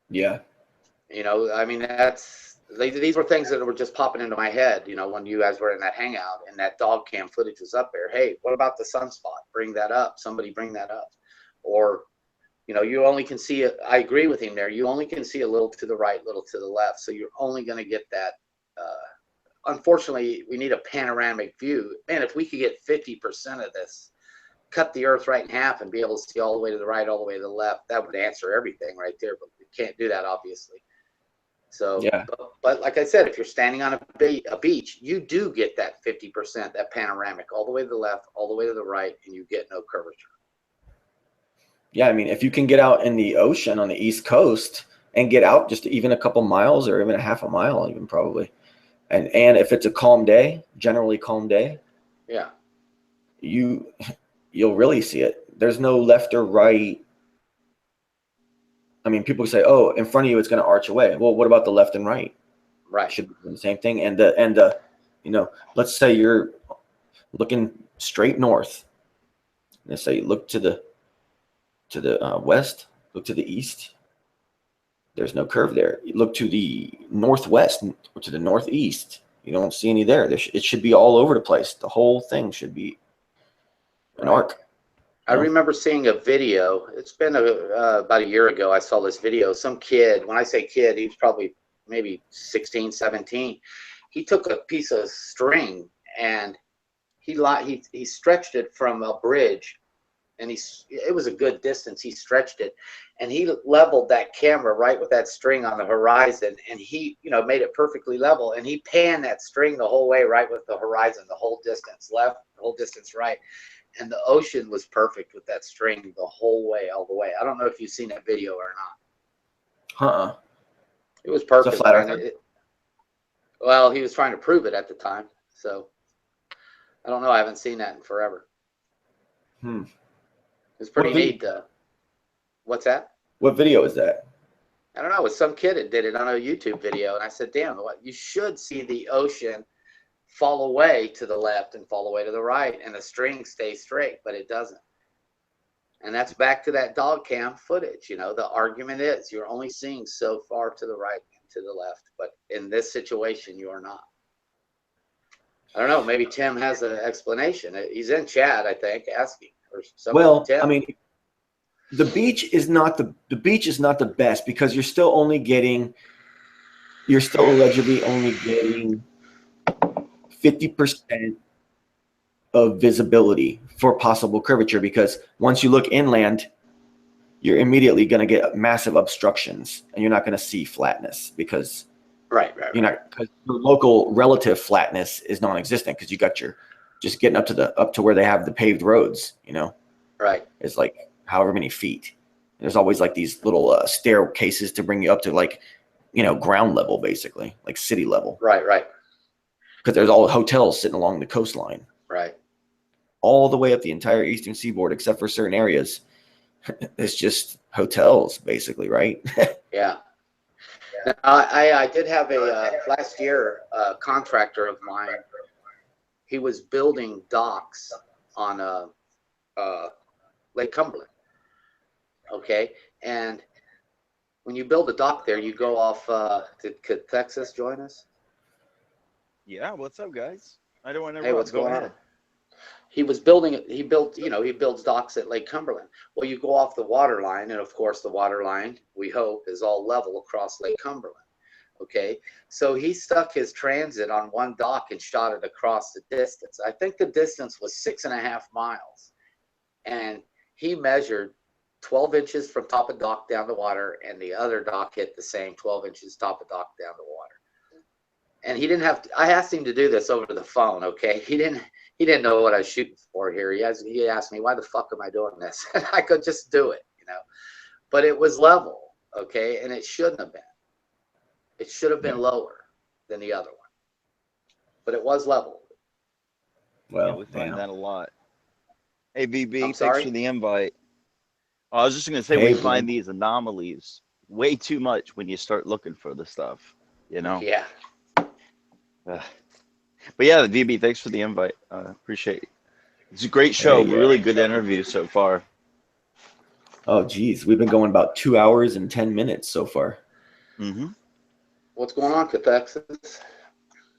yeah, you know, I mean, these were things that were just popping into my head, you know, when you guys were in that hangout and that dog cam footage was up there. Hey, what about the sunspot? Bring that up. Somebody bring that up. Or, you know, you only can see it. I agree with him there. You only can see a little to the right, little to the left. So you're only going to get that. Unfortunately, we need a panoramic view. Man, if we could get 50% of this, cut the earth right in half and be able to see all the way to the right, all the way to the left, that would answer everything right there. But we can't do that, obviously. So, yeah. but like I said, if you're standing on a beach, you do get that 50%, that panoramic, all the way to the left, all the way to the right, and you get no curvature. Yeah, I mean, if you can get out in the ocean on the East Coast and get out just even a couple miles or even a half a mile, even probably, and if it's a calm day, generally calm day, yeah, you'll really see it. There's no left or right. I mean, people say, "Oh, in front of you, it's going to arch away." Well, what about the left and right? Right. Should be the same thing. And you know, let's say you're looking straight north. Let's say you look to the west, look to the east. There's no curve there. You look to the northwest or to the northeast. You don't see any there. It should be all over the place. The whole thing should be an arc. I remember seeing a video. It's been about a year ago. I saw this video. Some kid, when I say kid, he was probably maybe 16, 17. He took a piece of string and he stretched it from a bridge, and it was a good distance. He stretched it, and he leveled that camera right with that string on the horizon, and he, you know, made it perfectly level, and he panned that string the whole way right with the horizon, the whole distance left, the whole distance right. And the ocean was perfect with that string the whole way, all the way. I don't know if you've seen that video or not. It was perfect. It's a flat earther? Well, he was trying to prove it at the time. So I don't know. I haven't seen that in forever. It's pretty neat. What's that? What video is that? I don't know, it was some kid that did it on a YouTube video, and I said, damn, what, you should see the ocean fall away to the left and fall away to the right, and the string stays straight, but it doesn't. And that's back to that dog cam footage. You know, the argument is you're only seeing so far to the right and to the left, but in this situation, you are not. I don't know, maybe Tim has an explanation. He's in chat, I think, asking. Or somebody. Well, Tim? I mean, the beach is not the best because you're still allegedly only getting 50% of visibility for possible curvature, because once you look inland, you're immediately going to get massive obstructions and you're not going to see flatness because because the local relative flatness is non-existent because you got your just getting up to where they have the paved roads, you know. Right. It's like however many feet. There's always like these little staircases to bring you up to, like, you know, ground level, basically, like city level. Right. Because there's all hotels sitting along the coastline. Right. All the way up the entire eastern seaboard, except for certain areas. It's just hotels, basically, right? Yeah. Now, I did have last year, a contractor of mine, he was building docks on Lake Cumberland. Okay. And when you build a dock there, you go off, did Cathexis join us? Yeah, what's up, guys? I don't want to Hey, what's go going ahead. on? He was building, he builds docks at Lake Cumberland. Well, you go off the water line, and of course the water line, we hope, is all level across Lake Cumberland. Okay, so he stuck his transit on one dock and shot it across the distance. I think the distance was 6.5 miles. And he measured 12 inches from top of dock down the water, and the other dock hit the same 12 inches top of dock down the water. And he didn't have to, I asked him to do this over the phone, okay? He didn't know what I was shooting for here. He asked me, why the fuck am I doing this? And I could just do it, you know. But it was level, okay? And it shouldn't have been. It should have been lower than the other one. But it was level. Well, yeah, we find that a lot. Hey, VB, I'm thanks sorry? for the invite. I was just going to say, Hey, we find these anomalies way too much when you start looking for the stuff, you know? Yeah. But yeah, VB, thanks for the invite. Appreciate it. It's a great show. Hey, yeah. Really good interview so far. Oh, geez. We've been going about 2 hours and 10 minutes so far. Mm-hmm. What's going on, Cathexis?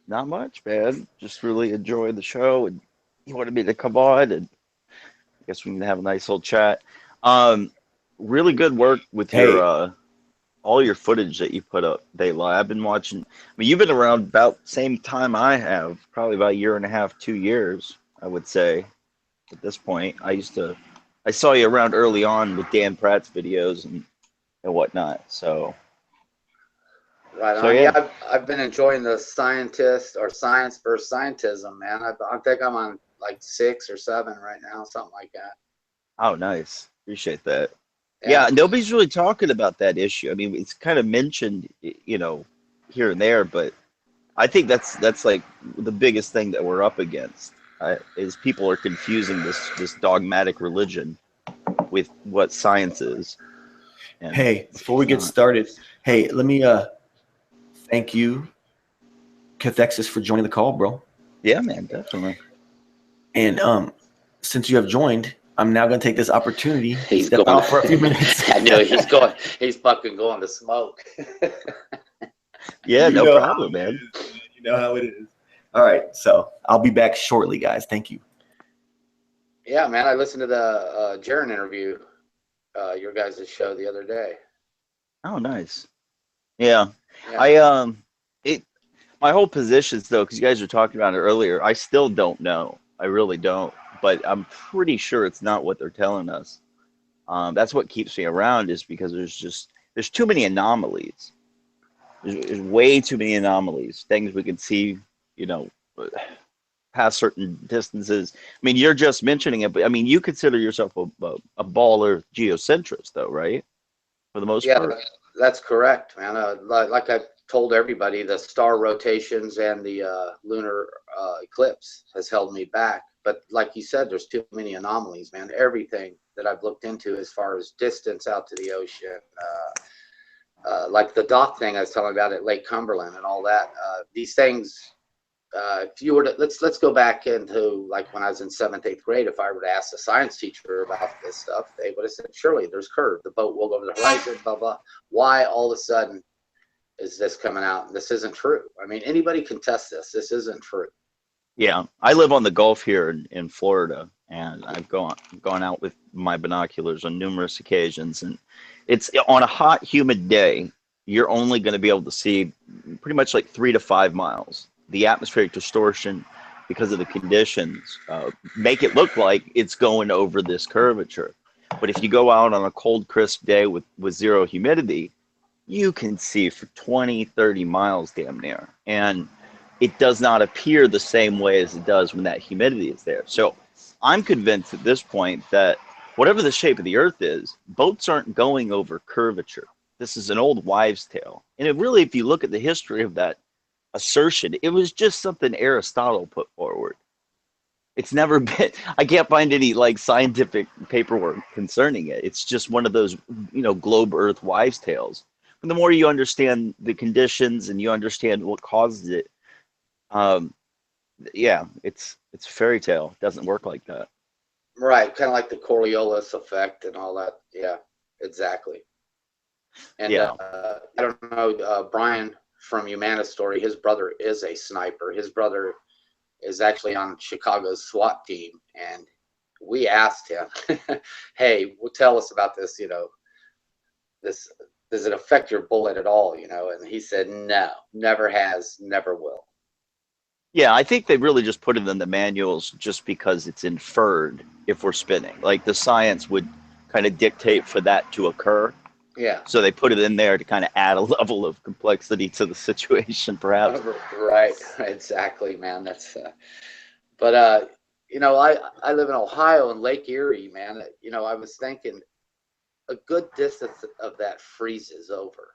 Not much, man. Just really enjoyed the show, and he wanted me to come on, and I guess we can have a nice little chat. Really good work with your all your footage that you put up, Daylight. I've been watching. I mean, you've been around about the same time I have, probably about 1.5 2 years, I would say. At this point, I saw you around early on with Dan Pratt's videos and whatnot. So. Right on. So yeah. Yeah, I've been enjoying the scientist or science versus scientism, man. I think I'm on like 6 or 7 right now, something like that. Oh, nice. Appreciate that. Yeah, nobody's really talking about that issue. I mean, it's kind of mentioned, you know, here and there, but I think that's like the biggest thing that we're up against is people are confusing this dogmatic religion with what science is. And hey, before we get started, hey, let me thank you, Cathexis, for joining the call, bro. Yeah, man, definitely. And since you have joined, I'm now going to take this opportunity to step out for a few minutes. I know he's fucking going to smoke. Yeah, You no know problem, man. You know how it is. All right, so I'll be back shortly, guys. Thank you. Yeah, man, I listened to the Jaron interview, your guys' show the other day. Oh, nice. Yeah. My whole position, though, because you guys were talking about it earlier, I still don't know. I really don't. But I'm pretty sure it's not what they're telling us. That's what keeps me around, is because there's too many anomalies. There's way too many anomalies. Things we can see, you know, past certain distances. I mean, you're just mentioning it, but I mean, you consider yourself a baller geocentrist, though, right? For the most part. Yeah, that's correct, man. Like I told everybody, the star rotations and the lunar eclipse has held me back. But like you said, there's too many anomalies, man. Everything that I've looked into as far as distance out to the ocean, like the dock thing I was telling about at Lake Cumberland and all that. These things, if you were to let's go back into like when I was in 7th, 8th grade. If I were to ask the science teacher about this stuff, they would have said, "Surely there's curve. The boat will go to the horizon." Blah blah. Why all of a sudden is this coming out? This isn't true. I mean, anybody can test this. This isn't true. Yeah, I live on the Gulf here in Florida, and I've gone out with my binoculars on numerous occasions, and it's on a hot, humid day, you're only going to be able to see pretty much like 3 to 5 miles. The atmospheric distortion, because of the conditions, make it look like it's going over this curvature. But if you go out on a cold, crisp day with zero humidity, you can see for 20, 30 miles damn near. And it does not appear the same way as it does when that humidity is there. So I'm convinced at this point that whatever the shape of the earth is, boats aren't going over curvature. This is an old wives' tale. And it really, if you look at the history of that assertion, it was just something Aristotle put forward. It's never been, I can't find any like scientific paperwork concerning it. It's just one of those, globe earth wives' tales. And the more you understand the conditions and you understand what causes it, yeah, it's a fairy tale. It doesn't work like that. Right, kind of like the Coriolis effect and all that. Yeah, exactly. And Yeah. I don't know, Brian from Humana Story, his brother is a sniper. His brother is actually on Chicago's SWAT team, and we asked him, "Hey, tell us about this. This, does it affect your bullet at all? And he said, "No, never has, never will." Yeah, I think they really just put it in the manuals just because it's inferred if we're spinning. Like the science would kind of dictate for that to occur. Yeah. So they put it in there to kind of add a level of complexity to the situation, perhaps. Right. Exactly, man. That's, but I live in Ohio and Lake Erie, man. I was thinking a good distance of that freezes over,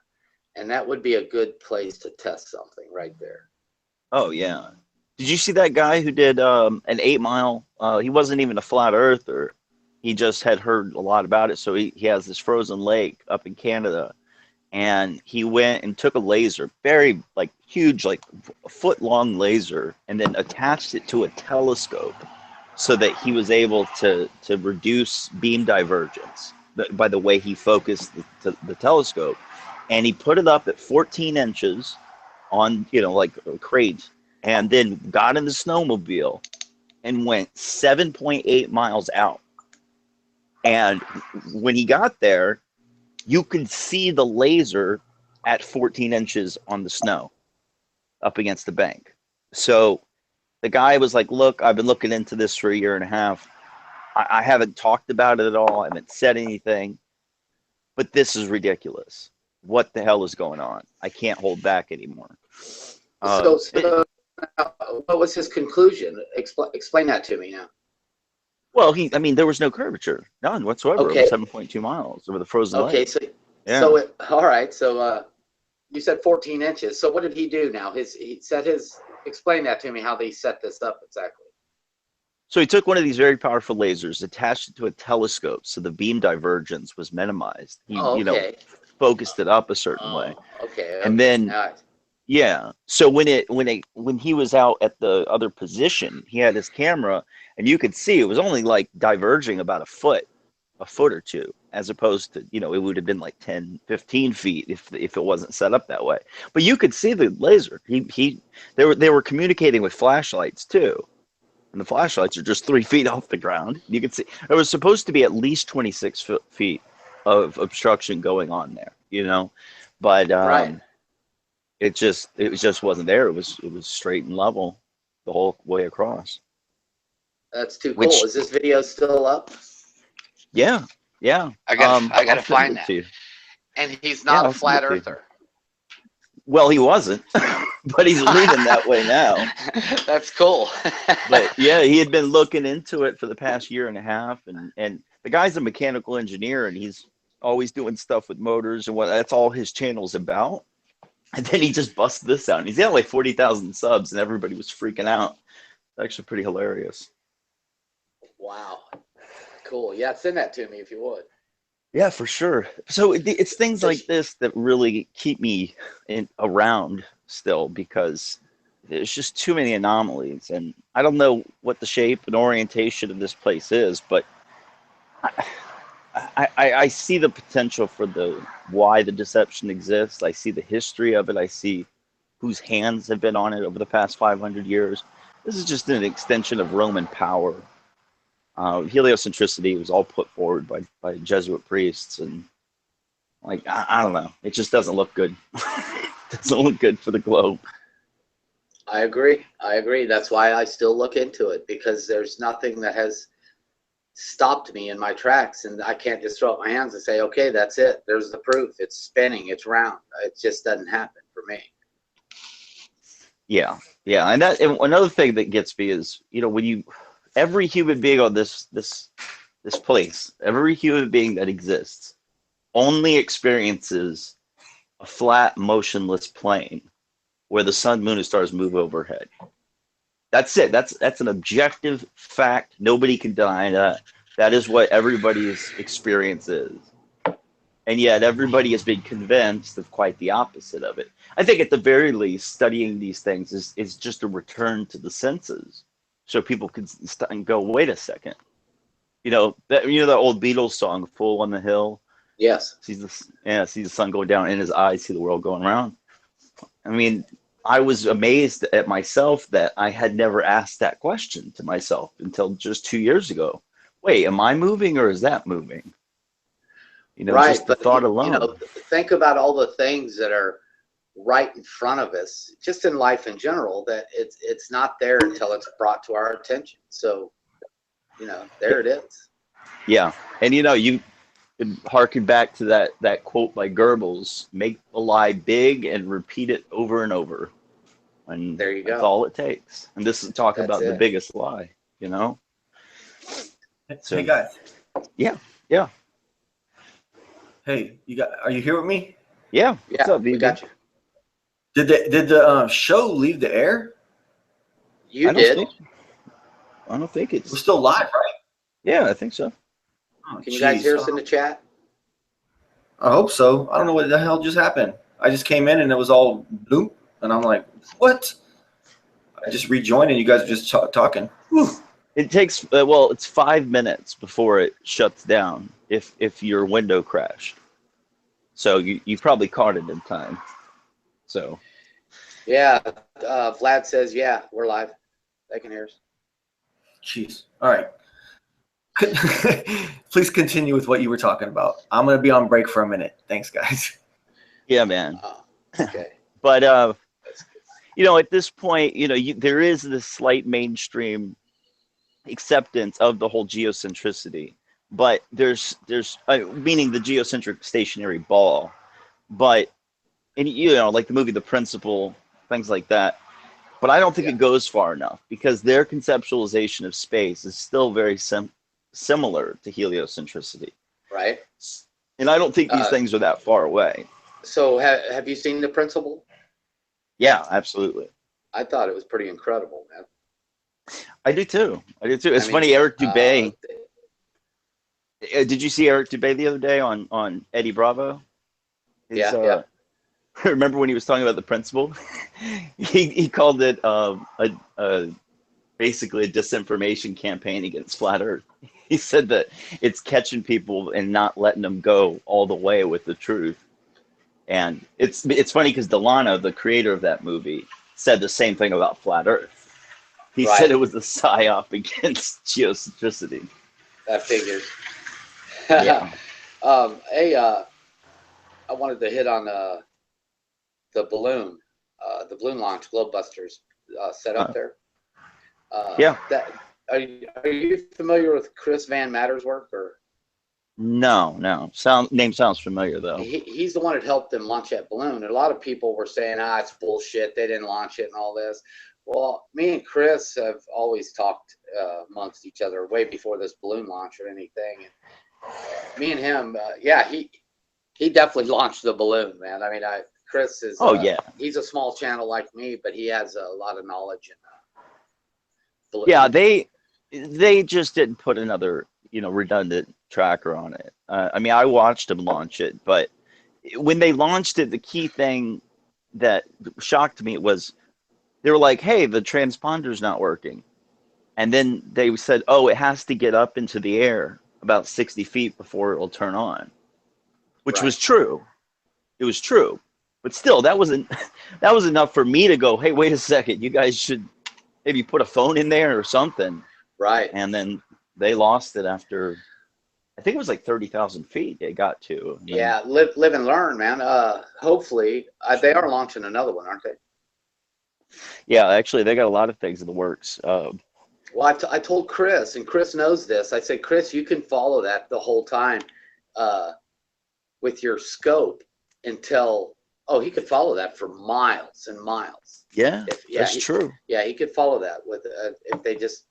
and that would be a good place to test something right there. Oh, yeah. Did you see that guy who did an 8 mile? He wasn't even a flat earther. He just had heard a lot about it. So he has this frozen lake up in Canada. And he went and took a laser, very like huge, like a foot long laser, and then attached it to a telescope so that he was able to reduce beam divergence by the way he focused the telescope. And he put it up at 14 inches on, like a crate, and then got in the snowmobile and went 7.8 miles out. And when he got there, you could see the laser at 14 inches on the snow up against the bank. So the guy was like, "Look, I've been looking into this for a year and a half. I haven't talked about it at all. I haven't said anything, but this is ridiculous. What the hell is going on? I can't hold back anymore." So what was his conclusion? Explain that to me now. Well, there was no curvature, none whatsoever, Okay. over 7.2 miles over the frozen lake. Okay, all right. So you said 14 inches. So what did he do now? Explain that to me, how they set this up exactly. So he took one of these very powerful lasers, attached it to a telescope, so the beam divergence was minimized. He, focused it up a certain way. Okay. And then, yeah. So when he was out at the other position, he had his camera, and you could see it was only like diverging about a foot or two, as opposed to, it would have been like 10, 15 feet if it wasn't set up that way. But you could see the laser. They were communicating with flashlights too. And the flashlights are just 3 feet off the ground. You can see it was supposed to be at least 26 feet of obstruction going on there, but right. it just wasn't there. It was straight and level the whole way across. That's too cool. Is this video still up? Yeah. I gotta find that. And he's not a flat earther. Well, he wasn't, but he's leaning that way now. That's cool. But yeah, he had been looking into it for the past year and a half, and the guy's a mechanical engineer, and he's always doing stuff with motors and that's all his channel's about. And then he just busted this out, and he's got like 40,000 subs, and everybody was freaking out. It's actually pretty hilarious. Wow. Cool. Yeah, send that to me if you would. Yeah, for sure. So it's things like this that really keep me around still, because there's just too many anomalies, and I don't know what the shape and orientation of this place is, but I see the potential for why the deception exists. I see the history of it. I see whose hands have been on it over the past 500 years. This is just an extension of Roman power. Heliocentricity was all put forward by Jesuit priests, and like I don't know, it just doesn't look good. It doesn't look good for the globe. I agree. That's why I still look into it, because there's nothing that has stopped me in my tracks, and I can't just throw up my hands and say, okay, that's it. There's the proof. It's spinning. It's round. It just doesn't happen for me. Yeah, and another thing that gets me is, when every human being on this place, every human being that exists, only experiences a flat, motionless plane where the sun, moon, and stars move overhead. That's it. That's an objective fact. Nobody can deny that. That is what everybody's experience is. And yet everybody has been convinced of quite the opposite of it. I think at the very least, studying these things is just a return to the senses, so people can and go, wait a second. That old Beatles song, "Fool on the Hill." Yes. See the sun going down in his eyes, see the world going around. I mean, I was amazed at myself that I had never asked that question to myself until just 2 years ago. Wait, am I moving or is that moving? Right, just the thought alone. Think about all the things that are right in front of us, just in life in general, that it's not there until it's brought to our attention. So, there it is. Yeah, and you harken back to that quote by Goebbels: "Make the lie big and repeat it over and over." And there you go. That's all it takes. And this is talking about the biggest lie, So, hey guys. Yeah. Hey, are you here with me? Yeah. What's up, we got you. Did the show leave the air? You did. I don't think it's. We're still live, right? Yeah, I think so. Oh, can you guys hear us in the chat? I hope so. I don't know what the hell just happened. I just came in and it was all bloop, and I'm like, what? I just rejoined and you guys are just talking. Whew. It takes it's 5 minutes before it shuts down if your window crashed. So you probably caught it in time. So. Yeah, Vlad says, yeah, we're live. They can hear us. Jeez. All right. Please continue with what you were talking about. I'm going to be on break for a minute. Thanks, guys. Yeah, man. Okay. But, at this point, there is this slight mainstream acceptance of the whole geocentricity. But there's meaning the geocentric stationary ball. But, and like the movie The Principle, things like that. But I don't think it goes far enough, because their conceptualization of space is still very similar to heliocentricity. Right. And I don't think these things are that far away. So have you seen The Principle? Yeah, absolutely. I thought it was pretty incredible, man. I do too. It's funny, Eric Dubay. Did you see Eric Dubay the other day on Eddie Bravo? Yeah. Remember when he was talking about The Principle? he called it basically a disinformation campaign against flat Earth. He said that it's catching people and not letting them go all the way with the truth. And it's funny because Delano, the creator of that movie, said the same thing about flat Earth. He said it was a psyop against geocentricity. That figures. Yeah. I wanted to hit on the balloon launch, Globebusters set up there. Yeah. Are you familiar with Chris Van Matter's work, or? No. Name sounds familiar though. He's the one that helped them launch that balloon. And a lot of people were saying, it's bullshit. They didn't launch it and all this. Well, me and Chris have always talked amongst each other way before this balloon launch or anything. And me and him, he definitely launched the balloon, man. I mean, Chris is. He's a small channel like me, but he has a lot of knowledge in balloon. Yeah, they just didn't put another redundant tracker on it. I mean, I watched them launch it, but when they launched it, the key thing that shocked me was they were like, "Hey, the transponder's not working," and then they said, "Oh, it has to get up into the air about 60 feet before it will turn on," which Right. was true. It was true, but still, that wasn't that was enough for me to go, "Hey, wait a second, you guys should maybe put a phone in there or something." Right. And then they lost it after, I think it was like 30,000 feet they got to. And then, Yeah, live and learn, man. Hopefully, they are launching another one, aren't they? yeah, actually, they got a lot of things in the works. Well, I told Chris, and Chris knows this. I said, Chris, you can follow that the whole time with your scope until, oh, he could follow that for miles and miles. Yeah, that's true. Yeah, he could follow that with if they just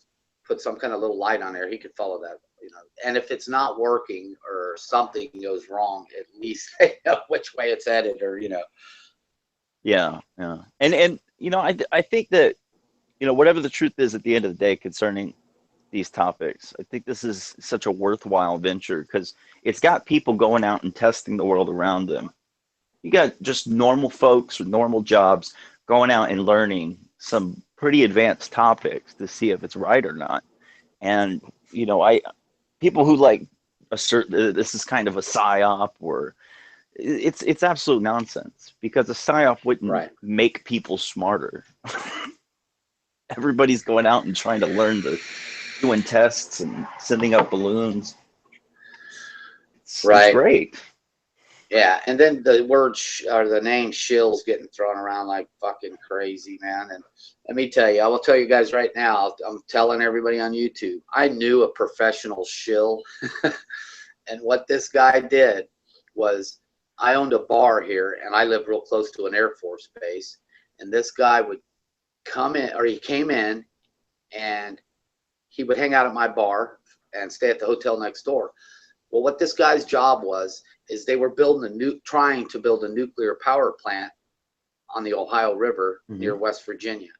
put some kind of little light on there, he could follow that. And if it's not working or something goes wrong, at least they know which way it's headed, or Yeah, yeah. And I think that, whatever the truth is at the end of the day concerning these topics, I think this is such a worthwhile venture because it's got people going out and testing the world around them. You got just normal folks with normal jobs going out and learning some pretty advanced topics to see if it's right or not. And, I people who like assert that this is kind of a psyop, or it's absolute nonsense, because a psyop wouldn't right. make people smarter. Everybody's going out and trying to learn doing tests and sending up balloons. It's Right. great. Yeah, and then the word or the name Shills getting thrown around like fucking crazy, man. And let me tell you, I will tell you guys right now, I'm telling everybody on YouTube, I knew a professional shill. And what this guy did was, I owned a bar here, and I lived real close to an Air Force base. And this guy would come in, or he came in, and he would hang out at my bar and stay at the hotel next door. Well, what this guy's job was is they were trying to build a nuclear power plant on the Ohio River near West Virginia.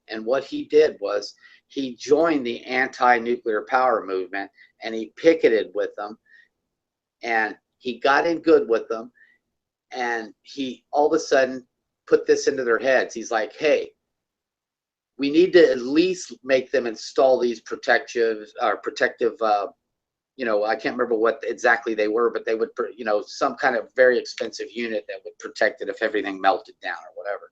And what he did was he joined the anti-nuclear power movement, and he picketed with them, and he got in good with them, and he all of a sudden put this into their heads. He's like, hey, we need to at least make them install these protective I can't remember what exactly they were, but they would, some kind of very expensive unit that would protect it if everything melted down or whatever.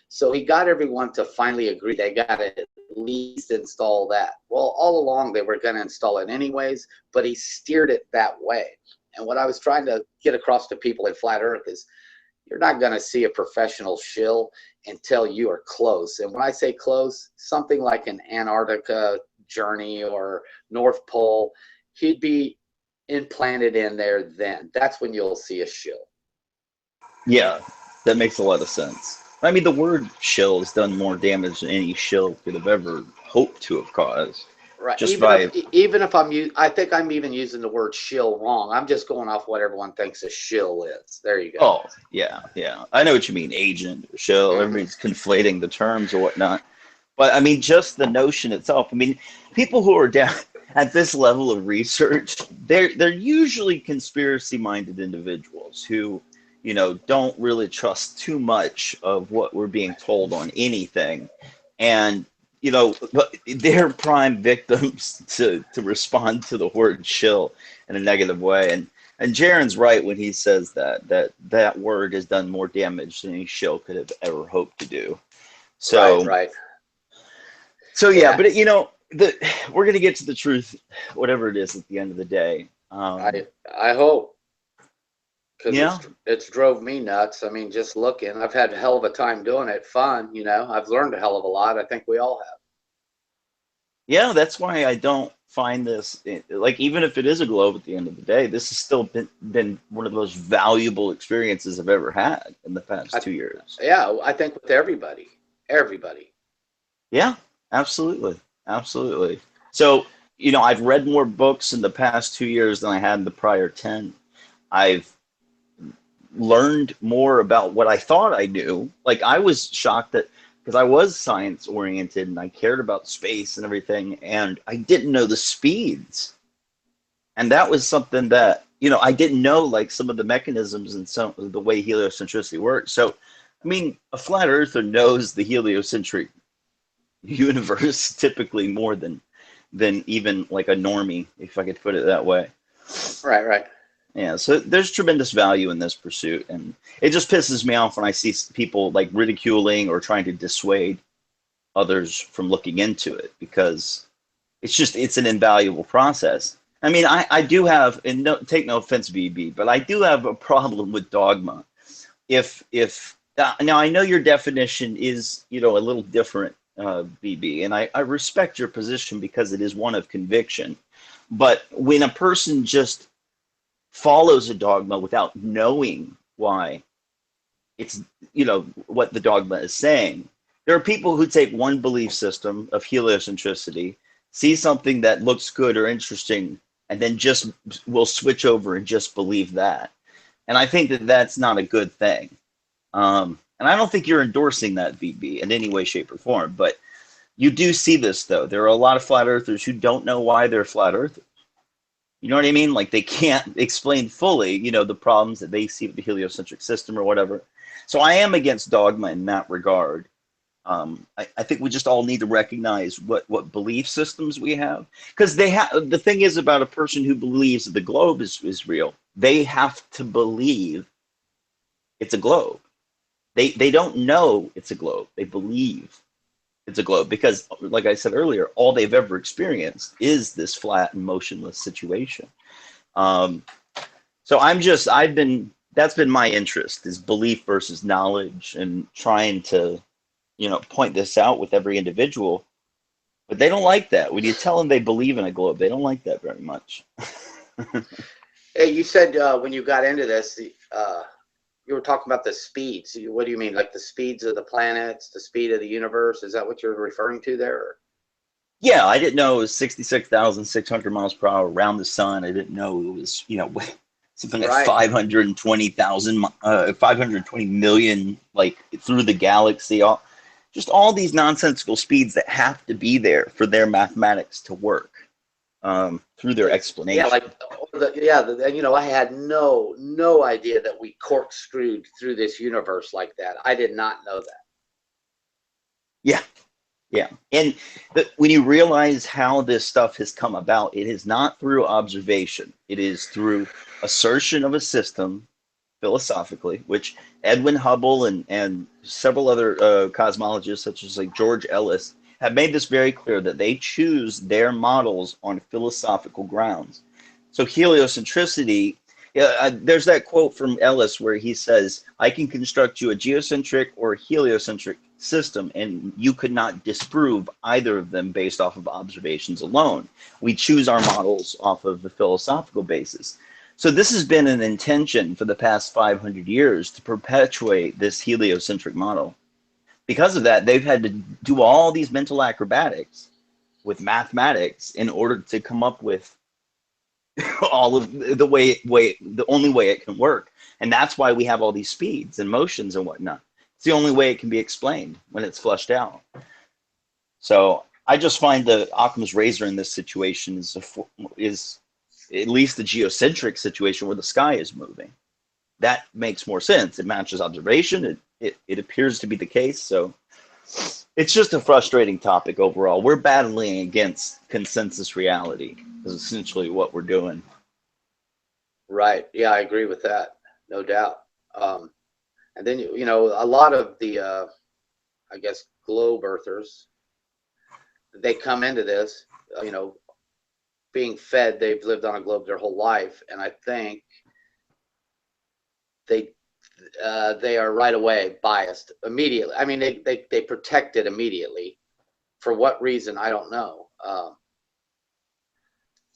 So he got everyone to finally agree they got to at least install that. Well, all along they were going to install it anyways, but he steered it that way. And what I was trying to get across to people in Flat Earth is, you're not going to see a professional shill until you are close. And when I say close, something like an Antarctica journey or North Pole, he'd be implanted in there then. That's when you'll see a shill. Yeah, that makes a lot of sense. I mean, the word shill has done more damage than any shill could have ever hoped to have caused. Right. Just even if I think I'm even using the word shill wrong. I'm just going off what everyone thinks a shill is. There you go. Oh, yeah. I know what you mean, agent, shill. Everybody's conflating the terms or whatnot. But I mean, just the notion itself. I mean, people who are down at this level of research, they're usually conspiracy-minded individuals who, don't really trust too much of what we're being told on anything. And, but they're prime victims to respond to the word shill in a negative way. And Jaron's right when he says that word has done more damage than any shill could have ever hoped to do. So, right. So yeah, but we're gonna get to the truth, whatever it is, at the end of the day. I hope, because yeah, it's drove me nuts. I mean, just looking, I've had a hell of a time doing it. Fun, I've learned a hell of a lot. I think we all have. Yeah, that's why I don't find this like, even if it is a globe at the end of the day, this has still been one of the most valuable experiences I've ever had in the past 2 years. Yeah, I think with everybody. Yeah, absolutely. So, I've read more books in the past 2 years than I had in the prior 10. I've learned more about what I thought I knew. Like, I was shocked that, because I was science oriented and I cared about space and everything, and I didn't know the speeds And that was something that, you know, I didn't know, like some of the mechanisms and some of the way heliocentricity works. So, I mean, a flat earther knows the heliocentric universe typically more than even like a normie, if I could put it that way. Right, right. Yeah, so there's tremendous value in this pursuit, and it just pisses me off when I see people like ridiculing or trying to dissuade others from looking into it, because it's an invaluable process. I mean, I do have, and no, take no offense, BB, but I do have a problem with dogma. If now I know your definition is, you know, a little different, BB, and I respect your position because it is one of conviction. But when a person just follows a dogma without knowing why it's, you know, what the dogma is saying, there are people who take one belief system of heliocentricity, see something that looks good or interesting, and then just will switch over and just believe that. And I think that that's not a good thing. And I don't think you're endorsing that, VB, in any way, shape, or form. But you do see this, though. There are a lot of flat earthers who don't know why they're flat earthers. You know what I mean? Like, they can't explain fully, you know, the problems that they see with the heliocentric system or whatever. So I am against dogma in that regard. I think we just all need to recognize what belief systems we have, because they have, the thing is about a person who believes that the globe is real, they have to believe it's a globe. They don't know it's a globe. They believe it's a globe because, like I said earlier, all they've ever experienced is this flat and motionless situation. So that's been my interest, is belief versus knowledge, and trying to, you know, point this out with every individual. But they don't like that. When you tell them they believe in a globe, they don't like that very much. Hey, you said when you got into this, you were talking about the speeds. What do you mean, like the speeds of the planets, the speed of the universe? Is that what you're referring to there? Or? Yeah, I didn't know it was 66,600 miles per hour around the sun. I didn't know it was, you know, something like Right. 520,000, 520 million, like through the galaxy. Just all these nonsensical speeds that have to be there for their mathematics to work, through their explanation. Yeah, like you know, I had no idea that we corkscrewed through this universe like that. I did not know that. Yeah, yeah. And when you realize how this stuff has come about, it is not through observation. It is through assertion of a system philosophically, which Edwin Hubble and several other cosmologists, such as like George Ellis, have made this very clear, that they choose their models on philosophical grounds. So heliocentricity, there's that quote from Ellis where he says, I can construct you a geocentric or heliocentric system, and you could not disprove either of them based off of observations alone. We choose our models off of the philosophical basis. So this has been an intention for the past 500 years to perpetuate this heliocentric model. Because of that, they've had to do all these mental acrobatics with mathematics in order to come up with all of the only way it can work. And that's why we have all these speeds and motions and whatnot. It's the only way it can be explained when it's fleshed out. So I just find the Occam's razor in this situation is at least the geocentric situation where the sky is moving. That makes more sense. It matches observation. It appears to be the case. So it's just a frustrating topic overall. We're battling against consensus reality is essentially what we're doing. Right. Yeah, I agree with that. No doubt. And then, you know, a lot of the, I guess, globe earthers, they come into this, you know, being fed, they've lived on a globe their whole life. And I think they are right away biased immediately. I mean, they protect it immediately. For what reason, I don't know.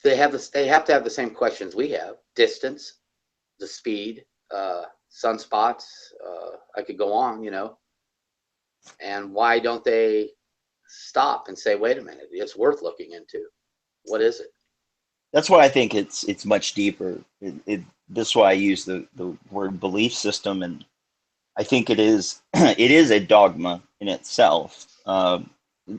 They have to have the same questions we have: distance, the speed, sunspots. I could go on, you know. And why don't they stop and say, "Wait a minute, it's worth looking into. What is it?" That's why I think it's much deeper. That's why I use the word belief system, and I think it is it is a dogma in itself.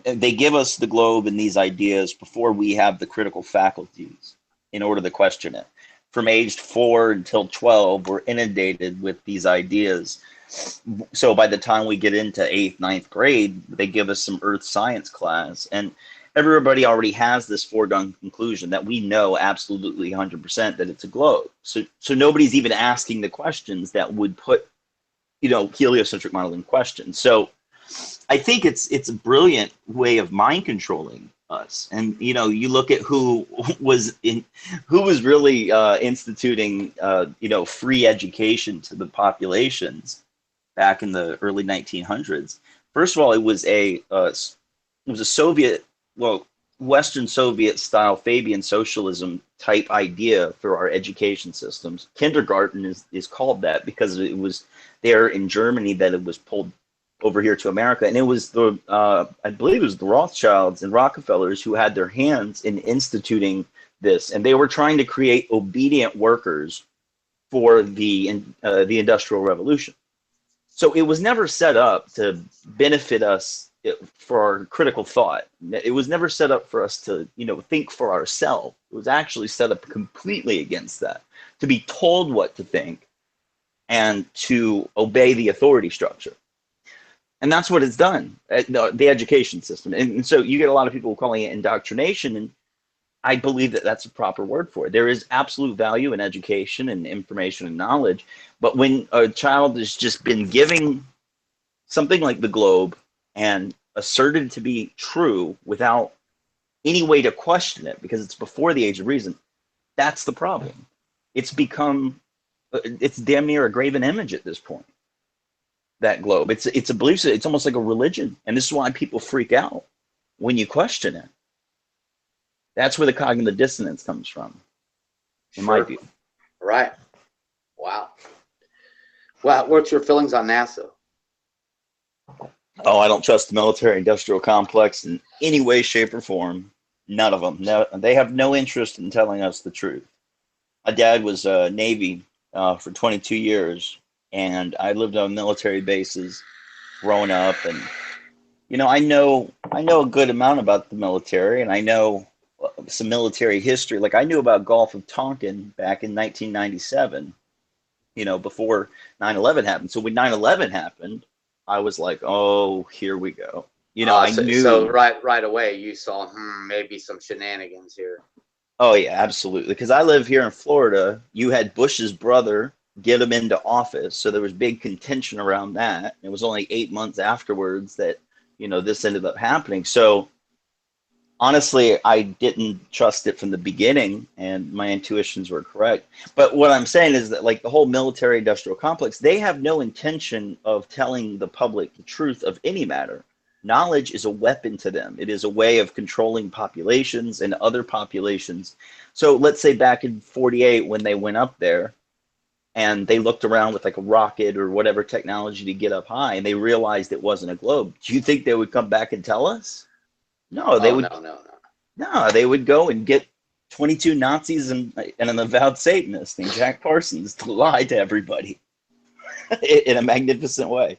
They give us the globe and these ideas before we have the critical faculties in order to question it. From aged 4 until 12, we're inundated with these ideas. So by the time we get into 8th, 9th grade, they give us some earth science class, and everybody already has this foregone conclusion that we know absolutely 100% that it's a globe. So nobody's even asking the questions that would put, heliocentric model in question. So I think it's a brilliant way of mind controlling us. And you look at who was really instituting free education to the populations back in the early 1900s. First of all, it was a Soviet, Western Soviet style Fabian socialism type idea for our education systems. Kindergarten is called that because it was there in Germany that it was pulled over here to America. And it was I believe it was the Rothschilds and Rockefellers who had their hands in instituting this. And they were trying to create obedient workers for the Industrial Revolution. So it was never set up to benefit us for our critical thought. It was never set up for us to, think for ourselves. It was actually set up completely against that, to be told what to think and to obey the authority structure. And that's what it's done, the education system. And so you get a lot of people calling it indoctrination, and I believe that that's a proper word for it. There is absolute value in education and information and knowledge, but when a child has just been giving something like the globe and asserted to be true without any way to question it, because it's before the age of reason, that's the problem. It's damn near a graven image at this point, that globe. It's a belief system. It's almost like a religion. And this is why people freak out when you question it. That's where the cognitive dissonance comes from, in my view. Right. Wow. Well, what's your feelings on NASA? Oh, I don't trust the military industrial complex in any way, shape, or form. None of them. No, they have no interest in telling us the truth. My dad was Navy for 22 years, and I lived on military bases growing up, and I know a good amount about the military, and I know some military history. Like, I knew about Gulf of Tonkin back in 1997, before 9/11 happened. So when 9/11 happened, I was like, oh, here we go. I knew. So right away you saw maybe some shenanigans here. Oh yeah, absolutely. Because I live here in Florida. You had Bush's brother get him into office, so there was big contention around that. It was only 8 months afterwards that this ended up happening. So honestly, I didn't trust it from the beginning, and my intuitions were correct. But what I'm saying is that, like, the whole military industrial complex, they have no intention of telling the public the truth of any matter. Knowledge is a weapon to them. It is a way of controlling populations and other populations. So let's say back in 48, when they went up there and they looked around with like a rocket or whatever technology to get up high, and they realized it wasn't a globe. Do you think they would come back and tell us? No, they would. No, they would go and get 22 Nazis and an avowed Satanist named Jack Parsons to lie to everybody in a magnificent way.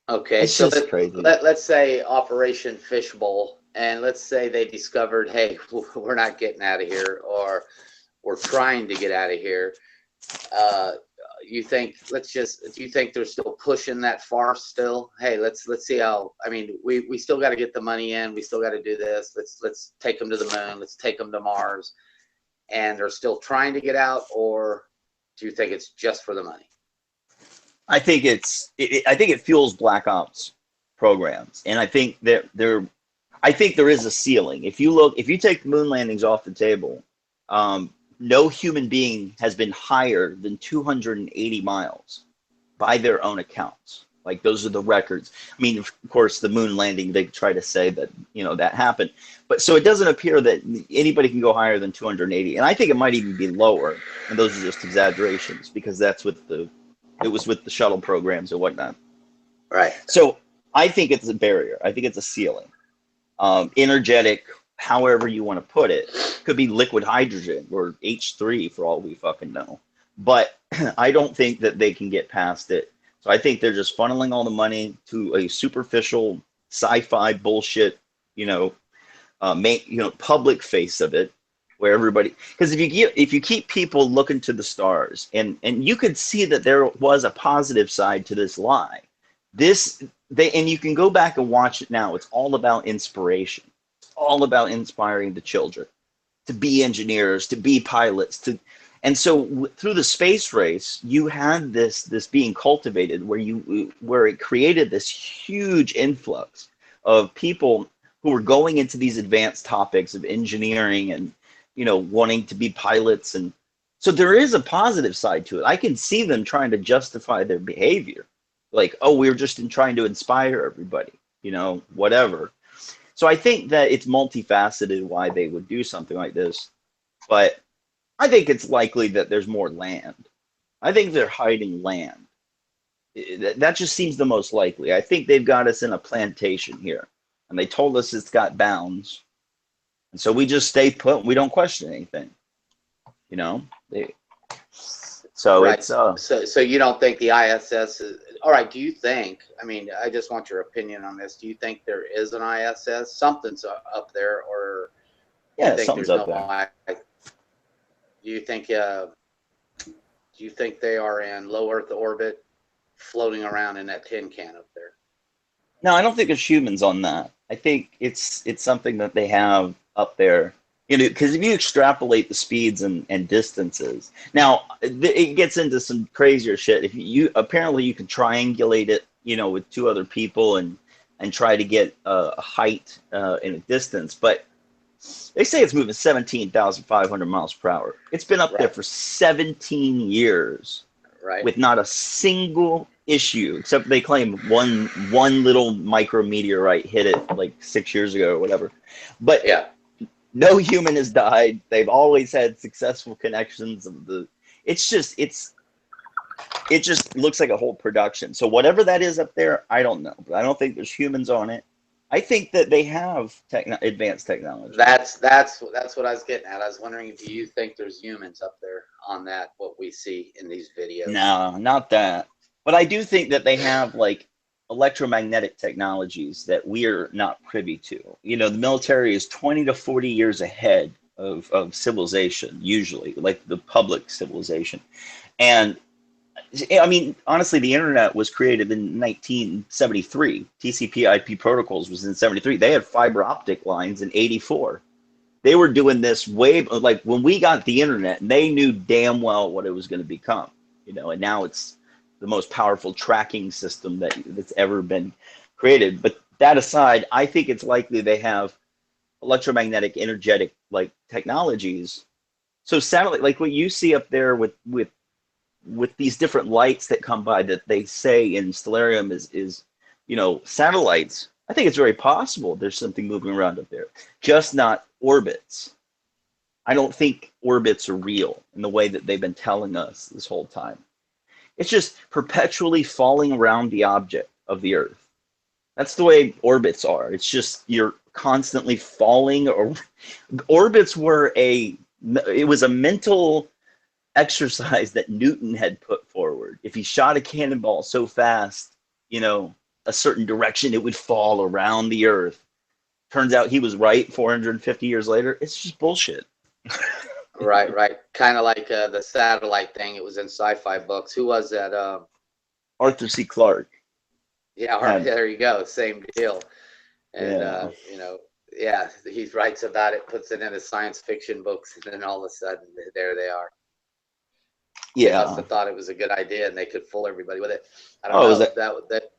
Okay, it's just crazy. Let's say Operation Fishbowl, and let's say they discovered, hey, we're not getting out of here, or we're trying to get out of here. Do you think they're still pushing that far still? Hey, let's see how. I mean, we still got to get the money in. We still got to do this. Let's take them to the moon. Let's take them to Mars. And they're still trying to get out, or do you think it's just for the money? I think I think it fuels black ops programs, and I think that there is a ceiling. If you take the moon landings off the table, no human being has been higher than 280 miles by their own accounts. Like, those are the records. I mean, of course, the moon landing, they try to say that, that happened. But so it doesn't appear that anybody can go higher than 280. And I think it might even be lower. And those are just exaggerations, because it was with the shuttle programs and whatnot. Right. So I think it's a barrier. I think it's a ceiling. Energetic, however you want to put it, could be liquid hydrogen or H3 for all we fucking know. But I don't think that they can get past it. So I think they're just funneling all the money to a superficial sci-fi bullshit, public face of it, where everybody, because if you keep people looking to the stars, and you could see that there was a positive side to this lie. And you can go back and watch it now. It's all about inspiration. It's all about inspiring the children to be engineers, to be pilots, and so through the space race, you had this being cultivated where it created this huge influx of people who were going into these advanced topics of engineering and wanting to be pilots. And so there is a positive side to it. I can see them trying to justify their behavior, like, oh, we're just trying to inspire everybody, whatever. So I think that it's multifaceted why they would do something like this, but I think it's likely that there's more land. I think they're hiding land. That just seems the most likely. I think they've got us in a plantation here, and they told us it's got bounds, and so we just stay put and we don't question anything. So right. It's so you don't think the ISS is all right? Do you think? I mean, I just want your opinion on this. Do you think there is an ISS? Something's up there, or yeah, you think something's there's up no? there. Do you think? Do you think they are in low Earth orbit, floating around in that tin can up there? No, I don't think there's humans on that. I think it's something that they have up there. Because if you extrapolate the speeds and distances, now it gets into some crazier shit. If apparently you can triangulate it, with two other people and try to get a height and a distance, but they say it's moving 17,500 miles per hour. It's been up there for 17 years, right, with not a single issue, except they claim one little micrometeorite hit it like 6 years ago or whatever. But yeah. No human has died. They've always had successful connections it just looks like a whole production. So whatever that is up there, I don't know. But I don't think there's humans on it. I think that they have advanced technology. That's what I was getting at. I was wondering, do you think there's humans up there on that, what we see in these videos? No, not that. But I do think that they have like electromagnetic technologies that we're not privy to. The military is 20 to 40 years ahead of civilization, usually, like the public civilization. And I mean, honestly, the internet was created in 1973. TCP/IP protocols was in 73. They had fiber optic lines in 84. They were doing this like when we got the internet, they knew damn well what it was going to become, and now it's the most powerful tracking system that's ever been created. But that aside, I think it's likely they have electromagnetic energetic like technologies. So satellite, like what you see up there with these different lights that come by that they say in Stellarium is satellites. I think it's very possible there's something moving around up there, just not orbits. I don't think orbits are real in the way that they've been telling us this whole time. It's just perpetually falling around the object of the Earth. That's the way orbits are. It's just you're constantly falling. Or orbits it was a mental exercise that Newton had put forward. If he shot a cannonball so fast, a certain direction, it would fall around the Earth. Turns out he was right 450 years later. It's just bullshit. Right. Kind of like the satellite thing. It was in sci-fi books. Who was that? Arthur C. Clarke. Yeah, there you go. Same deal. And, he writes about it, puts it in his science fiction books, and then all of a sudden, there they are. Yeah. They must have thought it was a good idea, and they could fool everybody with it. I don't know. That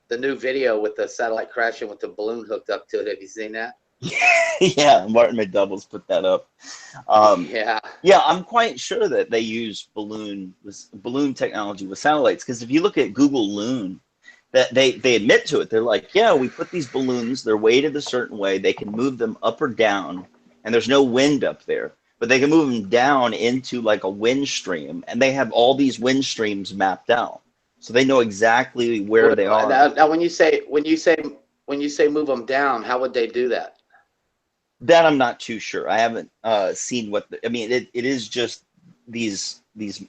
the new video with the satellite crashing with the balloon hooked up to it. Have you seen that? Yeah, Martin McDouble's put that up. Yeah, I'm quite sure that they use balloon technology with satellites, because if you look at Google Loon, that they admit to it. They're like, yeah, we put these balloons, they're weighted a certain way, they can move them up or down, and there's no wind up there, but they can move them down into like a wind stream, and they have all these wind streams mapped out, so they know exactly where they are. Now, when you say move them down, how would they do that? That I'm not too sure. I haven't seen it is just these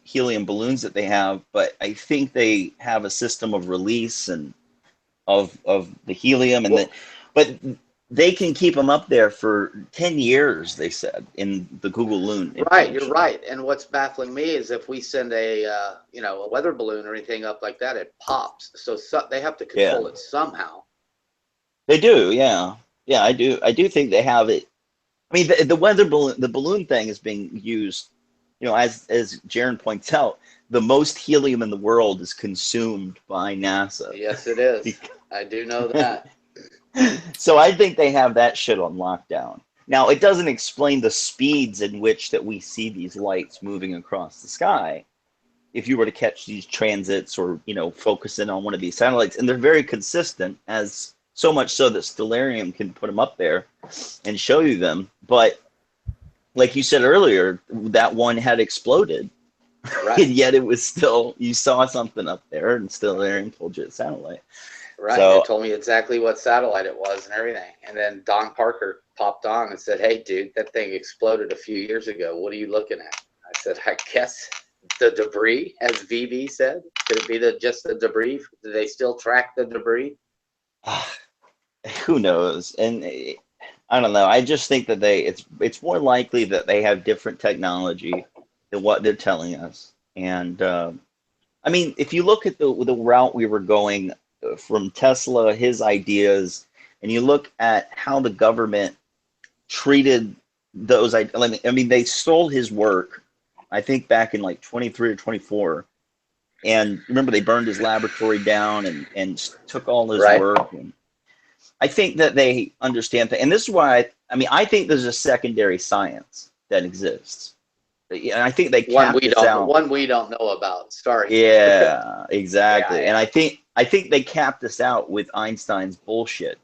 helium balloons that they have, but I think they have a system of release and of the helium, and but they can keep them up there for 10 years, they said, in the Google Loon. Right, you're right. And what's baffling me is if we send a a weather balloon or anything up like that, it pops. So they have to control it somehow. They do, yeah. Yeah, I do think they have it. I mean, the weather balloon, the balloon thing is being used, as Jaron points out, the most helium in the world is consumed by NASA. Yes, it is. I do know that. So I think they have that shit on lockdown. Now, it doesn't explain the speeds in which that we see these lights moving across the sky. If you were to catch these transits or, focus in on one of these satellites, and they're very consistent, as so much so that Stellarium can put them up there and show you them. But like you said earlier, that one had exploded. Right. And yet it was still, you saw something up there and Stellarium told you it's satellite. Right. So, they told me exactly what satellite it was and everything. And then Don Parker popped on and said, "Hey, dude, that thing exploded a few years ago. What are you looking at?" I said, "I guess the debris," as VB said. Could it be just the debris? Do they still track the debris? Who knows? And I don't know. I just think that it's more likely that they have different technology than what they're telling us. And I mean, if you look at the route we were going from Tesla, his ideas, and you look at how the government treated those, I mean, they stole his work, I think back in like 23 or 24. And remember, they burned his laboratory down and took all his work. And I think that they understand that. And this is why, I think there's a secondary science that exists. And I think they capped this out. One we don't know about. Sorry. Yeah, exactly. Yeah. And I think they capped this out with Einstein's bullshit.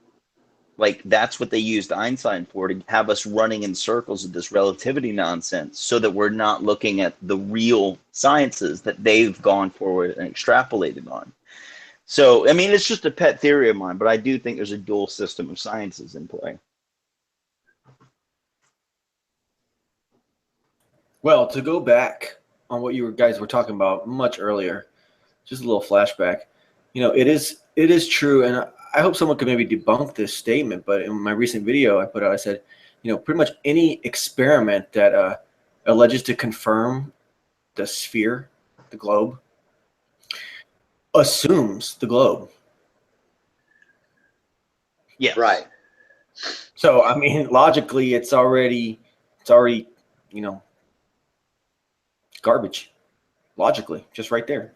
Like, that's what they used Einstein for, to have us running in circles with this relativity nonsense, so that we're not looking at the real sciences that they've gone forward and extrapolated on. So, I mean, it's just a pet theory of mine, but I do think there's a dual system of sciences in play. Well, to go back on what you guys were talking about much earlier, just a little flashback. It is true, and I hope someone could maybe debunk this statement. But in my recent video I put out, I said, pretty much any experiment that alleges to confirm the sphere, the globe, assumes the globe. Yeah. Right. So, I mean, logically, it's already, garbage. Logically, just right there.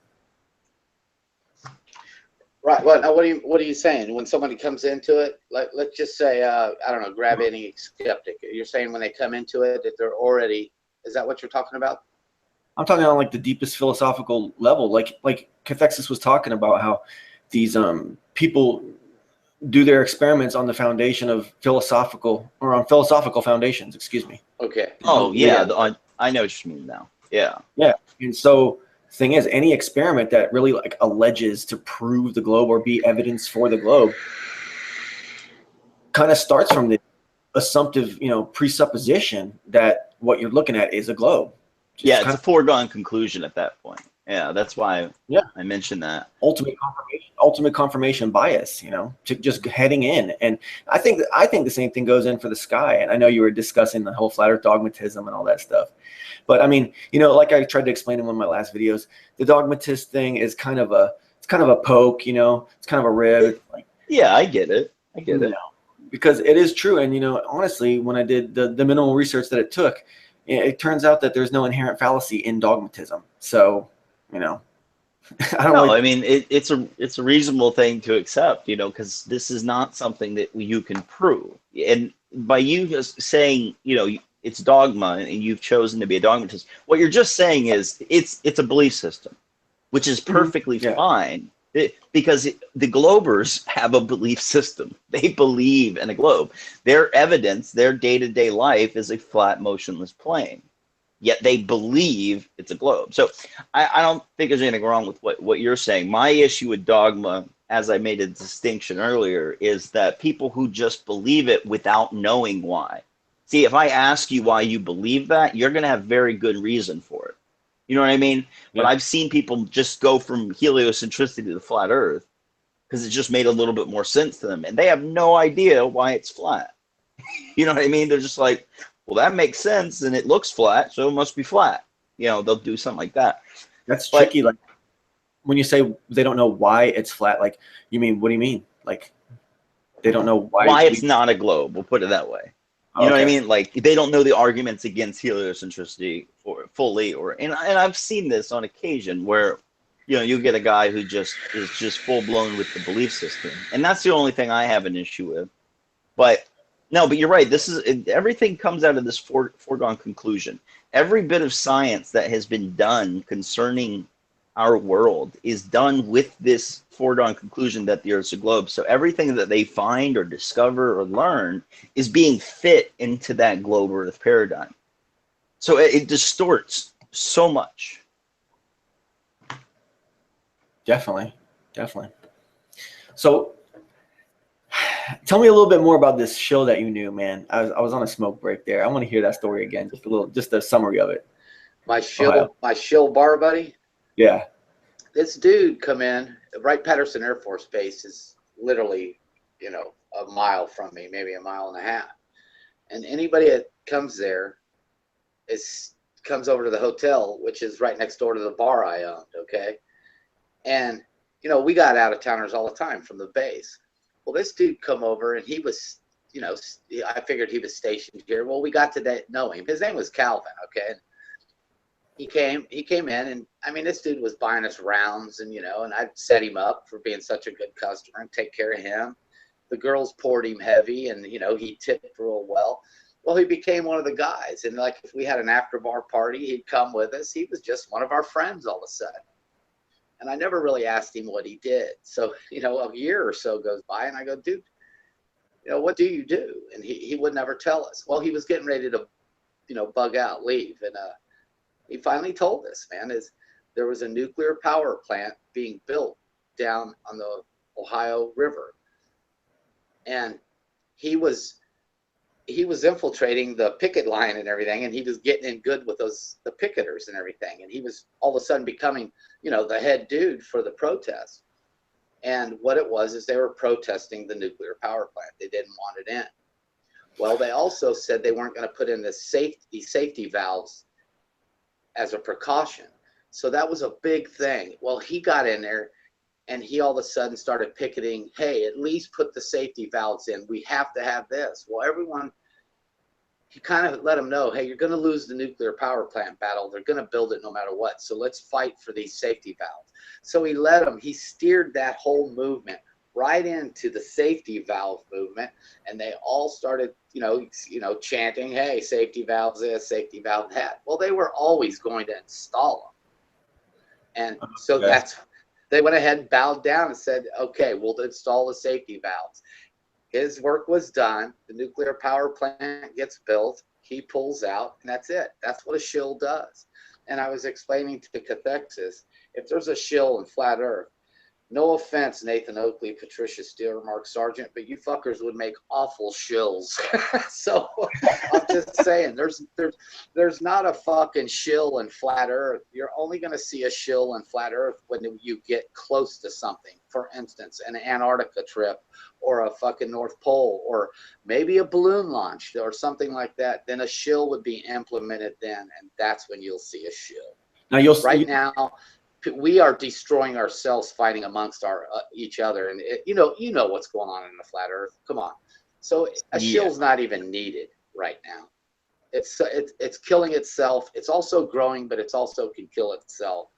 Right. Well, now what are you saying? When somebody comes into it, let's just say, I don't know, grab any skeptic. You're saying when they come into it, that they're already, is that what you're talking about? I'm talking on like the deepest philosophical level, like Cathexis was talking about, how these people do their experiments on the foundation of philosophical foundations. Excuse me. Okay. Oh yeah, I know what you mean now. Yeah. Yeah, and so the thing is, any experiment that really like alleges to prove the globe or be evidence for the globe kind of starts from the assumptive, presupposition that what you're looking at is a globe. Yeah, it's a foregone conclusion at that point. Yeah, that's why I mentioned that. Ultimate confirmation bias, to just heading in. And I think the same thing goes in for the sky. And I know you were discussing the whole flat earth dogmatism and all that stuff. But I mean, like I tried to explain in one of my last videos, the dogmatist thing is kind of a poke, it's kind of a rib. Yeah, I get it. Because it is true. And, honestly, when I did the minimal research that it took, it turns out that there's no inherent fallacy in dogmatism. So, I don't know. I mean, it's a reasonable thing to accept, because this is not something that you can prove. And by you just saying, it's dogma and you've chosen to be a dogmatist, what you're just saying is it's a belief system, which is perfectly fine. Because the globers have a belief system. They believe in a globe. Their evidence, their day-to-day life is a flat, motionless plane. Yet they believe it's a globe. So I don't think there's anything wrong with what you're saying. My issue with dogma, as I made a distinction earlier, is that people who just believe it without knowing why. See, if I ask you why you believe that, you're going to have very good reason for it. You know what I mean? Yeah. But I've seen people just go from heliocentricity to flat earth because it just made a little bit more sense to them. And they have no idea why it's flat. You know what I mean? They're just like, well, that makes sense, and it looks flat, so it must be flat. You know, they'll do something like that. That's tricky. Like when you say they don't know why it's flat, like you mean, what do you mean? Like they don't know why it's not a globe. We'll put it that way. You know what I mean? Like they don't know the arguments against heliocentricity fully, and I've seen this on occasion where, you know, you get a guy who just is just full blown with the belief system, and that's the only thing I have an issue with. But no, but you're right. This is everything comes out of this foregone conclusion. Every bit of science that has been done concerning our world is done with this foregone conclusion that the Earth's a globe. So everything that they find or discover or learn is being fit into that globe Earth paradigm. So it distorts so much. Definitely. So tell me a little bit more about this shill that you knew, man. I was on a smoke break there. I want to hear that story again, just a summary of it. My shill bar buddy. Yeah. This dude come in. Wright-Patterson Air Force Base is literally, you know, a mile from me, maybe a mile and a half. And anybody that comes there comes over to the hotel, which is right next door to the bar I owned. Okay, and you know, we got out of towners all the time from the base. Well, this dude come over, and he was, you know, I figured he was stationed here. Well, we got to know him. His name was Calvin. Okay. He came in, and I mean, this dude was buying us rounds, and, you know, and I'd set him up for being such a good customer and take care of him. The girls poured him heavy, and, you know, he tipped real well. Well, he became one of the guys. And like, if we had an after bar party, he'd come with us. He was just one of our friends all of a sudden. And I never really asked him what he did. So, you know, a year or so goes by, and I go, dude, you know, what do you do? And he would never tell us. Well, he was getting ready to, you know, bug out, leave. And, he finally told us, man, there was a nuclear power plant being built down on the Ohio River. And he was infiltrating the picket line and everything, and he was getting in good with the picketers and everything. And he was all of a sudden becoming, you know, the head dude for the protest. And what it was is they were protesting the nuclear power plant. They didn't want it in. Well, they also said they weren't going to put in the safety valves as a precaution. So that was a big thing. Well, he got in there, and he all of a sudden started picketing, hey, at least put the safety valves in. We have to have this. Well, everyone, he kind of let them know, hey, you're going to lose the nuclear power plant battle. They're going to build it no matter what. So let's fight for these safety valves. So he steered that whole movement right into the safety valve movement, and they all started, you know, chanting, hey, safety valves this, safety valve that. Well, they were always going to install them. And so they went ahead and bowed down and said, okay, we'll install the safety valves. His work was done. The nuclear power plant gets built. He pulls out, and that's it. That's what a shill does. And I was explaining to Cathexis, if there's a shill in flat Earth, no offense, Nathan Oakley, Patricia Steele, Mark Sargent, but you fuckers would make awful shills. So I'm just saying, there's not a fucking shill in flat Earth. You're only going to see a shill in flat Earth when you get close to something. For instance, an Antarctica trip, or a fucking North Pole, or maybe a balloon launch, or something like that. Then a shill would be implemented then, and that's when you'll see a shill. Now, we are destroying ourselves, fighting amongst each other, and you know what's going on in the flat Earth. Come on, so a shill's not even needed right now. It's killing itself. It's also growing, but it's also can kill itself.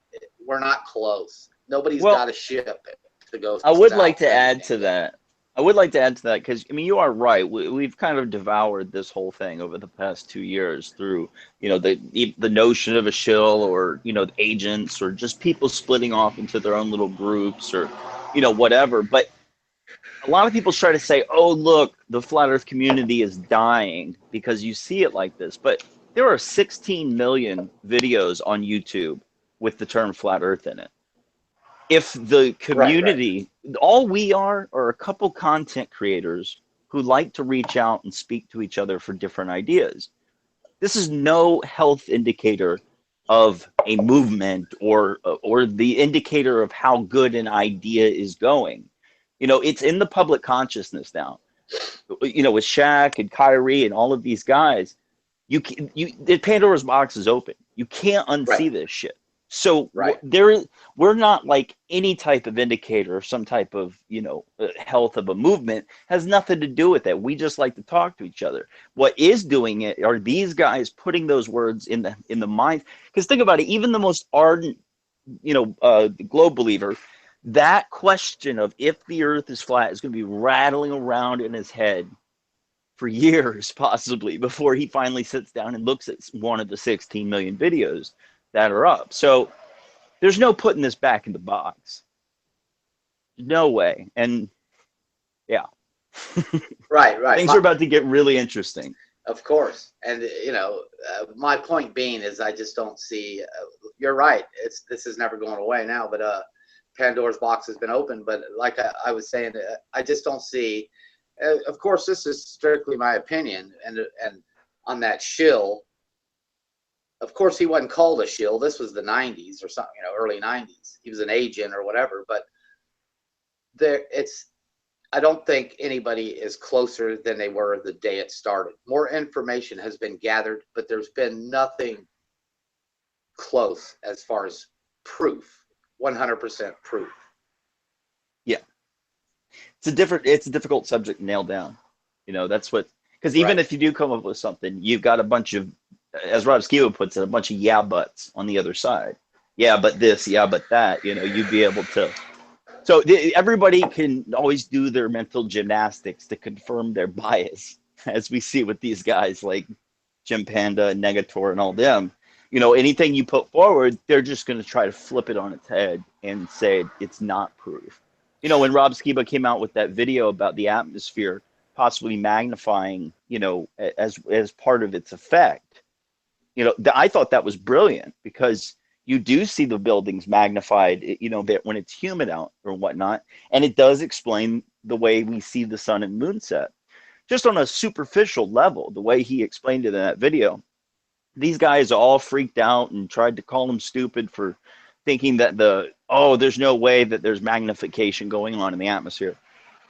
We're not close. Nobody's got a ship to go. I would like to add to that. Because, I mean, you are right. We've kind of devoured this whole thing over the past 2 years through, you know, the notion of a shill, or, you know, agents, or just people splitting off into their own little groups, or, you know, whatever. But a lot of people try to say, oh, look, the flat Earth community is dying because you see it like this. But there are 16 million videos on YouTube with the term flat Earth in it. If the community, all we are a couple content creators who like to reach out and speak to each other for different ideas. This is no health indicator of a movement or the indicator of how good an idea is going. You know, it's in the public consciousness now. You know, with Shaq and Kyrie and all of these guys, the Pandora's box is open. You can't unsee Right. this shit. So Right. we're not like any type of indicator of some type of, you know, health of a movement. Has nothing to do with that. We just like to talk to each other. What is doing it are these guys putting those words in the mind. Because think about it, even the most ardent, you know, globe believer, that question of if the earth is flat is going to be rattling around in his head for years, possibly, before he finally sits down and looks at one of the 16 million videos that are up. So there's no putting this back in the box. No way. And yeah. Right. Things are about to get really interesting. Of course. And, you know, my point being is I just don't see, you're right. This is never going away now, but Pandora's box has been opened. But like I was saying, I just don't see, of course, this is strictly my opinion. And on that shill, of course, he wasn't called a shill. This was the 90s or something, you know, early 90s. He was an agent or whatever. But I don't think anybody is closer than they were the day it started. More information has been gathered, but there's been nothing close as far as proof, 100% proof. Yeah. It's a difficult subject to nail down. You know, that's what, because even if you do come up with something, you've got a bunch of, as Rob Skiba puts it, a bunch of yeah buts on the other side. Yeah, but this, yeah, but that, you know, you'd be able to. So everybody can always do their mental gymnastics to confirm their bias, as we see with these guys like Jim Panda and Negator and all them. You know, anything you put forward, they're just going to try to flip it on its head and say it's not proof. You know, when Rob Skiba came out with that video about the atmosphere possibly magnifying, you know, as part of its effect, you know, I thought that was brilliant because you do see the buildings magnified, you know, that when it's humid out or whatnot, and it does explain the way we see the sun and moon set. Just on a superficial level, the way he explained it in that video, these guys all freaked out and tried to call him stupid for thinking that there's no way that there's magnification going on in the atmosphere.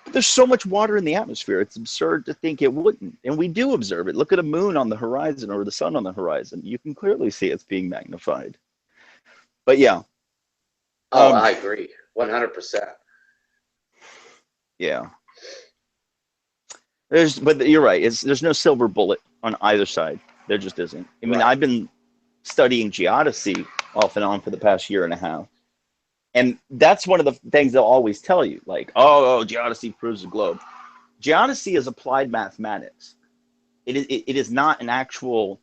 But there's so much water in the atmosphere, it's absurd to think it wouldn't. And we do observe it. Look at a moon on the horizon or the sun on the horizon. You can clearly see it's being magnified. But yeah. I agree. 100%. Yeah. But you're right. There's no silver bullet on either side. There just isn't. I mean, I've been studying geodesy off and on for the past year and a half. And that's one of the things they'll always tell you, like, oh, geodesy proves the globe. Geodesy is applied mathematics. It is not an actual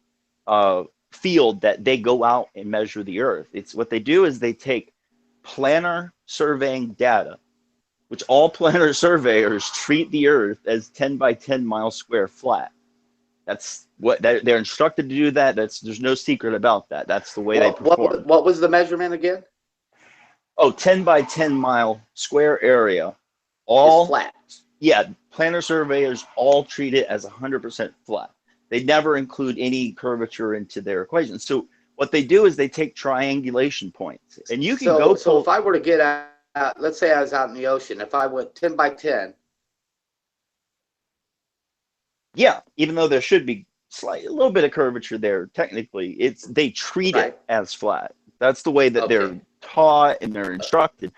field that they go out and measure the earth. It's what they do is they take planar surveying data, which all planar surveyors treat the earth as 10 by 10 mile square flat. That's what they're instructed to do. There's no secret about that. That's the way they perform. What was the measurement again? 10 by 10 mile square area. All is flat. Yeah, planar surveyors all treat it as 100% flat. They never include any curvature into their equations. So what they do is they take triangulation points, and you can go. So if I were to get out, let's say I was out in the ocean, if I went 10 by 10. Yeah, even though there should be a little bit of curvature there, technically, they treat it as flat. That's the way that they're taught and they're instructed.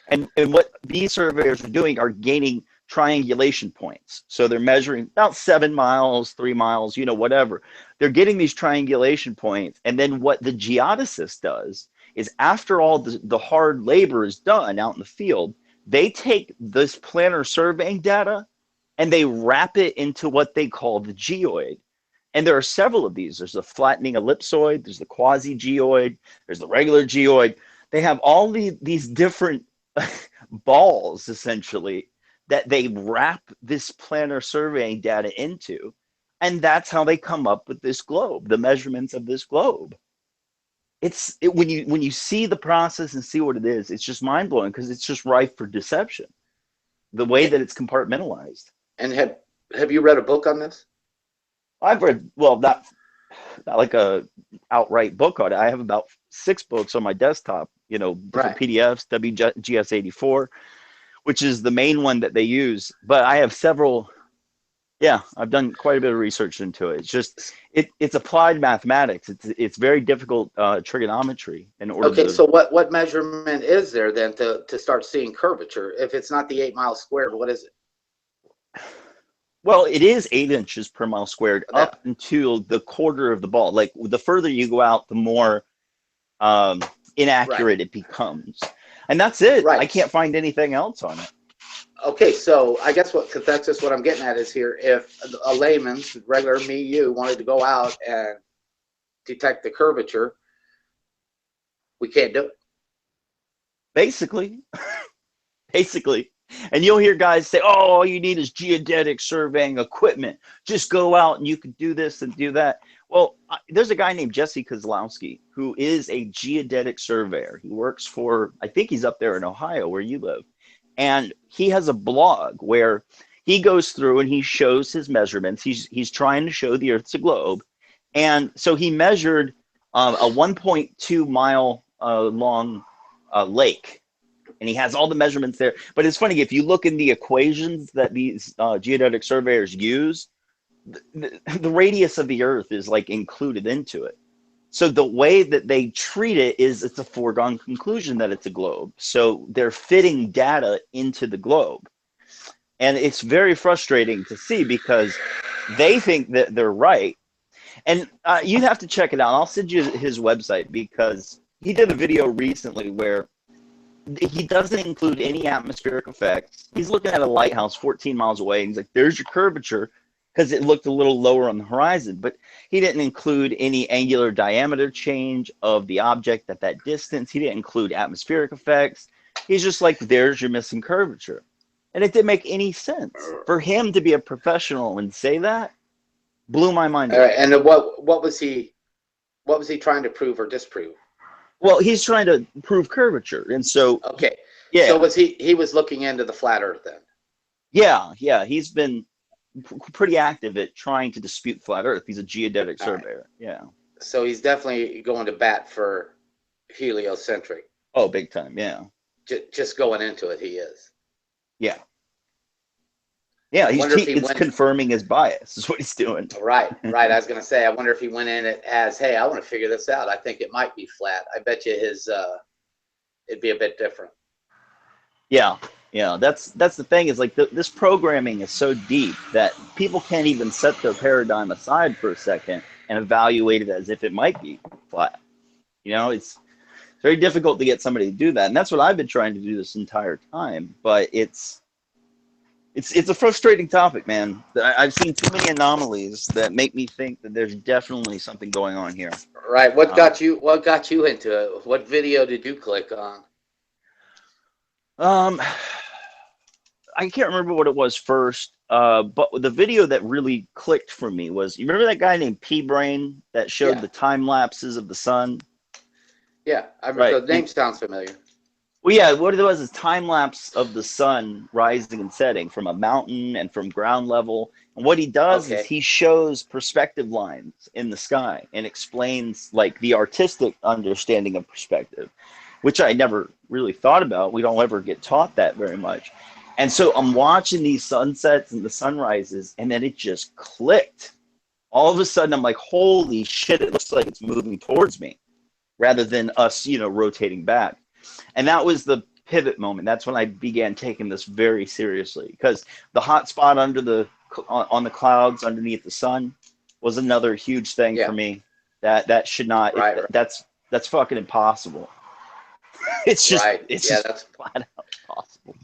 And what these surveyors are doing are gaining triangulation points. So they're measuring about 7 miles, 3 miles, you know, whatever. They're getting these triangulation points. And then what the geodesist does is after all the hard labor is done out in the field, they take this planar surveying data and they wrap it into what they call the geoid. And there are several of these. There's the flattening ellipsoid, there's the quasi-geoid, there's the regular geoid. They have all these different balls, essentially, that they wrap this planar surveying data into. And that's how they come up with this globe, the measurements of this globe. When you see the process and see what it is, it's just mind-blowing because it's just rife for deception, the way that it's compartmentalized. And have you read a book on this? I've read, well, not like a outright book on it. I have about 6 books on my desktop, you know, different PDFs, WGS84, which is the main one that they use. But I have several. Yeah, I've done quite a bit of research into it. It's just it's applied mathematics. It's very difficult trigonometry in order Okay, to. so what measurement is there then to start seeing curvature? If it's not the 8 miles squared, what is it? Well, it is 8 inches per mile squared That, up until the quarter of the ball. Like the further you go out, the more inaccurate it becomes. And that's it. I right. can't find anything else on it. Okay, so I guess what Cathexis, what I'm getting at is here, if a layman, regular me, you, wanted to go out and detect the curvature, we can't do it. Basically. Basically. And you'll hear guys say, oh, all you need is geodetic surveying equipment. Just go out and you can do this and do that. Well, there's a guy named Jesse Kozlowski who is a geodetic surveyor. He works for, I think he's up there in Ohio where you live. And he has a blog where he goes through and he shows his measurements. He's trying to show the Earth's a globe. And so he measured a 1.2 mile long lake. And he has all the measurements there. But it's funny, if you look in the equations that these geodetic surveyors use, the radius of the Earth is like included into it. So the way that they treat it is it's a foregone conclusion that it's a globe. So they're fitting data into the globe. And it's very frustrating to see because they think that they're right. And you have to check it out. I'll send you his website because he did a video recently where he doesn't include any atmospheric effects. He's looking at a lighthouse 14 miles away, and he's like, there's your curvature, because it looked a little lower on the horizon. But he didn't include any angular diameter change of the object at that distance. He didn't include atmospheric effects. He's just like, there's your missing curvature. And it didn't make any sense. For him to be a professional and say that blew my mind. All right, and what was he trying to prove or disprove? Well, he's trying to prove curvature, and so okay, yeah. So was he was looking into the flat Earth then? Yeah, he's been pretty active at trying to dispute flat Earth. He's a geodetic surveyor. Right. Yeah. So he's definitely going to bat for heliocentric. Oh, big time. Yeah. Just going into it, he is. Yeah. Yeah, it's confirming his bias is what he's doing. Right. I was going to say, I wonder if he went in it as, hey, I want to figure this out. I think it might be flat. I bet you it'd be a bit different. Yeah. That's the thing is like this programming is so deep that people can't even set their paradigm aside for a second and evaluate it as if it might be flat. It's very difficult to get somebody to do that. And that's what I've been trying to do this entire time. But it's a frustrating topic, man. I've seen too many anomalies that make me think that there's definitely something going on here. Right. What got you into it? What video did you click on? I can't remember what it was first, but the video that really clicked for me was, you remember that guy named P-Brain that showed the time lapses of the sun? Yeah, I remember. The name sounds familiar. Well, yeah, what it was is time lapse of the sun rising and setting from a mountain and from ground level. And what he does is he shows perspective lines in the sky and explains like the artistic understanding of perspective, which I never really thought about. We don't ever get taught that very much. And so I'm watching these sunsets and the sunrises, and then it just clicked. All of a sudden, I'm like, holy shit, it looks like it's moving towards me rather than us, rotating back. And that was the pivot moment. That's when I began taking this very seriously, because the hot spot on the clouds underneath the sun was another huge thing for me. That should not. Right. That's fucking impossible. It's just that's flat out impossible.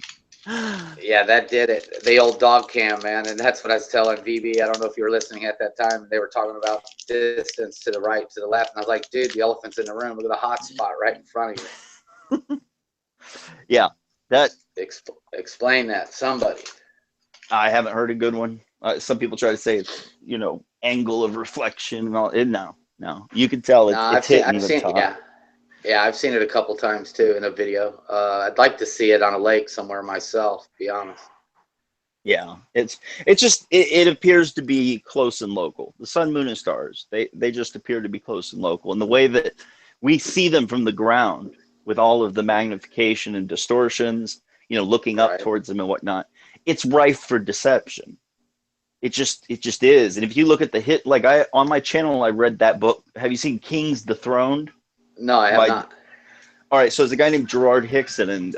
Yeah, that did it. The old dog cam, man, and that's what I was telling VB. I don't know if you were listening at that time. They were talking about distance to the right, to the left, and I was like, dude, the elephant's in the room. Look at the hot spot right in front of you. Yeah, that explain that, somebody. I haven't heard a good one. Some people try to say it's angle of reflection and all. No, you can tell it's hitting the top. Yeah, I've seen it a couple times too in a video. I'd like to see it on a lake somewhere myself, to be honest. Yeah, it's just it appears to be close and local. The sun, moon, and stars, they just appear to be close and local, and the way that we see them from the ground with all of the magnification and distortions, looking up Right. towards them and whatnot. It's rife for deception. It just is. And if you look at the hit, like on my channel, I read that book. Have you seen Kings Dethroned? No, I have not. All right, so there's a guy named Gerard Hickson, and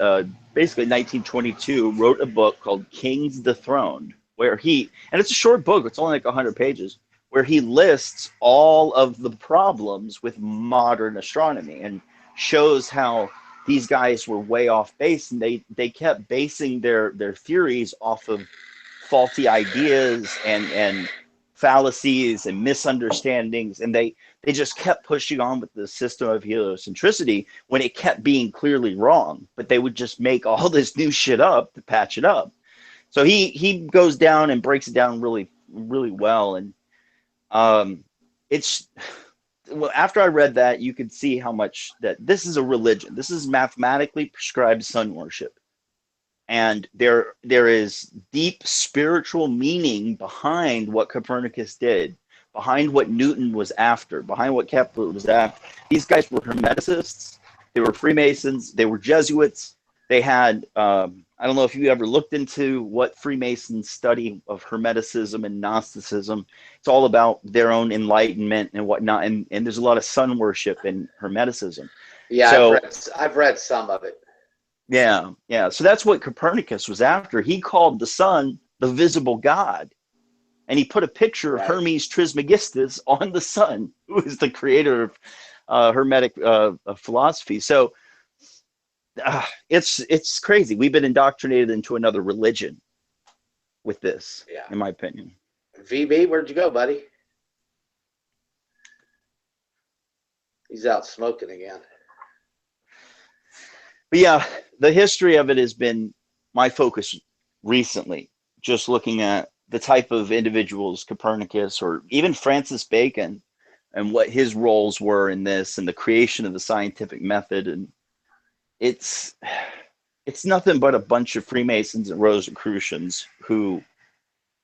basically 1922 wrote a book called Kings Dethroned, and it's a short book, it's only like 100 pages, where he lists all of the problems with modern astronomy and shows how these guys were way off base, and they kept basing their theories off of faulty ideas and fallacies and misunderstandings, and they just kept pushing on with the system of heliocentricity when it kept being clearly wrong, but they would just make all this new shit up to patch it up. So he goes down and breaks it down really, really well. And it's, well, after I read that, you could see how much that this is a religion. This is mathematically prescribed sun worship. And there is deep spiritual meaning behind what Copernicus did, behind what Newton was after, behind what Kepler was after. These guys were Hermeticists. They were Freemasons. They were Jesuits. They had, I don't know if you ever looked into what Freemasons study of Hermeticism and Gnosticism. It's all about their own enlightenment and whatnot. And there's a lot of sun worship in Hermeticism. Yeah, So, I've read some of it. Yeah. So that's what Copernicus was after. He called the sun the visible God. And he put a picture of Hermes Trismegistus on the sun, who is the creator of Hermetic philosophy. So it's crazy. We've been indoctrinated into another religion with this, in my opinion. VB, where'd you go, buddy? He's out smoking again. But yeah, the history of it has been my focus recently, just looking at the type of individuals, Copernicus or even Francis Bacon, and what his roles were in this and the creation of the scientific method. And it's nothing but a bunch of Freemasons and Rosicrucians who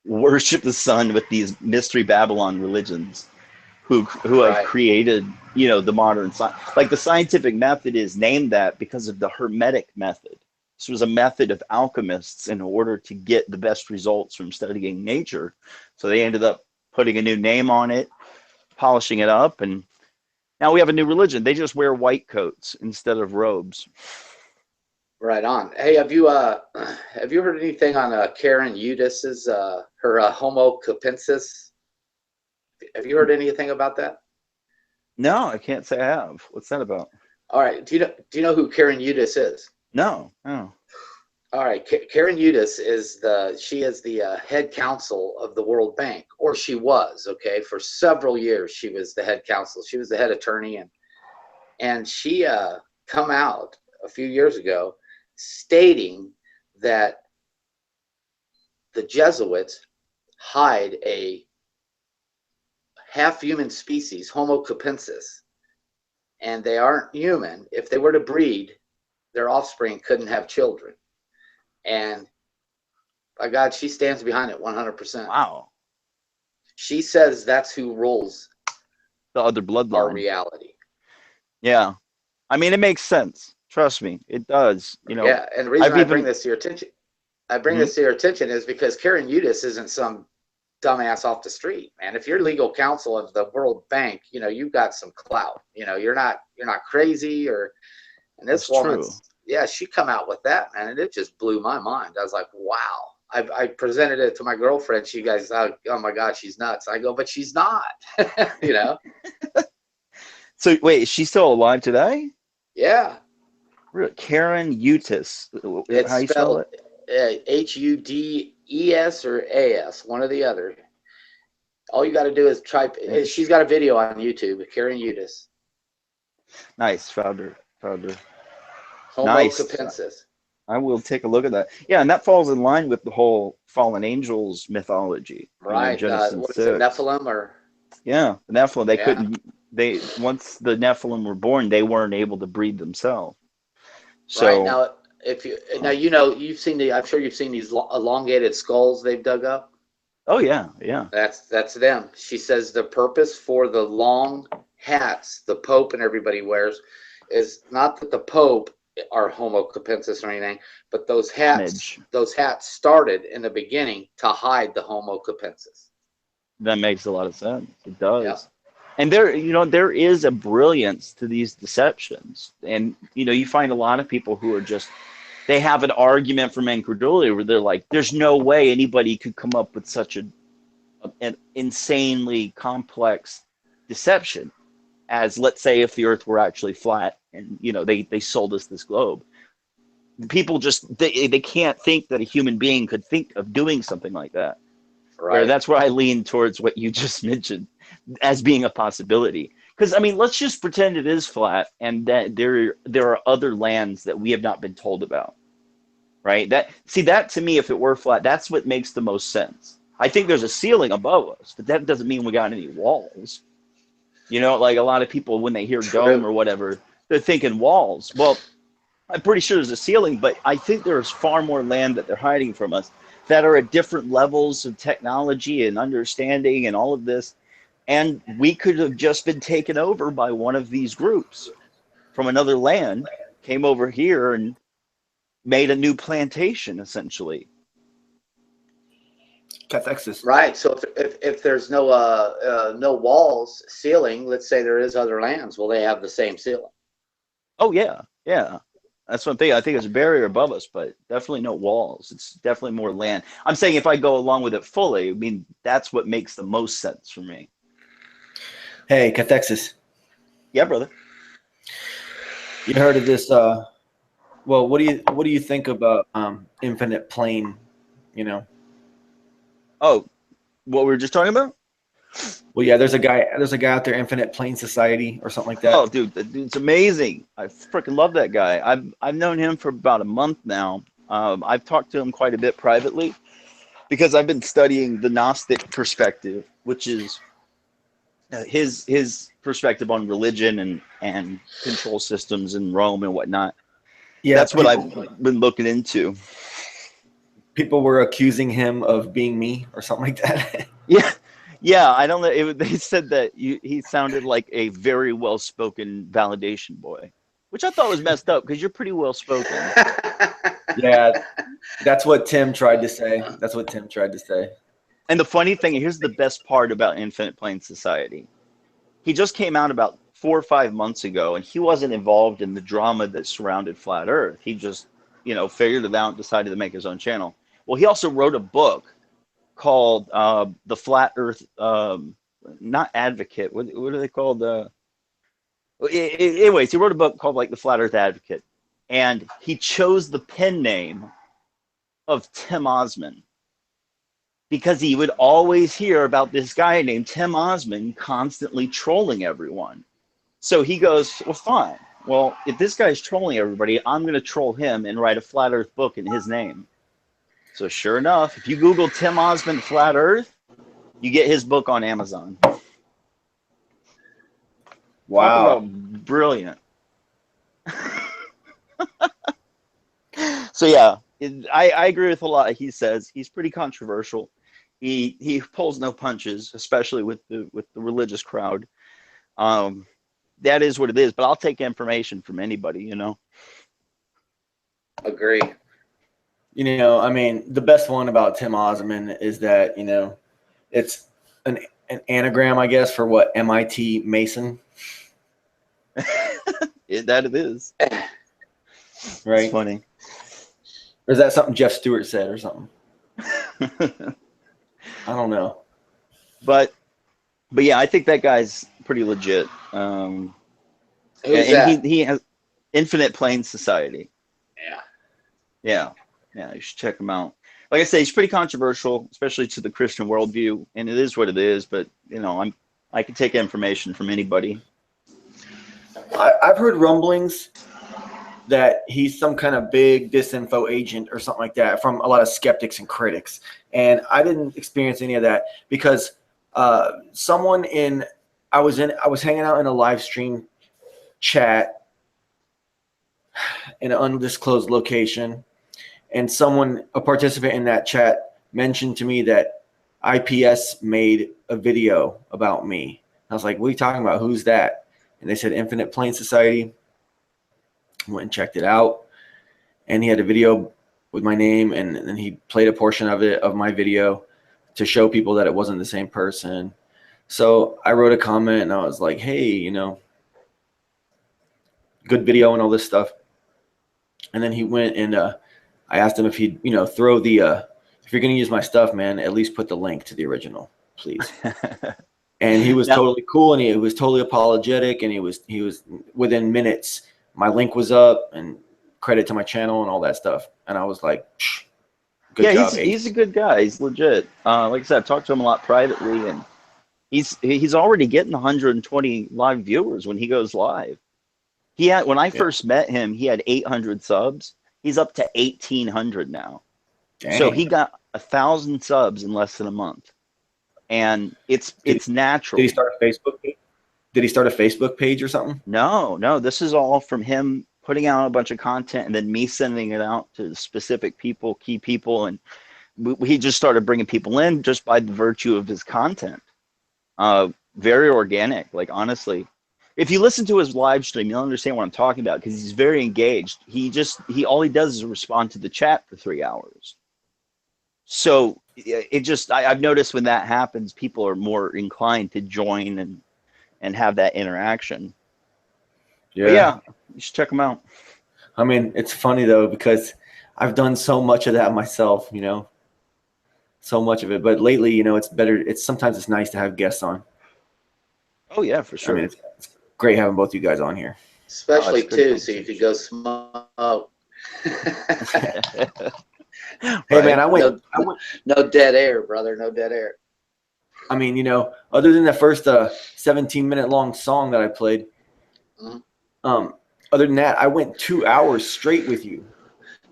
worship the sun with these mystery Babylon religions who have created, the modern science. Like the scientific method is named that because of the Hermetic method. This was a method of alchemists in order to get the best results from studying nature. So they ended up putting a new name on it, polishing it up, and now we have a new religion. They just wear white coats instead of robes. Right on. Hey, have you heard anything on Karen Eudis's her Homo capensis? Have you heard anything about that? No, I can't say I have. What's that about? All right. Do you know who Karen Eudis is? No. All right. Karen Eudis is the head counsel of the World Bank, or she was. Okay, for several years she was the head counsel. She was the head attorney, and she come out a few years ago stating that the Jesuits hide a half-human species, Homo capensis, and they aren't human. If they were to breed, their offspring couldn't have children. And by God, she stands behind it 100%. Wow. She says that's who rules the other bloodline. Our reality. Yeah. I mean, it makes sense. Trust me, it does. Yeah, and the reason I bring this to your attention, is because Karen Eudis isn't some dumbass off the street, man. If you're legal counsel of the World Bank, you've got some clout. You're not crazy. And this woman, she come out with that, man, and it just blew my mind. I was like, wow. I presented it to my girlfriend. She goes, oh my God, she's nuts. I go, but she's not. So wait, is she still alive today? Yeah. Karen Eudis. How you spell it? Hudes or AS, one or the other. All you got to do is type. She's got a video on YouTube. Karen Eudis. Nice, founder. Homo capensis. I will take a look at that. Yeah, and that falls in line with the whole fallen angels mythology. Right. What is it, Nephilim or? Yeah, the Nephilim. They couldn't. Once the Nephilim were born, they weren't able to breed themselves. So right now, you've seen I'm sure you've seen these elongated skulls they've dug up. Oh yeah. That's them. She says the purpose for the long hats the Pope and everybody wears is not that the Pope are Homo capensis or anything, but those hats Image. started in the beginning to hide the Homo capensis. That makes a lot of sense. It Yeah. does. And there is a brilliance to these deceptions. And, you find a lot of people who are just, they have an argument from incredulity where they're like, there's no way anybody could come up with such an insanely complex deception as, let's say, if the earth were actually flat and, they sold us this globe. People just, they can't think that a human being could think of doing something like that. Where Right. that's where I lean towards what you just mentioned as being a possibility. Because let's just pretend it is flat and that there are other lands that we have not been told about. Right? That to me, if it were flat, that's what makes the most sense. I think there's a ceiling above us, but that doesn't mean we got any walls. Like a lot of people when they hear dome or whatever, they're thinking walls. Well, I'm pretty sure there's a ceiling, but I think there's far more land that they're hiding from us that are at different levels of technology and understanding and all of this. And we could have just been taken over by one of these groups from another land, came over here and made a new plantation, essentially. Cathexis. Right. So if there's no walls, ceiling, let's say there is other lands, will they have the same ceiling? Oh, yeah. Yeah. That's one thing. I think there's a barrier above us, but definitely no walls. It's definitely more land. I'm saying if I go along with it fully, that's what makes the most sense for me. Hey, Cathexis. Yeah, brother. You heard of this? Well, what do you think about infinite plane? Oh, what we were just talking about? Well, yeah, there's a guy out there, Infinite Plane Society or something like that. Oh, dude, the dude's amazing. I freaking love that guy. I've known him for about a month now. I've talked to him quite a bit privately because I've been studying the Gnostic perspective, which is his perspective on religion and control systems in Rome and whatnot. Yeah, that's what I've been looking into. People were accusing him of being me or something like that. Yeah. I don't know. They said that he sounded like a very well-spoken validation boy, which I thought was messed up because you're pretty well-spoken. Yeah, that's what Tim tried to say. And the funny thing, here's the best part about Infinite Plane Society. He just came out about 4 or 5 months ago, and he wasn't involved in the drama that surrounded Flat Earth. He just, figured it out and decided to make his own channel. Well, he also wrote a book called The Flat Earth, not Advocate. What are they called? Anyways, he wrote a book called The Flat Earth Advocate, and he chose the pen name of Tim Osman because he would always hear about this guy named Tim Osman constantly trolling everyone. So he goes, well, fine. Well, if this guy's trolling everybody, I'm going to troll him and write a Flat Earth book in his name. So sure enough, if you Google Tim Osman Flat Earth, you get his book on Amazon. Wow. Talk about brilliant. So yeah, I agree with a lot he says. He's pretty controversial. He pulls no punches, especially with the religious crowd. That is what it is, but I'll take information from anybody, Agree. The best one about Tim Osman is that, it's an anagram, I guess, for what? MIT Mason. That it is. Right? It's funny. Or is that something Jeff Stewart said or something? I don't know. But yeah, I think that guy's pretty legit. Who's that? He has Infinite Plane Society. Yeah. Yeah, you should check him out. Like I say, he's pretty controversial, especially to the Christian worldview, and it is what it is. But I can take information from anybody. I've heard rumblings that he's some kind of big disinfo agent or something like that from a lot of skeptics and critics, and I didn't experience any of that because I was hanging out in a live stream chat in an undisclosed location, and a participant in that chat mentioned to me that IPS made a video about me. I was like, what are you talking about? Who's that? And they said Infinite Plane Society. Went and checked it out, and he had a video with my name, and then he played a portion of it, of my video, to show people that it wasn't the same person. So I wrote a comment and I was like, hey, you know, good video and all this stuff. And then he went and I asked him if he'd, you know, throw the if you're going to use my stuff, man, at least put the link to the original, please. And he was totally cool, and he was totally apologetic, and he was within minutes, my link was up and credit to my channel and all that stuff. And I was like, good job. He's a good guy. He's legit. Like I said, I've talked to him a lot privately, and he's already getting 120 live viewers when he goes live. He had, when I first met him, he had 800 subs. He's up to 1,800 now. Dang. So he got 1,000 subs in less than a month, and it's natural. Did he start a Facebook page? Did he start a Facebook page or something? No. This is all from him putting out a bunch of content and then me sending it out to specific people, key people, and he just started bringing people in just by the virtue of his content. Very organic, like, honestly. If you listen to his live stream, you'll understand what I'm talking about, because he's very engaged. All he does is respond to the chat for 3 hours. So I've noticed when that happens, people are more inclined to join and have that interaction. Yeah, you should check him out. I mean, it's funny though, because I've done so much of that myself, you know, so much of it. But lately, you know, it's better. Sometimes it's nice to have guests on. Oh yeah, for sure. I mean, it's great having both you guys on here, especially too, so you could go smoke. Hey man, I went. No dead air, brother. No dead air. I mean, you know, other than the first 17-minute long song that I played, other than that, I went 2 hours straight with you.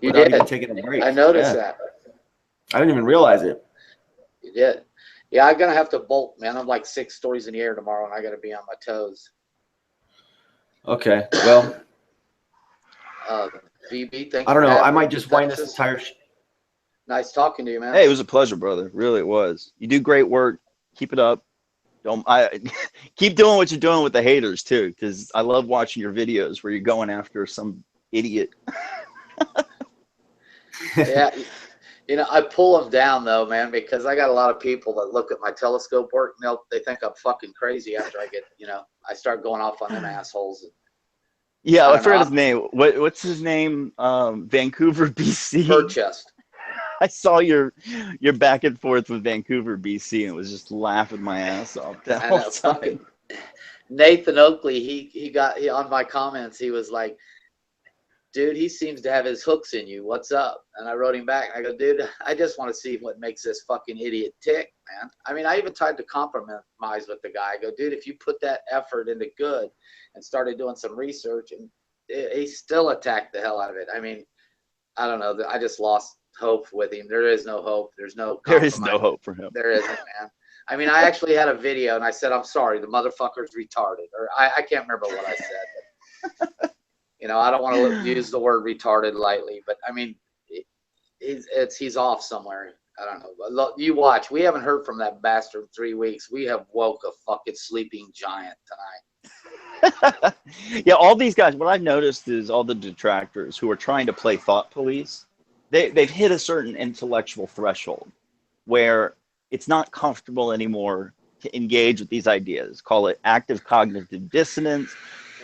You did. Even taking a break. I noticed that. I didn't even realize it. You did. Yeah, I'm gonna have to bolt, man. I'm like 6 stories in the air tomorrow, and I gotta be on my toes. Okay. Well, VB, thank you. I don't know. I might just wind this entire. Nice talking to you, man. Hey, it was a pleasure, brother. Really, it was. You do great work. Keep it up. Keep doing what you're doing with the haters too, because I love watching your videos where you're going after some idiot. Yeah, you know, I pull them down though, man, because I got a lot of people that look at my telescope work and they think I'm fucking crazy after I get, you know, I start going off on them assholes. Yeah, I forgot his name. What's his name? Vancouver, BC. Purchased. I saw your back and forth with Vancouver, BC, and was just laughing my ass off that whole time. Nathan Oakley, he on my comments, he was like, dude, he seems to have his hooks in you. What's up? And I wrote him back. I go, dude, I just want to see what makes this fucking idiot tick, man. I mean, I even tried to compromise with the guy. I go, dude, if you put that effort into good and started doing some research, and he still attacked the hell out of it. I mean, I don't know. I just lost hope with him. There is no hope. There is no hope for him. There isn't, man. I mean, I actually had a video and I said, I'm sorry, the motherfucker's retarded. Or I can't remember what I said. But, you know, I don't want to use the word retarded lightly, but I mean, he's off somewhere. I don't know. You watch. We haven't heard from that bastard in 3 weeks. We have woke a fucking sleeping giant tonight. Yeah, all these guys, what I've noticed is all the detractors who are trying to play thought police, they've hit a certain intellectual threshold where it's not comfortable anymore to engage with these ideas. Call it active cognitive dissonance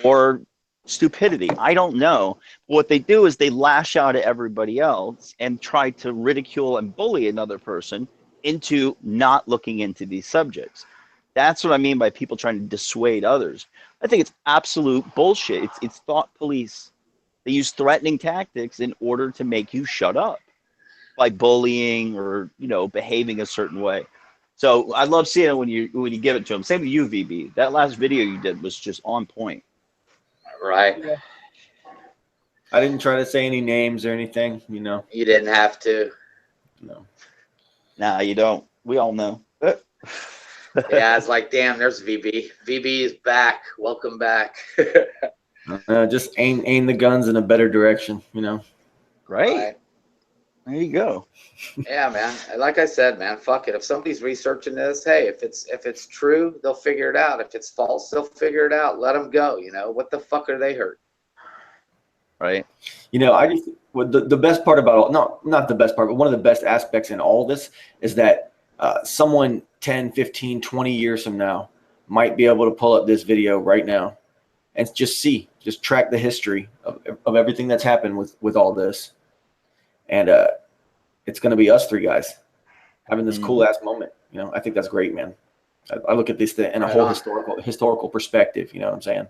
or stupidity. I don't know. What they do is they lash out at everybody else and try to ridicule and bully another person into not looking into these subjects. That's what I mean by people trying to dissuade others. I think it's absolute bullshit. It's thought police. They use threatening tactics in order to make you shut up by bullying or, you know, behaving a certain way. So I love seeing it when you give it to them. Same with you, VB. That last video you did was just on point. Right. Yeah. I didn't try to say any names or anything, you know. You didn't have to. No. Nah, you don't. We all know. Yeah, it's like, damn, there's VB. VB is back. Welcome back. Just aim the guns in a better direction, you know. Right. There you go. Yeah, man. Like I said, man, fuck it. If somebody's researching this, hey, if it's true, they'll figure it out. If it's false, they'll figure it out. Let them go. You know, what the fuck are they hurt? right? You know, I just the best part about all, not the best part, but one of the best aspects in all this is that someone 10, 15, 20 years from now might be able to pull up this video right now and just track the history of everything that's happened with all this. And it's going to be us three guys having this cool ass moment. You know, I think that's great, man. I look at this thing in a whole historical perspective. You know what I'm saying?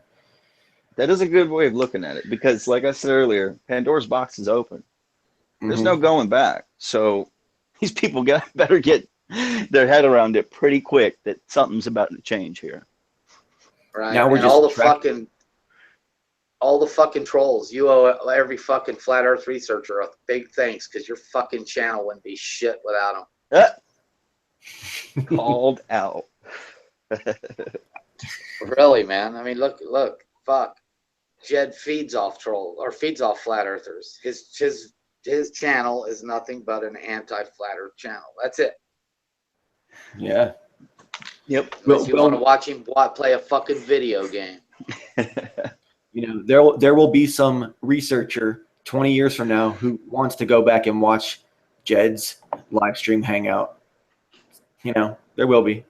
That is a good way of looking at it because, like I said earlier, Pandora's box is open. There's no going back. So these people better get their head around it pretty quick that something's about to change here. Right. Now we're and just all the fucking trolls. You owe every fucking flat Earth researcher a big thanks because your fucking channel wouldn't be shit without them. Called out. Really, man. I mean, look, fuck. Jed feeds off flat earthers. His channel is nothing but an anti-flat Earth channel. That's it. Yeah. Yep. Unless you want to watch him play a fucking video game. You know, there will be some researcher 20 years from now who wants to go back and watch Jed's live stream hangout. You know, there will be.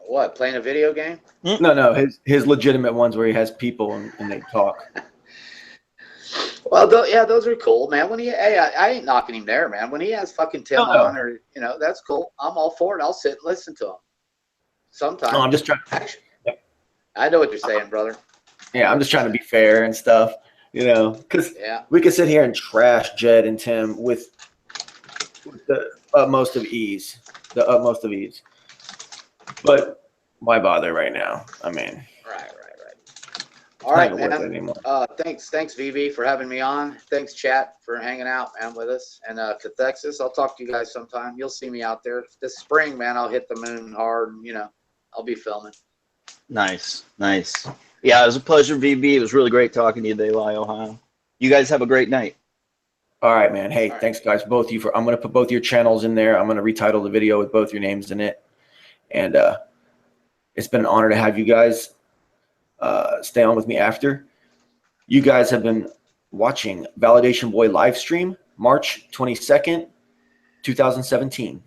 What, playing a video game? No, his legitimate ones where he has people and they talk. Well, yeah, those are cool, man. I ain't knocking him there, man. When he has fucking Tim on, or that's cool. I'm all for it. I'll sit and listen to him. Sometimes. No, I'm just trying. Actually, I know what you're saying, brother. Yeah, I'm just trying to be fair and stuff, because we could sit here and trash Jed and Tim with the utmost of ease, But why bother right now? I mean, right. All right, man. Thanks, VV, for having me on. Thanks, chat, for hanging out, man, with us. And Cathexis, I'll talk to you guys sometime. You'll see me out there this spring, man. I'll hit the moon hard, and I'll be filming. Nice. Yeah, it was a pleasure, VB. It was really great talking to you today, Ohio. You guys have a great night. All right, man. Hey, thanks, guys, both of you. I'm going to put both your channels in there. I'm going to retitle the video with both your names in it. And it's been an honor to have you guys stay on with me after. You guys have been watching Validation Boy live stream, March 22nd, 2017.